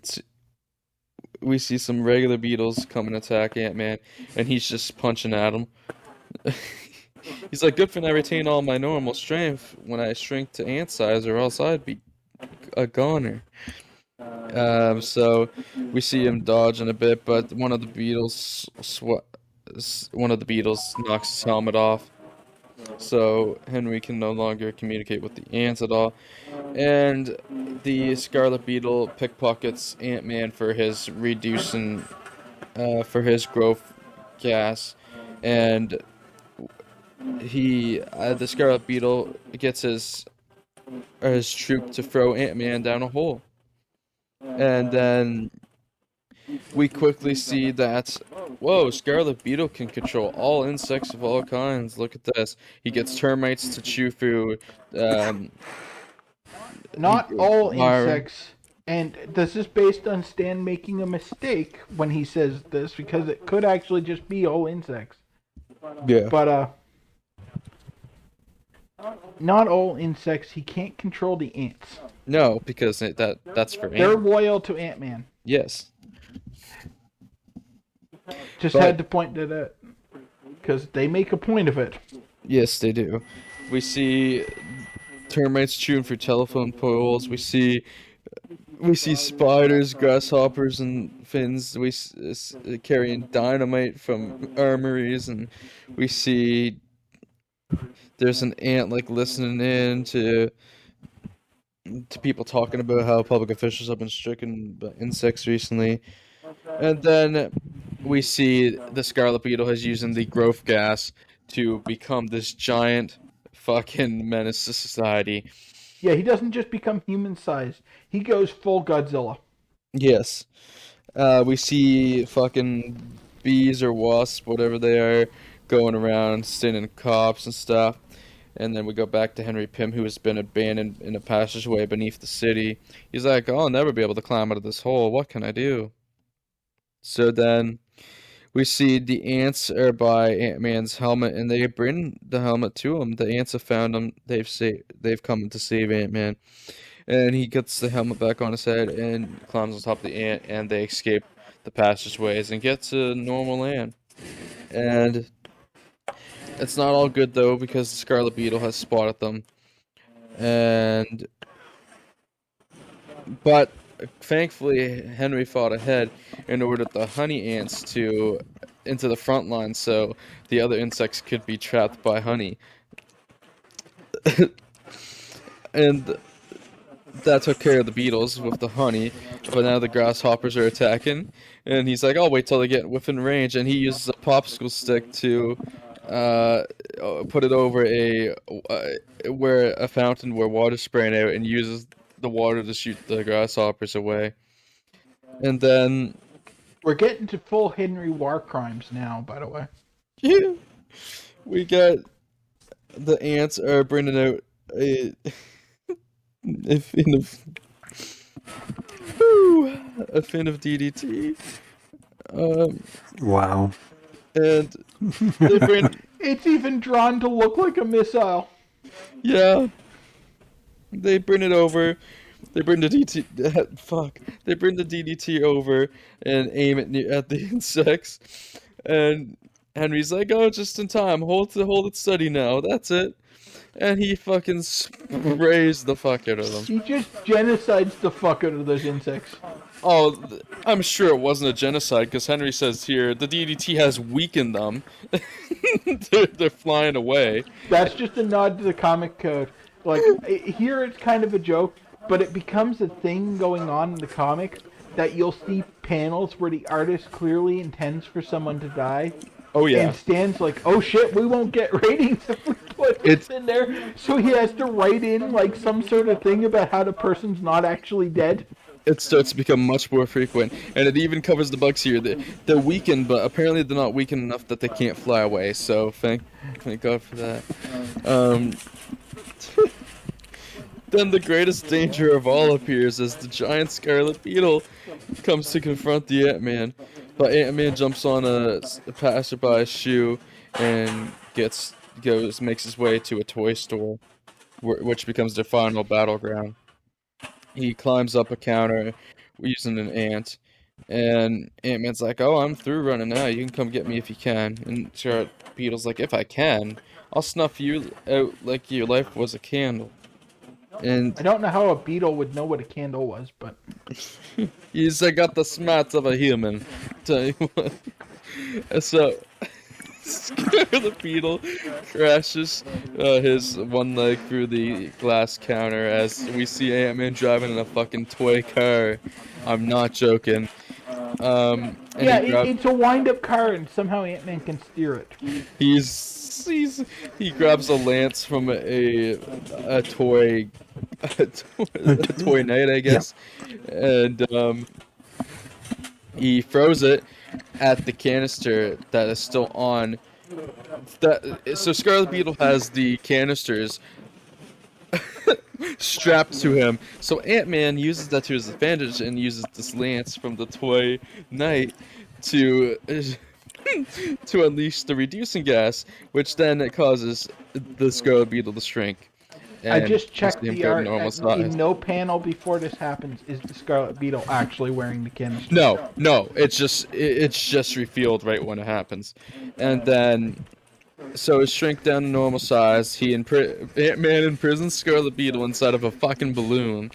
S2: we see some regular beetles come and attack Ant-Man, and he's just punching at them. He's like, good thing I retain all my normal strength when I shrink to ant size, or else I'd be a goner. So we see him dodging a bit, but one of the beetles knocks his helmet off, so Henry can no longer communicate with the ants at all. And the Scarlet Beetle pickpockets Ant-Man for his growth gas, and the Scarlet Beetle gets his troop to throw Ant-Man down a hole. And then we quickly see that, whoa, Scarlet Beetle can control all insects of all kinds. Look at this. He gets termites to chew through. Um,
S3: Not all
S2: wire.
S3: insects, and this is based on Stan making a mistake when he says this because it could actually just be all insects.
S2: Yeah.
S3: But not all insects. He can't control the ants.
S2: No, because that's for
S3: They're
S2: Ant.
S3: loyal to Ant-Man.
S2: Yes.
S3: Just
S2: But-
S3: had to point to that because they make a point of it.
S2: Yes, they do. We see termites chewing through telephone poles. We see spiders, grasshoppers, and fins. Carrying dynamite from armories, and we see there's an ant like listening in to people talking about how public officials have been stricken by insects recently. And then we see the Scarlet Beetle is using the growth gas to become this giant fucking menace to society.
S3: Yeah, he doesn't just become human-sized. He goes full Godzilla.
S2: Yes. We see fucking bees or wasps, whatever they are, going around stinging cops and stuff. And then we go back to Henry Pym, who has been abandoned in a passageway beneath the city. He's like, I'll never be able to climb out of this hole. What can I do? So then we see the ants are by Ant-Man's helmet, and they bring the helmet to him. The ants have found him. They've come to save Ant-Man. And he gets the helmet back on his head and climbs on top of the ant, and they escape the passageways and get to normal land. And it's not all good though, because the Scarlet Beetle has spotted them. But thankfully Henry fought ahead and ordered the honey ants into the front line so the other insects could be trapped by honey. And that took care of the beetles with the honey, but now the grasshoppers are attacking, and he's like, I'll wait till they get within range, and he uses a popsicle stick to put it over a fountain where water's spraying out, and uses the water to shoot the grasshoppers away. And then
S3: We're getting to full Henry war crimes now, by the way.
S2: yeah, we got the ants are bringing out a fin of a fin of DDT.
S1: Wow.
S2: And they bring,
S3: It's even drawn to look like a missile.
S2: yeah, they bring it over. They bring the DT. Fuck. They bring the DDT over and aim it at the insects. And Henry's like, "Oh, just in time. Hold it steady now. That's it." And he fucking sprays the fuck out of them.
S3: He just genocides the fuck out of those insects.
S2: Oh, I'm sure it wasn't a genocide because Henry says here the DDT has weakened them. They're flying away.
S3: That's just a nod to the comic code. Like, here it's kind of a joke, but it becomes a thing going on in the comics that you'll see panels where the artist clearly intends for someone to die.
S2: Oh yeah.
S3: And Stan's like, "Oh shit, we won't get ratings if we put this in there." So he has to write in like some sort of thing about how the person's not actually dead.
S2: It starts to become much more frequent, and it even covers the bugs here. They're weakened, but apparently they're not weakened enough that they can't fly away. So thank God for that. Then the greatest danger of all appears as the giant Scarlet Beetle comes to confront the Ant-Man. But Ant-Man jumps on a passerby's shoe and makes his way to a toy store, which becomes their final battleground. He climbs up a counter using an ant, and Ant-Man's like, "Oh, I'm through running now. You can come get me if you can." And Scarlet Beetle's like, "If I can, I'll snuff you out like your life was a candle." And
S3: I don't know how a beetle would know what a candle was, but
S2: he's got the smarts of a human. Tell you what. So Scarlet Beetle crashes his one leg through the glass counter as we see Ant-Man driving in a fucking toy car. I'm not joking. And
S3: yeah, it's a wind-up car, and somehow Ant-Man can steer it.
S2: He grabs a lance from a toy knight, I guess, and he throws it at the canister that is still on. So Scarlet Beetle has the canisters strapped to him. So Ant-Man uses that to his advantage and uses this lance from the toy knight to unleash the reducing gas, which then it causes the Scarlet Beetle to shrink.
S3: I just checked the art. In no panel before this happens is the Scarlet Beetle actually wearing the canister.
S2: No, it's just revealed right when it happens, and then so it shrink down to normal size. Ant-Man imprisons Scarlet Beetle inside of a fucking balloon,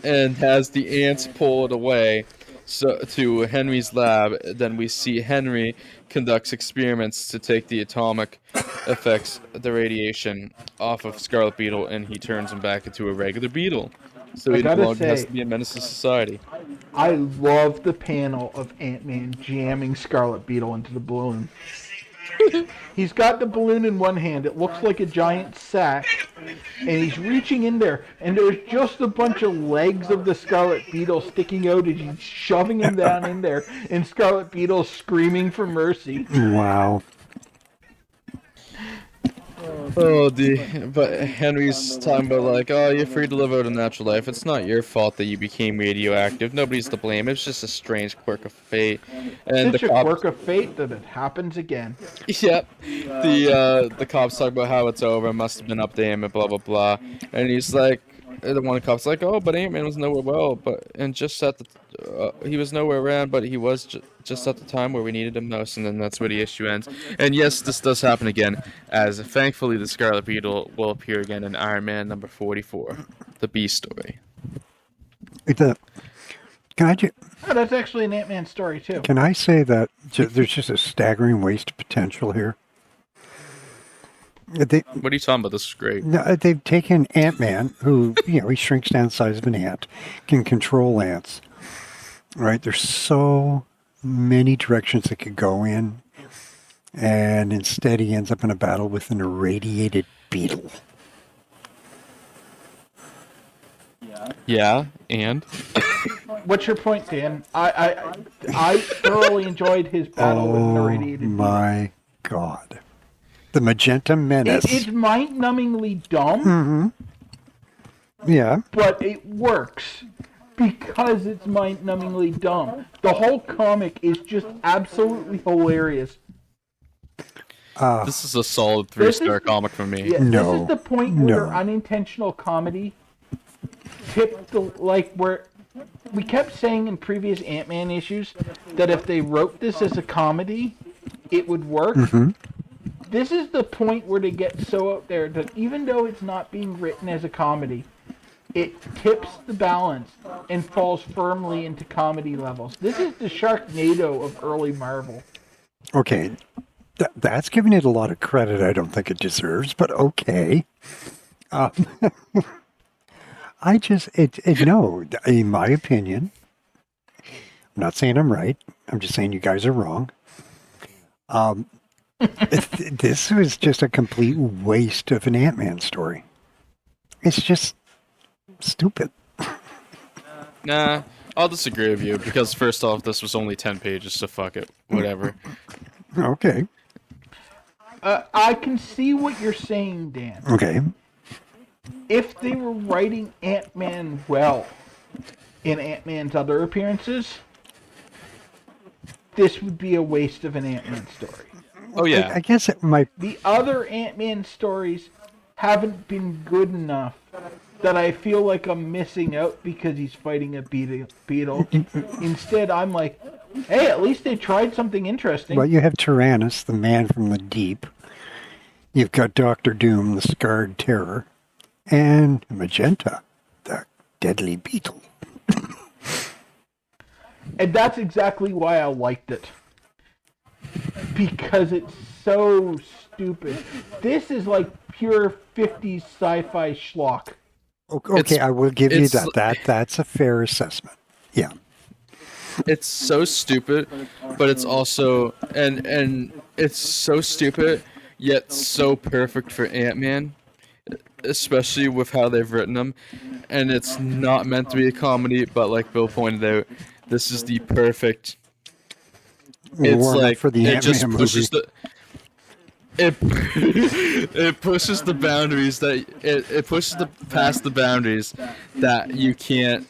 S2: and has the ants pull it away. So to Henry's lab, then we see Henry conducts experiments to take the atomic effects, the radiation, off of Scarlet Beetle, and he turns him back into a regular beetle. So he no longer has to be a menace to society.
S3: I love the panel of Ant-Man jamming Scarlet Beetle into the balloon. He's got the balloon in one hand. It looks like a giant sack. And he's reaching in there. And there's just a bunch of legs of the Scarlet Beetle sticking out. And he's shoving him down in there. And Scarlet Beetle's screaming for mercy.
S1: Wow.
S2: But Henry's talking about like, "Oh, you're free to live out a natural life. It's not your fault that you became radioactive. Nobody's to blame. It's just a strange quirk of fate." And
S3: Such a quirk of fate that it happens again.
S2: Yep. The cops talk about how it's over. It must have been up to him and blah blah blah. And he's like, the one cop's like, "Oh, but Ant-Man was nowhere he was nowhere around, but he was just at the time where we needed him most." And then that's where the issue ends. And yes, this does happen again, as thankfully the Scarlet Beetle will appear again in Iron Man number 44, the B story.
S1: Can I
S3: Oh, that's actually an Ant-Man story too.
S1: Can I say that there's just a staggering waste of potential here?
S2: What are you talking about? This is great.
S1: No, they've taken Ant-Man, who, he shrinks down the size of an ant, can control ants. Right? There's so many directions it could go in. And instead he ends up in a battle with an irradiated beetle.
S2: Yeah, and?
S3: What's your point, Dan? I thoroughly enjoyed his battle with an irradiated beetle.
S1: Oh my God. The Magenta Menace.
S3: It's mind-numbingly dumb.
S1: Mm-hmm. Yeah.
S3: But it works because it's mind-numbingly dumb. The whole comic is just absolutely hilarious.
S2: This is a solid
S3: This is-
S2: 3-star comic for me.
S3: Yeah,
S1: No,
S3: this is the point
S1: no.
S3: where unintentional comedy tipped the, like where we kept saying in previous Ant-Man issues that if they wrote this as a comedy, it would work. This is the point where they get so out there that even though it's not being written as a comedy, it tips the balance and falls firmly into comedy levels. This is the Sharknado of early Marvel.
S1: Okay, that's giving it a lot of credit I don't think it deserves, but okay. I just, no, in my opinion, I'm not saying I'm right. I'm just saying you guys are wrong. This was just a complete waste of an Ant-Man story. It's just stupid.
S2: Nah, I'll disagree with you because first off, this was only 10 pages, so fuck it, whatever.
S1: Okay.
S3: I can see what you're saying, Dan.
S1: Okay.
S3: If they were writing Ant-Man well in Ant-Man's other appearances, this would be a waste of an Ant-Man story.
S2: Oh yeah,
S1: I guess it might.
S3: The other Ant-Man stories haven't been good enough that I feel like I'm missing out because he's fighting a beetle. Instead, I'm like, hey, at least they tried something interesting.
S1: Well, you have Tyrannus, the man from the deep. You've got Doctor Doom, the scarred terror. And Magenta, the deadly beetle.
S3: And that's exactly why I liked it. Because it's so stupid. This is like pure 50s sci-fi schlock.
S1: Okay, I will give you that. That's a fair assessment. Yeah.
S2: it's so stupid, but it's also and it's so stupid yet so perfect for Ant-Man, especially with how they've written him. And it's not meant to be a comedy, but like Bill pointed out, this is the perfect. It's like
S1: for the
S2: it just
S1: Ant-Man
S2: pushes
S1: movie.
S2: it pushes the boundaries that it pushes past the boundaries that you can't.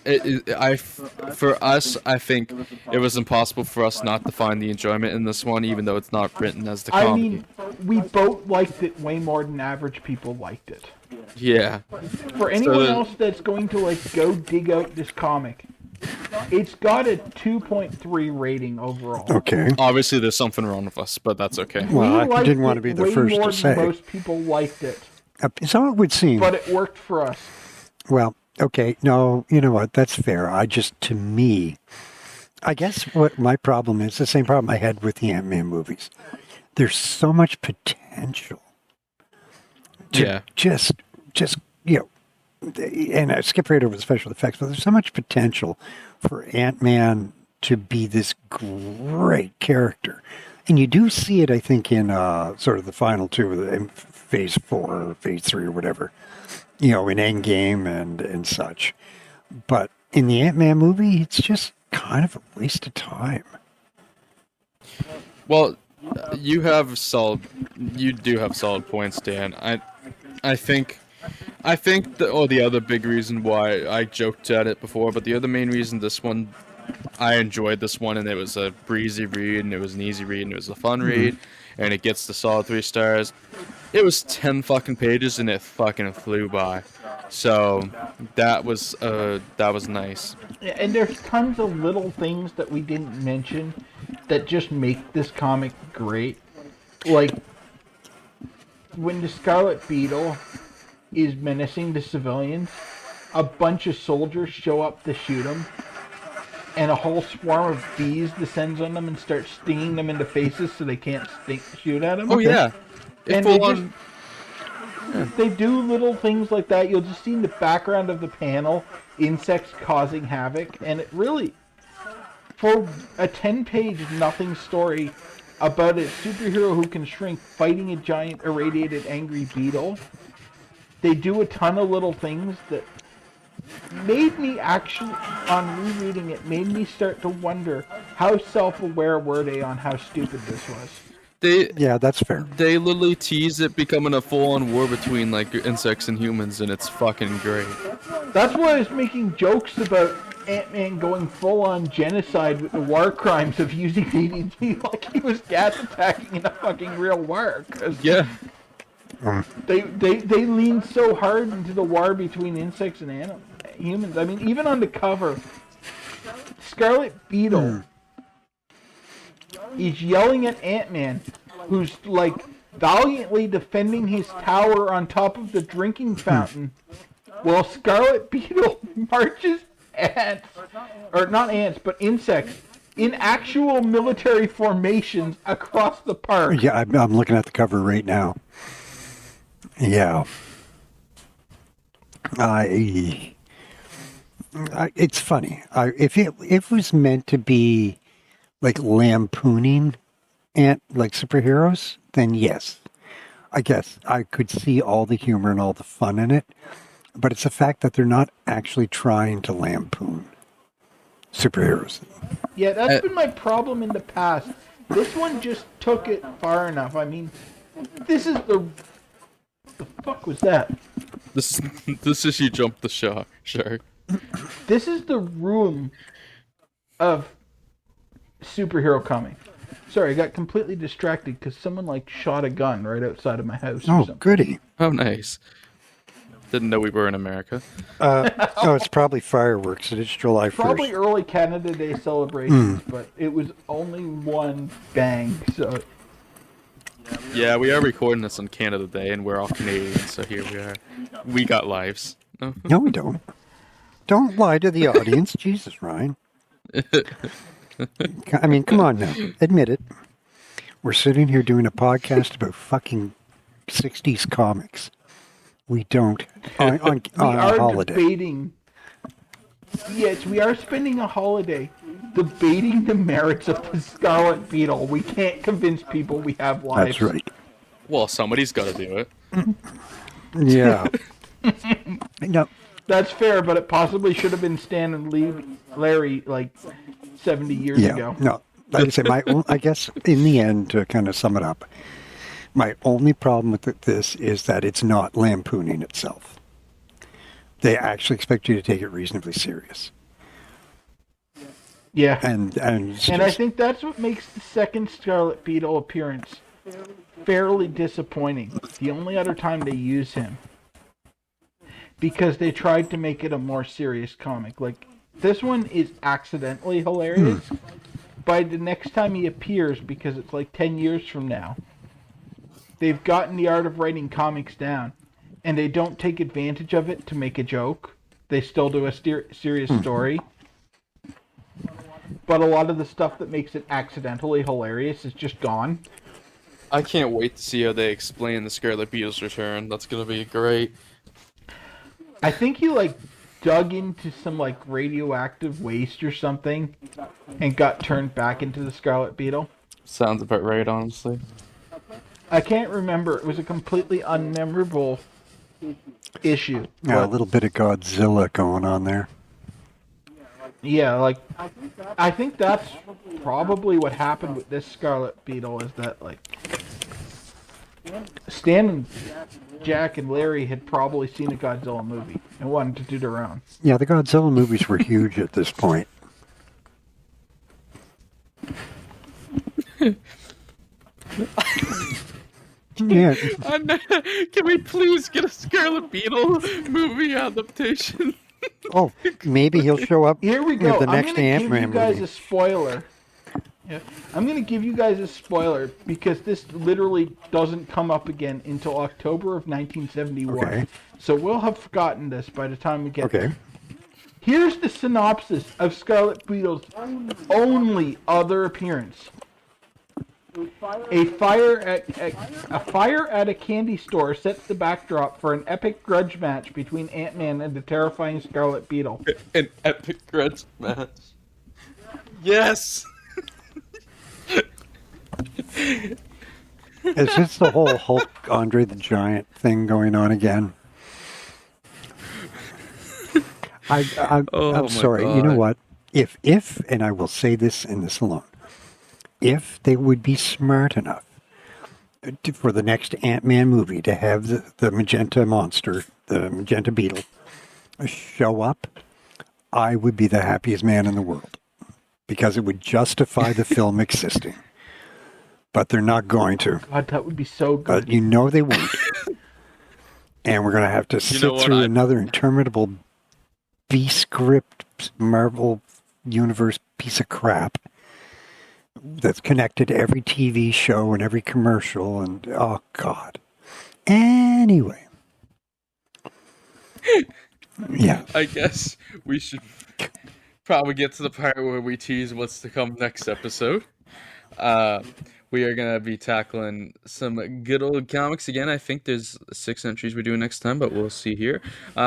S2: For us, I think it was impossible for us not to find the enjoyment in this one, even though it's not written as the comedy.
S3: I mean, we both liked it way more than average people liked it.
S2: Yeah.
S3: For anyone else that's going to like go dig out this comic, it's got a 2.3 rating overall.
S1: Okay.
S2: Obviously, there's something wrong with us, but that's okay.
S1: Well,
S3: We
S1: I didn't
S3: liked
S1: want to
S3: it
S1: be the
S3: way
S1: first
S3: more
S1: to
S3: than
S1: say.
S3: most people liked it,
S1: So it would seem.
S3: but it worked for us.
S1: Well, okay. No, you know what? That's fair. To me, I guess what my problem is, the same problem I had with the Ant-Man movies. There's so much potential.
S2: Yeah.
S1: Just, and I skip right over the special effects, but there's so much potential for Ant-Man to be this great character. And you do see it, I think, in sort of the final two, in phase 4 or phase 3 or whatever, in Endgame and such. But in the Ant-Man movie, it's just kind of a waste of time.
S2: Well, you do have solid points, Dan. I think the other big reason why I joked at it before, but the other main reason this one, I enjoyed this one, and it was a breezy read, and it was an easy read, and it was a fun read, and it gets the solid 3 stars. It was 10 fucking pages, and it fucking flew by. So that was nice.
S3: And there's tons of little things that we didn't mention that just make this comic great. Like, when the Scarlet Beetle is menacing the civilians, a bunch of soldiers show up to shoot him, and a whole swarm of bees descends on them and starts stinging them in the faces so they can't shoot at him.
S2: Oh yeah,
S3: And they do little things like that. You'll just see in the background of the panel insects causing havoc, and it really, for a 10-page nothing story about a superhero who can shrink fighting a giant irradiated angry beetle, they do a ton of little things that made me actually, on rereading it, made me start to wonder how self-aware were they on how stupid this was.
S1: Yeah, that's fair.
S2: They literally tease it becoming a full-on war between like insects and humans, and it's fucking great.
S3: That's why I was making jokes about Ant-Man going full-on genocide with the war crimes of using DDT like he was gas attacking in a fucking real war.
S2: Yeah.
S3: They lean so hard into the war between insects and humans. I mean, even on the cover, Scarlet Beetle is yelling at Ant-Man, who's like valiantly defending his tower on top of the drinking fountain, while Scarlet Beetle marches ants, or not ants, but insects, in actual military formations across the park.
S1: Yeah, I'm looking at the cover right now. Yeah. It's funny. If it was meant to be like lampooning like superheroes, then yes. I guess I could see all the humor and all the fun in it. But it's the fact that they're not actually trying to lampoon superheroes.
S3: Yeah, that's been my problem in the past. This one just took it far enough. I mean, this is the fuck was that?
S2: This is you jumped the shark.
S3: This is the room of superhero comic. Sorry, I got completely distracted because someone like shot a gun right outside of my house.
S1: Oh, goody!
S2: Oh, nice. Didn't know we were in America.
S1: Oh, it's probably fireworks. It is July 1st.
S3: Probably early Canada Day celebrations, but it was only one bang. So
S2: yeah, we are recording this on Canada Day, and we're all Canadians, so here we are. We got lives.
S1: No, we don't. Don't lie to the audience. Jesus, Ryan. I mean, come on now. Admit it. We're sitting here doing a podcast about fucking 60s comics. We don't. On
S3: we are
S1: a holiday.
S3: Debating. Yes, we are spending a holiday debating the merits of the Scarlet Beetle. We can't convince people we have lives.
S1: That's right.
S2: Well, somebody's got to do it.
S1: Yeah. No.
S3: That's fair, but it possibly should have been Stan and Larry like 70 years ago.
S1: No. Like I say, I guess in the end, to kind of sum it up, my only problem with this is that it's not lampooning itself. They actually expect you to take it reasonably serious.
S3: Yeah.
S1: And
S3: I think that's what makes the second Scarlet Beetle appearance fairly disappointing. The only other time they use him. Because they tried to make it a more serious comic. Like, this one is accidentally hilarious. By the next time he appears, because it's like 10 years from now, they've gotten the art of writing comics down. And they don't take advantage of it to make a joke. They still do a serious story. But a lot of the stuff that makes it accidentally hilarious is just gone.
S2: I can't wait to see how they explain the Scarlet Beetle's return. That's going to be great.
S3: I think he, like, dug into some, like, radioactive waste or something and got turned back into the Scarlet Beetle.
S2: Sounds about right, honestly.
S3: I can't remember. It was a completely unmemorable issue.
S1: Yeah, a little bit of Godzilla going on there.
S3: Yeah, like, I think that's probably what happened with this Scarlet Beetle is that, like, Stan and Jack and Larry had probably seen a Godzilla movie and wanted to do their own.
S1: Yeah, the Godzilla movies were huge at this point. Yeah.
S2: Can we please get a Scarlet Beetle movie adaptation?
S1: Oh, maybe he'll show up
S3: Here we go.
S1: in the next
S3: I'm going to give
S1: Ant-Man
S3: you guys
S1: movie.
S3: a spoiler. Yeah. I'm going to give you guys a spoiler because this literally doesn't come up again until October of 1971.
S1: Okay.
S3: So we'll have forgotten this by the time we get there.
S1: Okay.
S3: Here's the synopsis of Scarlet Beetle's only other appearance. A fire at a candy store sets the backdrop for an epic grudge match between Ant-Man and the terrifying Scarlet Beetle.
S2: An epic grudge match. Yes!
S1: Is this the whole Hulk Andre the Giant thing going on again? I'm sorry.
S2: God.
S1: You know what? If and I will say this and this alone, if they would be smart enough for the next Ant-Man movie to have the magenta monster, the magenta beetle, show up, I would be the happiest man in the world because it would justify the film existing. But they're not going to.
S3: God, that would be so good.
S1: But you know they won't. And we're going to have to sit through another interminable B-script Marvel Universe piece of crap that's connected to every TV show and every commercial. And, oh, God. Anyway. Yeah.
S2: I guess we should probably get to the part where we tease what's to come next episode. We are going to be tackling some good old comics again. I think there's 6 entries we're doing next time, but we'll see here.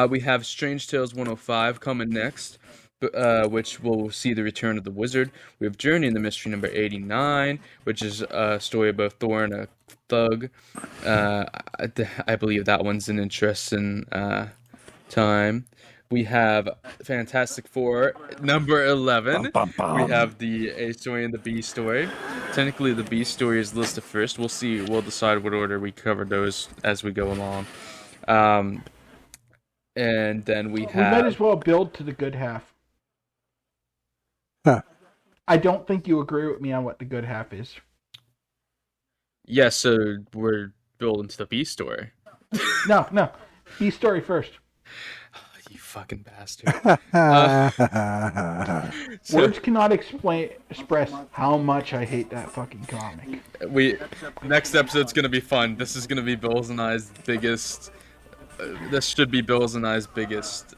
S2: We have Strange Tales 105 coming next, which will see the return of the wizard. We have Journey in the Mystery number 89, which is a story about Thor and a thug. I believe that one's an interesting time. We have Fantastic Four number 11. We have the A story and the B story. Technically, the B story is listed first. We'll see. We'll decide what order we cover those as we go along. And then we
S3: might as well build to the good half.
S1: Huh.
S3: I don't think you agree with me on what the good half is.
S2: Yeah, so we're building to the B story.
S3: No. B story first.
S2: You fucking bastard.
S3: Words cannot express how much I hate that fucking comic.
S2: Next episode's gonna be fun. This is gonna be Bill's and I's biggest. This should be Bill's and I's biggest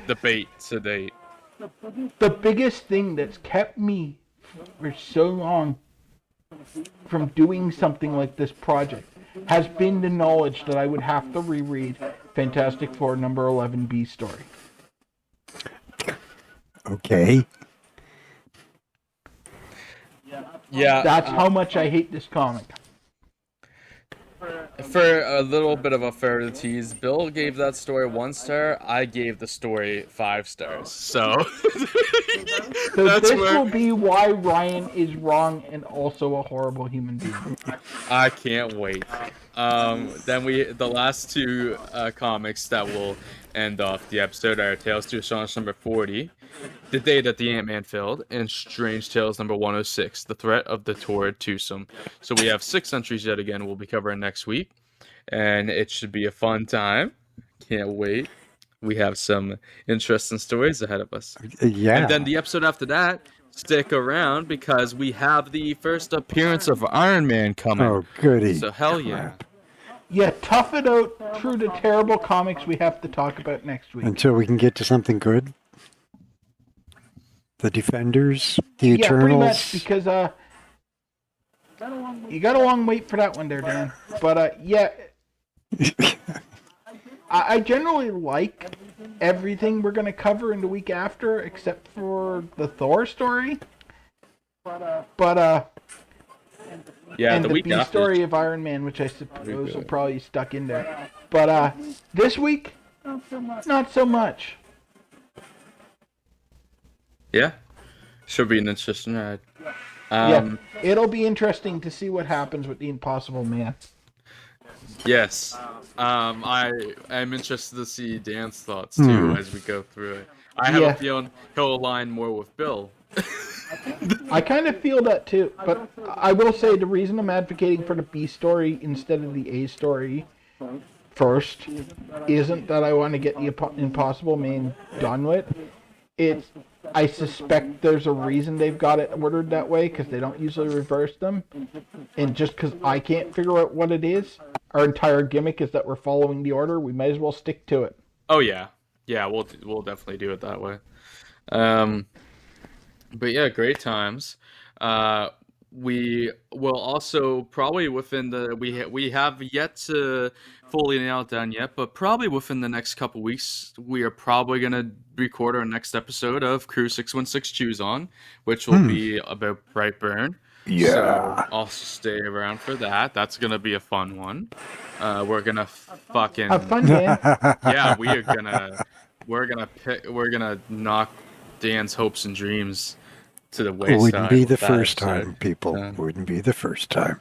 S2: debate to date.
S3: The biggest thing that's kept me for so long from doing something like this project has been the knowledge that I would have to reread Fantastic Four number 11 B story.
S1: Okay.
S2: Yeah.
S3: That's how much I hate this comic.
S2: For a little bit of a fair tease, Bill gave that story 1 star. I gave the story 5 stars. So
S3: this will be why Ryan is wrong and also a horrible human being.
S2: I can't wait. Then the last 2 comics that will end off the episode are Tales to Astonish number 40, The Day That the Ant-Man Failed, and Strange Tales number 106, The Threat of the Torrid Twosome. So we have 6 entries yet again we'll be covering next week, and it should be a fun time. Can't wait. We have some interesting stories ahead of us.
S1: Yeah.
S2: And then the episode after that, stick around because we have the first appearance of Iron Man coming.
S1: Oh, goody.
S2: So hell yeah.
S3: Yeah, tough it out through the terrible comics we have to talk about next week.
S1: Until we can get to something good. The Defenders, the Eternals.
S3: Yeah, pretty much, because you got a long wait for that one there, Dan. But yeah, I generally like everything we're going to cover in the week after, except for the Thor story. But
S2: yeah,
S3: and
S2: the
S3: the
S2: week
S3: B
S2: after.
S3: story of Iron Man, which I suppose will probably stuck in there. But this week, not so much.
S2: Yeah, should be an interesting ride.
S3: Yeah, it'll be interesting to see what happens with the Impossible Man.
S2: Yes, I'm interested to see Dan's thoughts too as we go through it. I have a feeling he'll align more with Bill.
S3: I kind of feel that too, but I will say the reason I'm advocating for the B story instead of the A story first isn't that I want to get the Impossible Man done with. It's I suspect there's a reason they've got it ordered that way because they don't usually reverse them, and just because I can't figure out what it is, our entire gimmick is that we're following the order. We might as well stick to it.
S2: Oh yeah, we'll definitely do it that way. But yeah, great times. We will also probably within the we have yet to fully nail it down yet, but probably within the next couple weeks, we are probably gonna record our next episode of Crew 616 Choose On, which will be about Brightburn.
S1: Yeah.
S2: So also stay around for that. That's gonna be a fun one. We're gonna fucking
S3: Have fun, Dan.
S2: yeah, we're gonna knock Dan's hopes and dreams to the wayside.
S1: Wouldn't be the
S2: with that
S1: first
S2: episode.
S1: time, people. Wouldn't be the first time.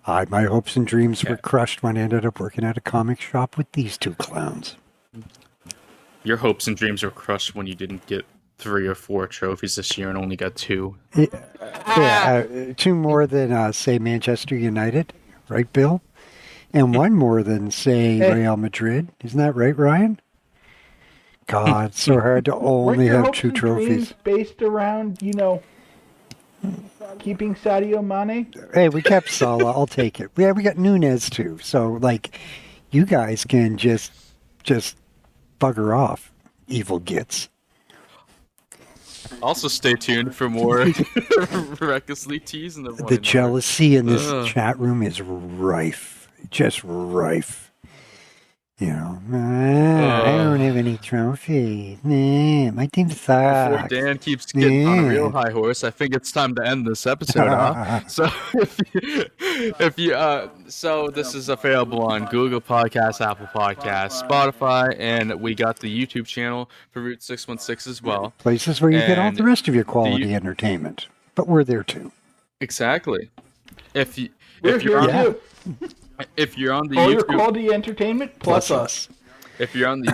S1: My hopes and dreams were crushed when I ended up working at a comic shop with these 2 clowns.
S2: Your hopes and dreams were crushed when you didn't get 3 or 4 trophies this year and only got 2.
S1: Yeah, 2 more than, say, Manchester United, right, Bill? And 1 more than, say, Real Madrid. Isn't that right, Ryan? God, it's so hard to only have 2 trophies.
S3: Based around, keeping Sadio Mane?
S1: Hey, we kept Salah. I'll take it. Yeah, we got Nunez, too. So, like, you guys can just bugger off, evil gits.
S2: Also, stay tuned for more recklessly teasing the one.
S1: The jealousy in this chat room is rife. Just rife. I don't have any trophies. Nah, my team sucks.
S2: Before Dan keeps getting on a real high horse, I think it's time to end this episode off. So, so this is available on Google Podcasts, Apple Podcasts, Spotify, and we got the YouTube channel for Route 616 as well.
S1: Places where you get all the rest of your quality entertainment, but we're there too.
S2: Exactly. If you're on the
S3: all
S2: YouTube,
S3: your quality entertainment plus us.
S2: If you're on the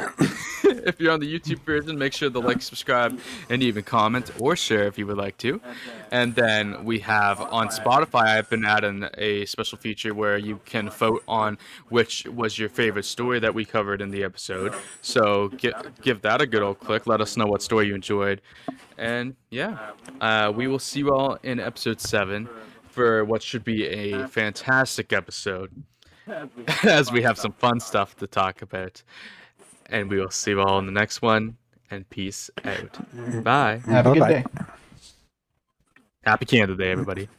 S2: YouTube version, make sure to like, subscribe, and even comment or share if you would like to. And then we have on Spotify, I've been adding a special feature where you can vote on which was your favorite story that we covered in the episode. So give that a good old click. Let us know what story you enjoyed. And we will see you all in episode 7 for what should be a fantastic episode, as we have some fun stuff to talk about. And we will see you all in the next one, and peace out. Bye.
S3: Have a good day.
S2: Happy Canada Day, everybody.